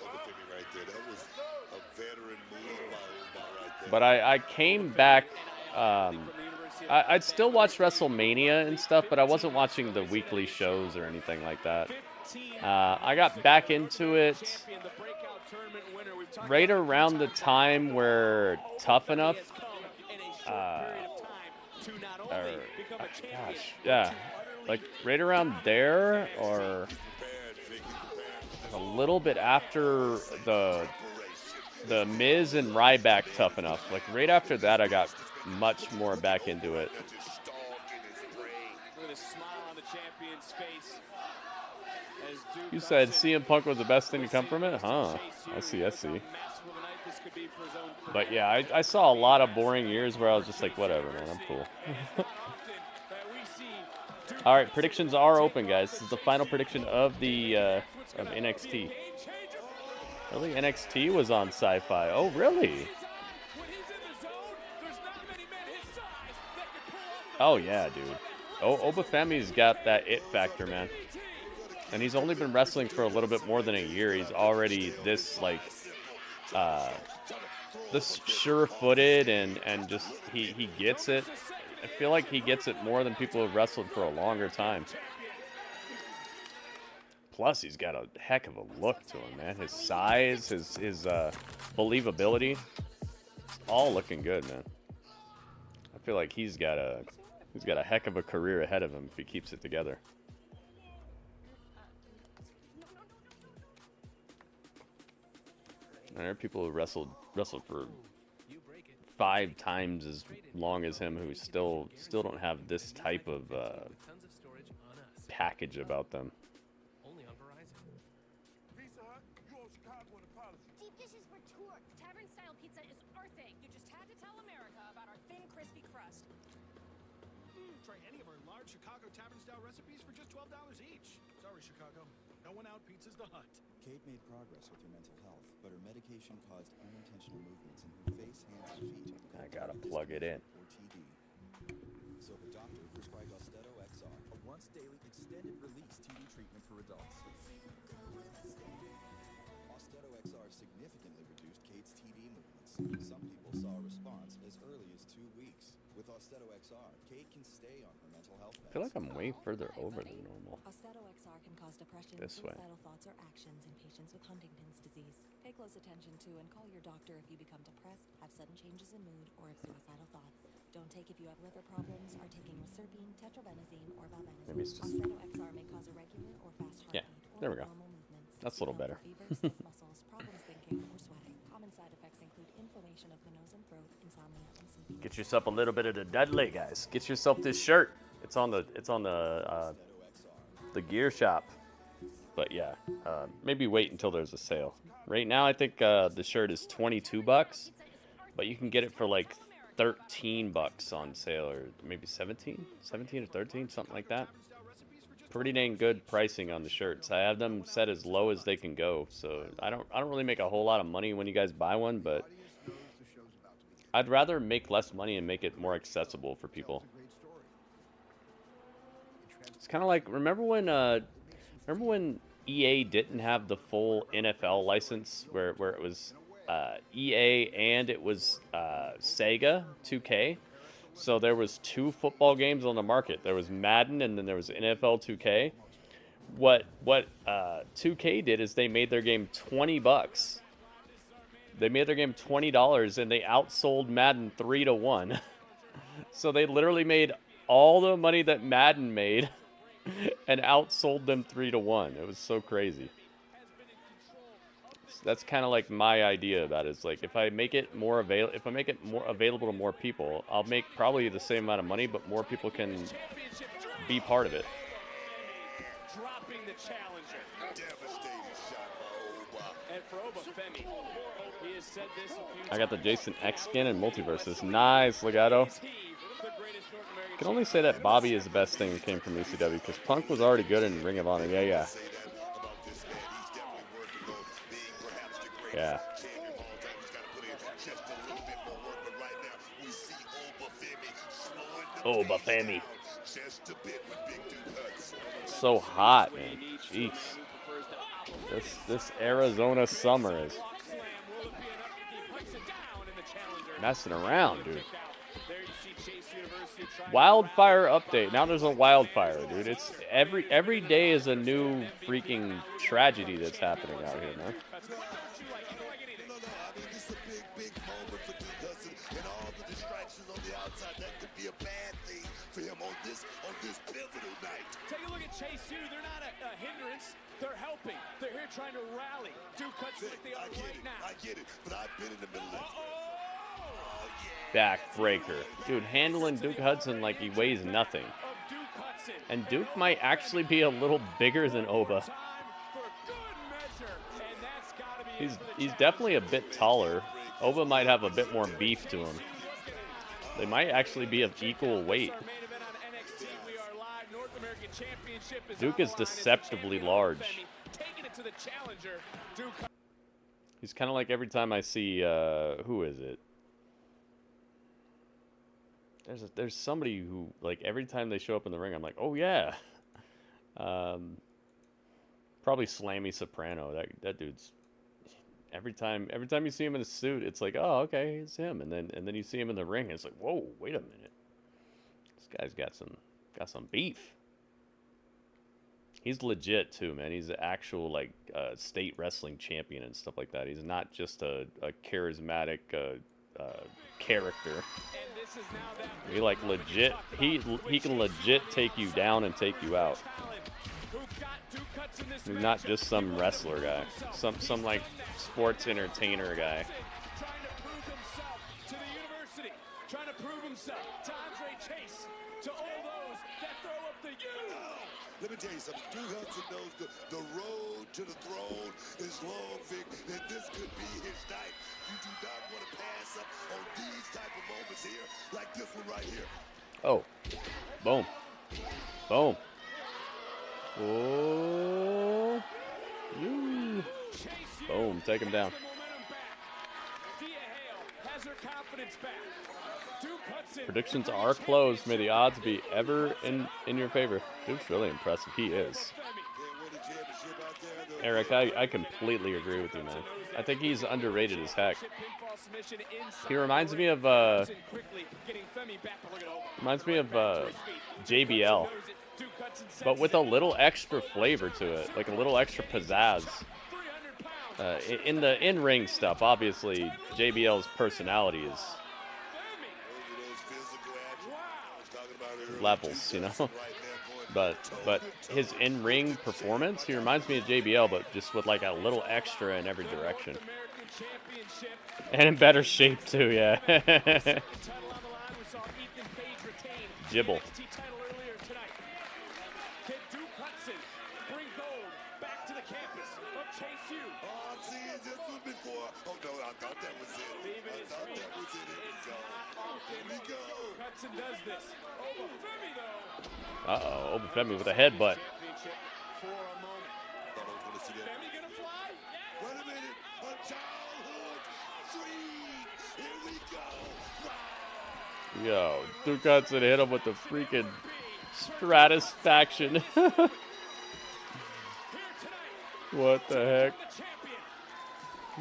Oba Femi right there. That was a veteran move by Oba right there. But I came back. I'd still watch WrestleMania and stuff, but I wasn't watching the weekly shows or anything like that. I got back into it right around the time where Tough Enough, like right around there, or a little bit after the Miz and Ryback Tough Enough. Like right after that, I got much more back into it. With a smile on the champion's face. You said CM Punk was the best thing to come from it? Huh. I see. But yeah, I saw a lot of boring years where I was just like, whatever, man, I'm cool. All right, predictions are open, guys. This is the final prediction of the of NXT. Really? NXT was on Sci-Fi. Oh, really? Oh, yeah, dude. Oh, Oba Femi's got that it factor, man. And he's only been wrestling for a little bit more than a year. He's already this, like, this sure-footed and just, he gets it. I feel like he gets it more than people who've wrestled for a longer time. Plus, he's got a heck of a look to him, man. His size, his believability, it's all looking good, man. I feel like he's got a heck of a career ahead of him if he keeps it together. There are people who wrestled for 5 times as long as him who still don't have this type of package about them. Deep dishes for tour. Tavern-style pizza is our thing. You just had to tell America about our thin, crispy crust. Try any of our large Chicago tavern-style recipes for just $12 each. Sorry, Chicago. No one out pizza's the hut. Kate made progress with her mental health, but her medication caused unintentional movements in her face, hands, and feet. I gotta plug it in. Or TD. So her doctor prescribed Austedo XR, a once-daily extended-release TD treatment for adults. Austedo XR significantly reduced Kate's TD movements. Some people saw a response as early as 2 weeks. With Austedo XR, Kate can stay on her mental health I feel like I'm way further over than normal. Austedo XR can cause depression, This way. suicidal thoughts, or actions in patients with Huntington's disease. Pay close attention to and call your doctor if you become depressed, have sudden changes in mood, or have suicidal thoughts. Don't take if you have liver problems, are taking reserpine, tetrabenazine, or valbenazine. Maybe it's just... Austedo XR may cause irregular or fast heartbeat. Yeah, there we go. That's a little better. Fever, stiff muscles, problems thinking, or sweating. Common side effects include inflammation of the nose and throat, insomnia, and sleepiness. Get yourself a little bit of the Dudley, guys. Get yourself this shirt. It's on the gear shop. But yeah, maybe wait until there's a sale. Right now, I think the shirt is $22, but you can get it for like $13 on sale, or maybe 17 or 13, something like that. Pretty dang good pricing on the shirts. I have them set as low as they can go, so I don't really make a whole lot of money when you guys buy one, but I'd rather make less money and make it more accessible for people. It's kind of like, remember when EA didn't have the full NFL license, where it was EA and it was Sega 2K? So there was 2 football games on the market. There was Madden and then there was NFL 2K. What 2K did is they made their game $20. They made their game $20 and they outsold Madden 3-1. So they literally made all the money that Madden made and outsold them 3-1. It was so crazy. That's kind of like my idea about it. It's like if I make it more available to more people, I'll make probably the same amount of money, but more people can be part of it. Dropping the challenger. Devastating shot by Oba. And for Oba, Femi, he has said this a few I got the Jason X skin and Multiverses. Nice, Legato. I can only say that Bobby is the best thing that came from ECW, because Punk was already good in Ring of Honor. Yeah. Yeah. Oba Femi. So hot, man. Jeez. This Arizona summer is messing around, dude. Wildfire update. Now there's a wildfire, dude. It's every day is a new freaking tragedy that's happening out here, man. Take a look at Chase U. They're not a hindrance. They're helping. They're here trying to rally. Duke Hudson like they are right now. I get it, but I've been in the middle of it. Backbreaker. Dude, handling Duke Hudson like he weighs nothing. And Duke might actually be a little bigger than Oba. He's definitely a bit taller. Oba might have a bit more beef to him. They might actually be of equal weight. Duke is deceptively large. He's kind of like every time I see, who is it? There's somebody who, like, every time they show up in the ring, I'm like, oh yeah. Probably Slammy Soprano. That dude's, every time you see him in a suit, it's like, oh, okay, it's him. And then you see him in the ring, and it's like, whoa, wait a minute. This guy's got some beef. He's legit too, man. He's an actual like state wrestling champion and stuff like that. He's not just a charismatic character. He like legit. He can legit take you down and take you out. He's not just some wrestler guy. Some like sports entertainer guy. Trying to prove himself to Andre Chase, to all those that throw up the U. Let me tell you something. Duke Hudson knows the road to the throne is long, Vic, and this could be his night. You do not want to pass up on these type of moments here, like this one right here. Oh, boom, boom. Oh, boom, take him down. Predictions are closed. May the odds be ever in your favor. Duke's really impressive. He is. Eric, I completely agree with you, man. I think he's underrated as heck. He reminds me of JBL, but with a little extra flavor to it, like a little extra pizzazz. In the in-ring stuff, obviously, JBL's personality is levels, you know. But his in-ring performance, he reminds me of JBL, but just with like a little extra in every direction. And in better shape too, yeah. Jibble. Uh-oh, Femi with a headbutt. Yo, Duke Hudson hit him with the freaking Stratisfaction. What the heck?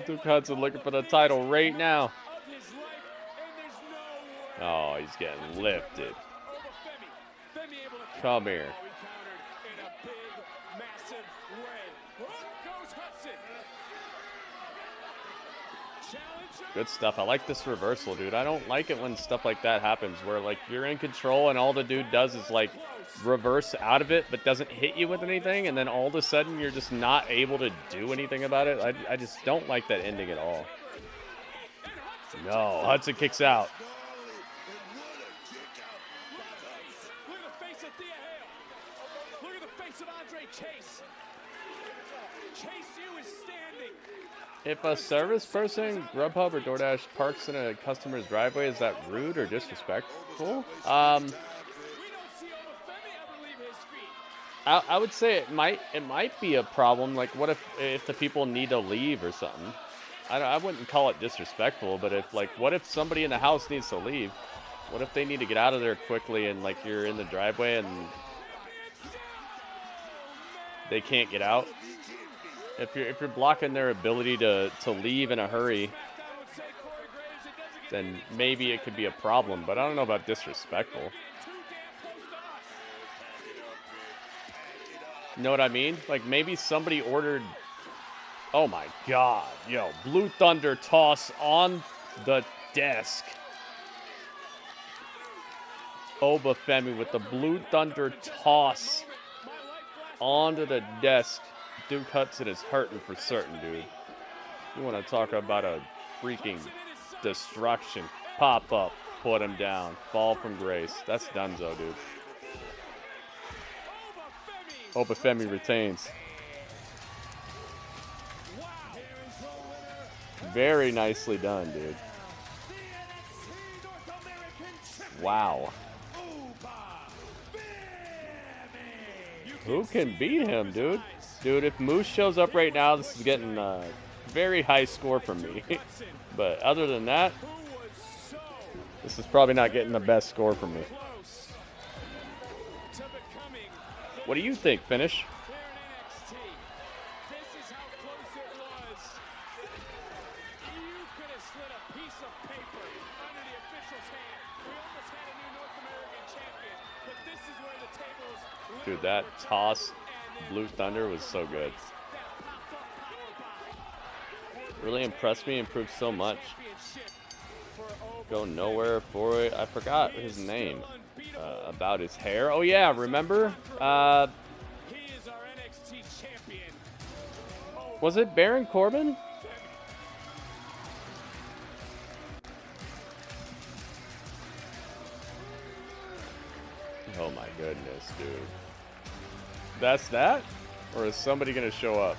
Duke Hudson looking for the title right now. Oh, he's getting lifted. Come here. Good stuff. I like this reversal, dude. I don't like it when stuff like that happens, where like you're in control and all the dude does is like reverse out of it, but doesn't hit you with anything, and then all of a sudden you're just not able to do anything about it. I just don't like that ending at all. No, Hudson kicks out. If a service person, Grubhub or DoorDash, parks in a customer's driveway, is that rude or disrespectful? I would say it might be a problem. Like, what if the people need to leave or something? I wouldn't call it disrespectful, but what if somebody in the house needs to leave? What if they need to get out of there quickly and like you're in the driveway and they can't get out? If you're blocking their ability to leave in a hurry, then maybe it could be a problem. But I don't know about disrespectful. You know what I mean? Like maybe somebody ordered. Oh my God, yo, Blue Thunder toss on the desk. Femi with the Blue Thunder toss onto the desk. Duke Hudson is hurting for certain, dude. You want to talk about a freaking destruction. Pop up, put him down, fall from grace. That's donezo, dude. Femi retains. Very nicely done, dude. Wow. Who can beat him, dude? Dude, if Moose shows up right now, this is getting a very high score from me. But other than that, this is probably not getting the best score from me. What do you think, Finish? Dude, that toss Blue Thunder was so good. Really impressed me, improved so much. Go nowhere for it. I forgot his name. About his hair. Oh yeah, remember? Was it Baron Corbin? Oh my goodness, dude. That's that? Or is somebody gonna show up?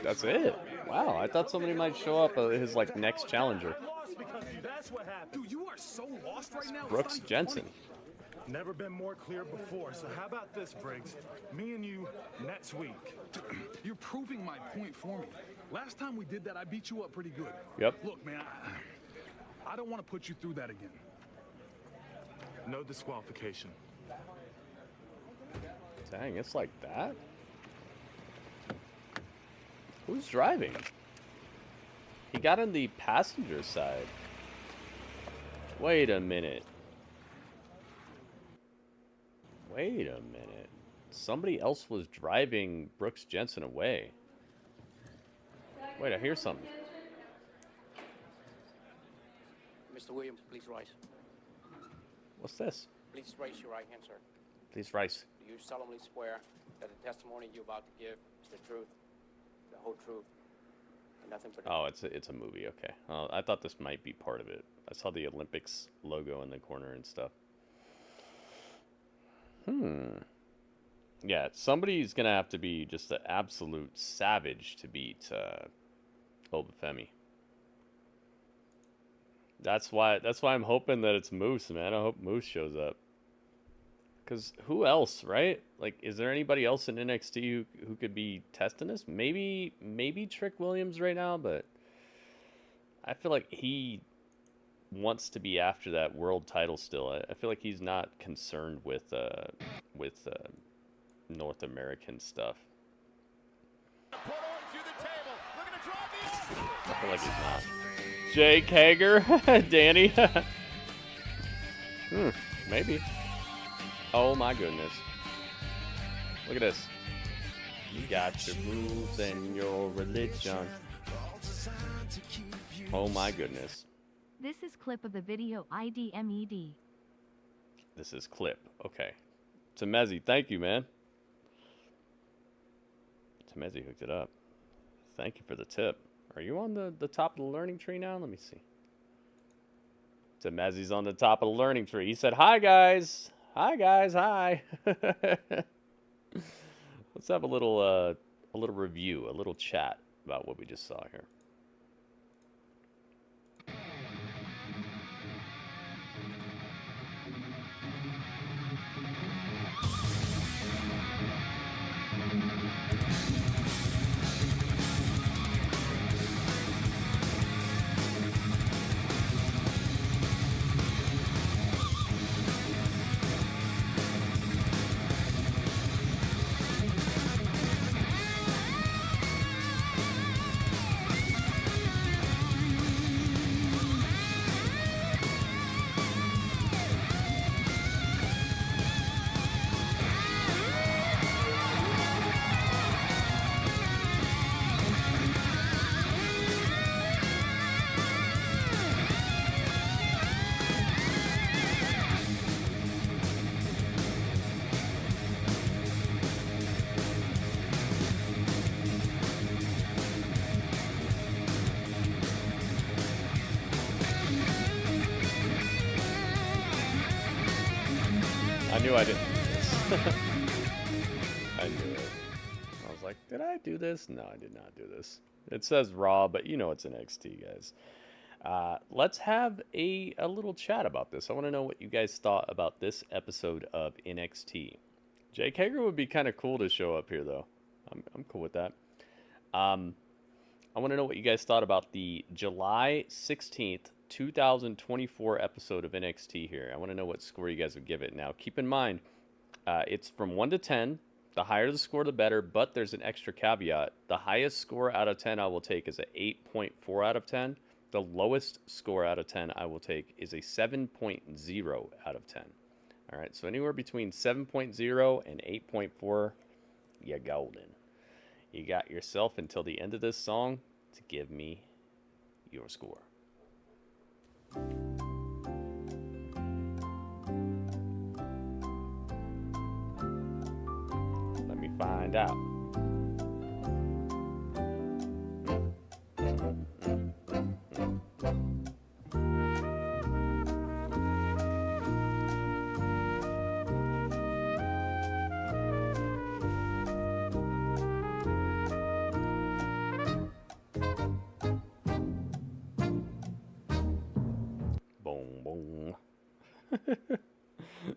That's it. Wow, I thought somebody might show up as his like next challenger. Dude, you are so lost right now. Brooks Jensen. Never been more clear before. So how about this, Briggs? Me and you next week. You're proving my point for me. Last time we did that, I beat you up pretty good. Yep. Look, man, I don't want to put you through that again. No disqualification. Dang, it's like that? Who's driving? He got on the passenger side. Wait a minute. Wait a minute. Somebody else was driving Brooks Jensen away. Wait, I hear something. Mr. Williams, please rise. What's this? Please raise your right hand, sir. Please rise. Do you solemnly swear that the testimony you're about to give is the truth, the whole truth, and nothing but the Oh, it's a movie. Okay. I thought this might be part of it. I saw the Olympics logo in the corner and stuff. Yeah, somebody's gonna have to be just an absolute savage to beat Femi. That's why I'm hoping that it's Moose, man. I hope Moose shows up. Cause who else, right? Like, is there anybody else in NXT who could be testing this? Maybe Trick Williams right now, but I feel like he wants to be after that world title still. I feel like he's not concerned with North American stuff. I feel like he's not. Jake Hager, Danny. Maybe. Oh my goodness. Look at this. You got your rules and your religion. Oh my goodness. This is clip of the video IDMED. This is clip. Okay. Temezi, thank you, man. Temezi hooked it up. Thank you for the tip. Are you on the top of the learning tree now? Let me see. Temezi's on the top of the learning tree. He said, "Hi guys. Hi guys. Hi." Let's have a little review, a little chat about what we just saw here. I knew I didn't do this. I knew it. I was like, did I do this? No, I did not do this. It says Raw, but you know it's NXT, guys. Let's have a little chat about this. I want to know what you guys thought about this episode of NXT. Jake Hager would be kind of cool to show up here, though. I'm cool with that. I want to know what you guys thought about the July 16th, 2024 episode of NXT here. I want to know what score you guys would give it. Now, keep in mind, it's from 1 to 10. The higher the score, the better, but there's an extra caveat. The highest score out of 10 I will take is an 8.4 out of 10. The lowest score out of 10 I will take is a 7.0 out of 10. All right, so anywhere between 7.0 and 8.4, you're golden. You got yourself until the end of this song to give me your score. Let me find out.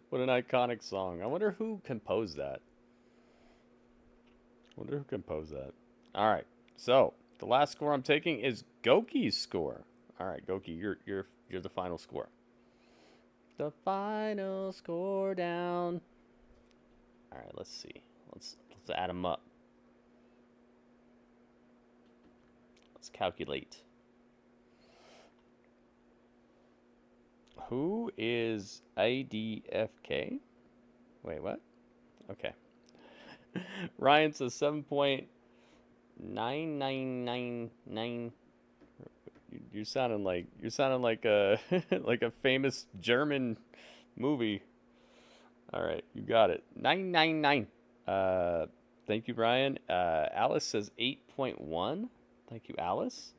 What an iconic song. I wonder who composed that. All right. So, the last score I'm taking is Goki's score. All right, Goki, you're the final score. The final score down. All right, let's see. Let's add them up. calculate. Who is IDFK? Wait, what? Okay. Ryan says 7.9999. You're sounding like a like a famous German movie. All right, you got it. 999. Thank you, Brian. Alice says 8.1. Thank you, Alice.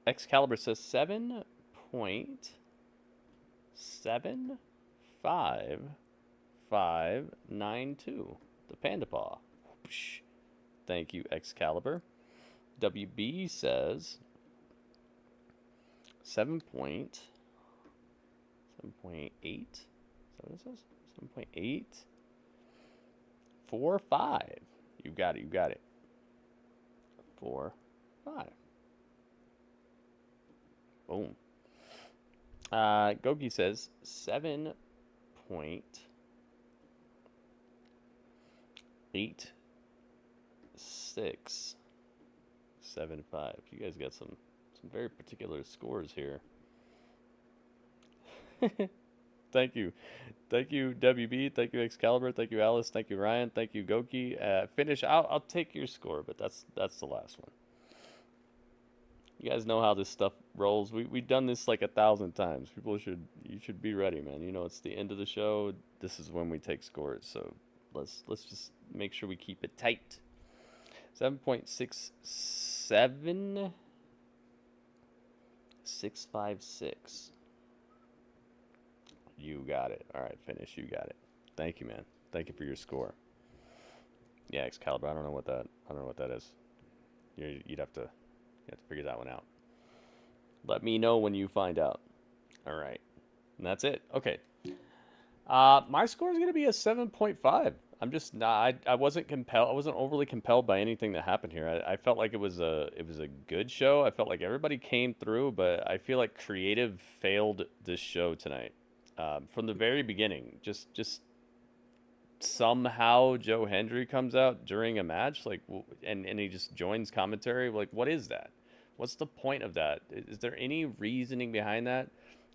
Excalibur says 7.75592. The Panda Paw. Whoosh. Thank you, Excalibur. WB says 7.8. Is that what it says? 7.845. You got it. 4-5. Boom. Gogi says 7.8675. You guys got some very particular scores here. Thank you, WB. Thank you, Excalibur. Thank you, Alice. Thank you, Ryan. Thank you, Goki. Finish. I'll take your score, but that's the last one. You guys know how this stuff rolls. We've done this like 1,000 times. You should be ready, man. You know it's the end of the show. This is when we take scores. So let's just make sure we keep it tight. 7.67656. You got it. All right, Finish. You got it. Thank you, man. Thank you for your score. Yeah, Excalibur. I don't know what that is. You'd have to figure that one out. Let me know when you find out. All right, and that's it. Okay. My score is gonna be a 7.5. I'm just not. I wasn't compelled. I wasn't overly compelled by anything that happened here. I felt like it was a good show. I felt like everybody came through, but I feel like creative failed this show tonight. From the very beginning, just somehow Joe Hendry comes out during a match, like, and he just joins commentary. Like, what is that? What's the point of that? Is there any reasoning behind that?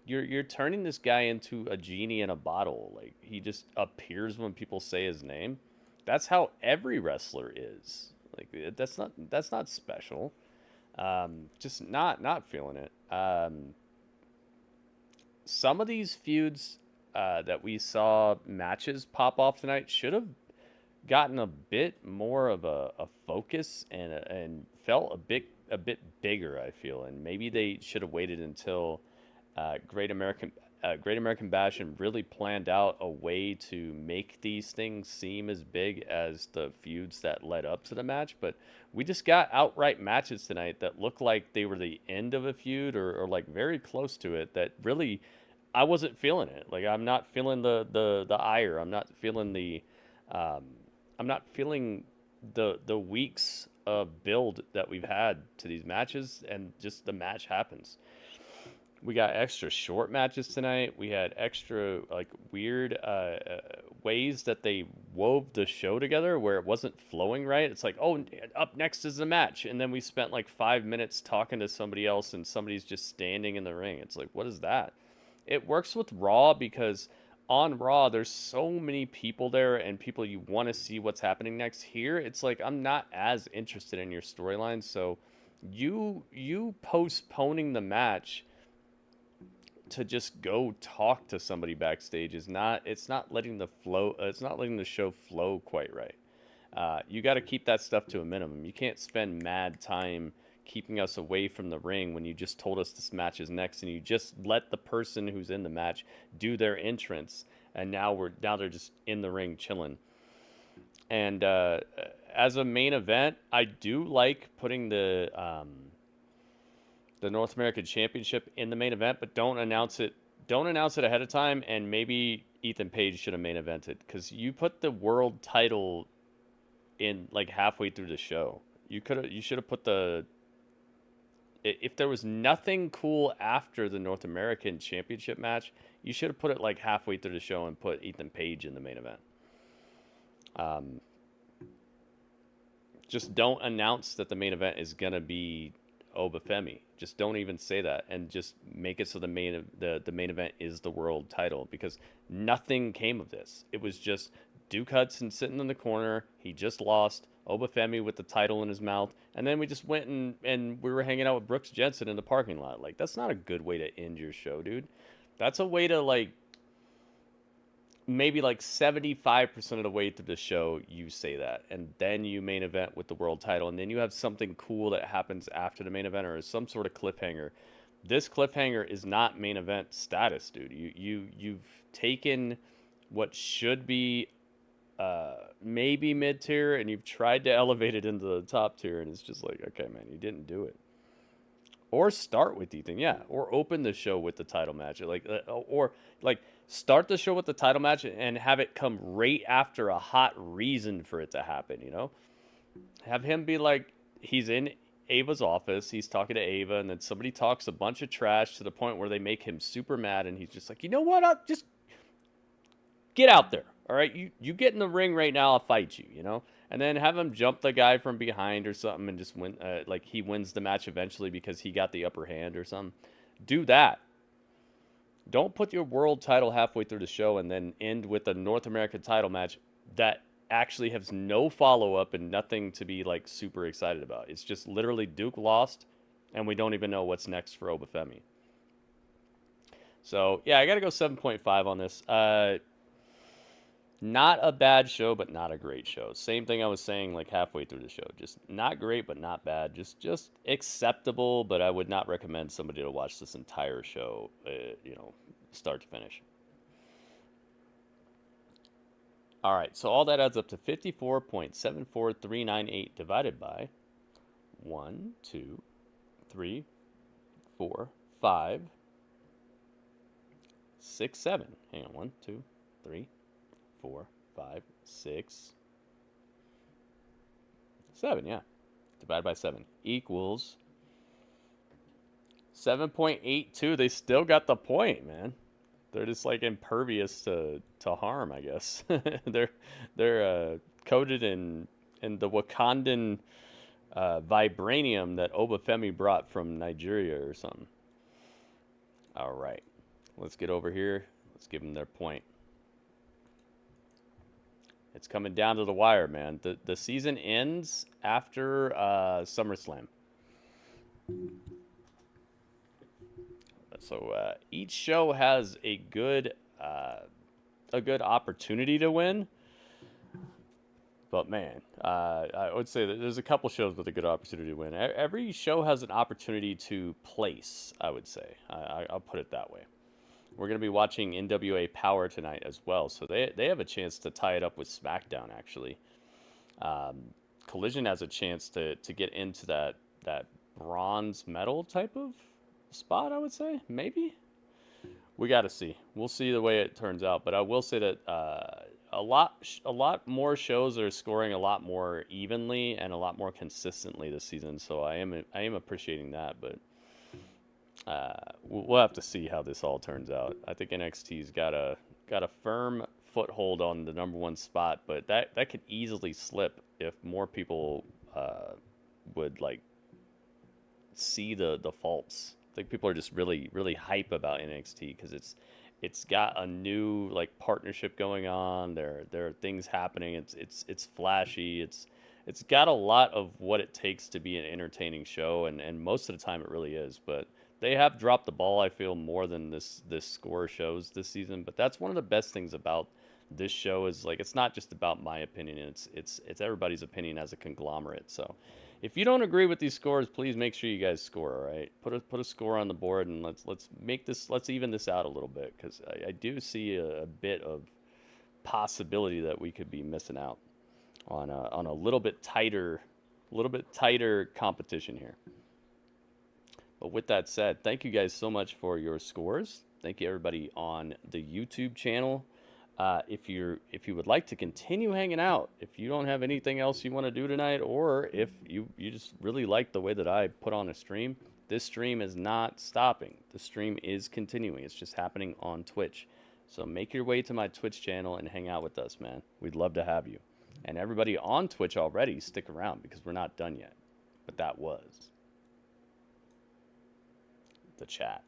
You're turning this guy into a genie in a bottle. Like, he just appears when people say his name. That's how every wrestler is. Like, that's not special. Just not feeling it. Some of these feuds that we saw matches pop off tonight should have gotten a bit more of a focus and felt a bit bigger, I feel, and maybe they should have waited until Great American Bash and really planned out a way to make these things seem as big as the feuds that led up to the match. But we just got outright matches tonight that looked like they were the end of a feud or like very close to it, that really I wasn't feeling it. Like, I'm not feeling the ire. I'm not feeling the weeks of build that we've had to these matches, and just the match happens. We got extra short matches tonight. We had extra like weird ways that they wove the show together where it wasn't flowing right. It's like, oh, up next is the match, and then we spent like 5 minutes talking to somebody else, and somebody's just standing in the ring. It's like, what is that? It works with Raw because on Raw there's so many people there and people you want to see what's happening next. Here it's like, I'm not as interested in your storyline, so you postponing the match to just go talk to somebody backstage it's not letting the show flow quite right. You got to keep that stuff to a minimum. You can't spend mad time keeping us away from the ring when you just told us this match is next, and you just let the person who's in the match do their entrance, and now they're just in the ring chilling. And as a main event, I do like putting the North American Championship in the main event, but don't announce it ahead of time. And maybe Ethan Page should have main evented, because you put the world title in like halfway through the show. You should have put if there was nothing cool after the North American Championship match, you should have put it like halfway through the show and put Ethan Page in the main event. Just don't announce that the main event is gonna be Oba Femi. Just don't even say that, and just make it so the main event is the world title, because nothing came of this. It was just Duke Hudson sitting in the corner. He just lost. Oba Femi with the title in his mouth, and then we just went and we were hanging out with Brooks Jensen in the parking lot. Like, that's not a good way to end your show, dude. That's a way to, like, maybe like 75% of the way through the show you say that, and then you main event with the world title, and then you have something cool that happens after the main event, or some sort of cliffhanger. This cliffhanger is not main event status, dude. You've taken what should be maybe mid-tier, and you've tried to elevate it into the top tier, and it's just like, okay, man, you didn't do it. Or start with Ethan, yeah, or open the show with the title match, or start the show with the title match and have it come right after a hot reason for it to happen, you know? Have him be like, he's in Ava's office, he's talking to Ava, and then somebody talks a bunch of trash to the point where they make him super mad, and he's just like, you know what, I'll just get out there. All right, you get in the ring right now, I'll fight you, you know? And then have him jump the guy from behind or something and just win, like he wins the match eventually because he got the upper hand or something. Do that. Don't put your world title halfway through the show and then end with a North American title match that actually has no follow-up and nothing to be, like, super excited about. It's just literally Duke lost, and we don't even know what's next for Oba Femi. So, yeah, I got to go 7.5 on this. Not a bad show, but not a great show. Same thing I was saying, like, halfway through the show. Just not great, but not bad. Just acceptable, but I would not recommend somebody to watch this entire show, you know, start to finish. All right, so all that adds up to 54.74398 divided by 1, 2, 3, 4, 5, 6, 7. Hang on, 1, 2, 3, 4, 5, 6, 7, yeah. Divided by 7 equals 7.82. They still got the point, man. They're just like impervious to harm, I guess. they're coated in the Wakandan vibranium that Oba Femi brought from Nigeria or something. All right, let's get over here. Let's give them their point. It's coming down to the wire, man. The season ends after SummerSlam. So each show has a good opportunity to win. But man, I would say that there's a couple shows with a good opportunity to win. Every show has an opportunity to place, I would say. I'll put it that way. We're going to be watching NWA Power tonight as well, so they have a chance to tie it up with SmackDown, actually. Collision has a chance to get into that bronze medal type of spot, I would say, maybe. We got to see. We'll see the way it turns out, but I will say that a lot more shows are scoring a lot more evenly and a lot more consistently this season, so I am appreciating that, but we'll have to see how this all turns out. I think NXT's got a firm foothold on the #1 spot, but that could easily slip if more people would like see the faults. I think people are just really hype about NXT because it's got a new like partnership going on. There are things happening. It's flashy. It's got a lot of what it takes to be an entertaining show, and most of the time it really is. But they have dropped the ball, I feel, more than this score shows this season. But that's one of the best things about this show is like it's not just about my opinion. It's everybody's opinion as a conglomerate. So if you don't agree with these scores, please make sure you guys score. All right, put a score on the board and let's even this out a little bit because I do see a bit of possibility that we could be missing out on a little bit tighter competition here. But with that said, thank you guys so much for your scores. Thank you everybody on the YouTube channel. If you would like to continue hanging out, if you don't have anything else you want to do tonight, or if you just really like the way that I put on a stream, this stream is not stopping. The stream is continuing. It's just happening on Twitch. So make your way to my Twitch channel and hang out with us, man. We'd love to have you. And everybody on Twitch already, stick around because we're not done yet. But that was the chat.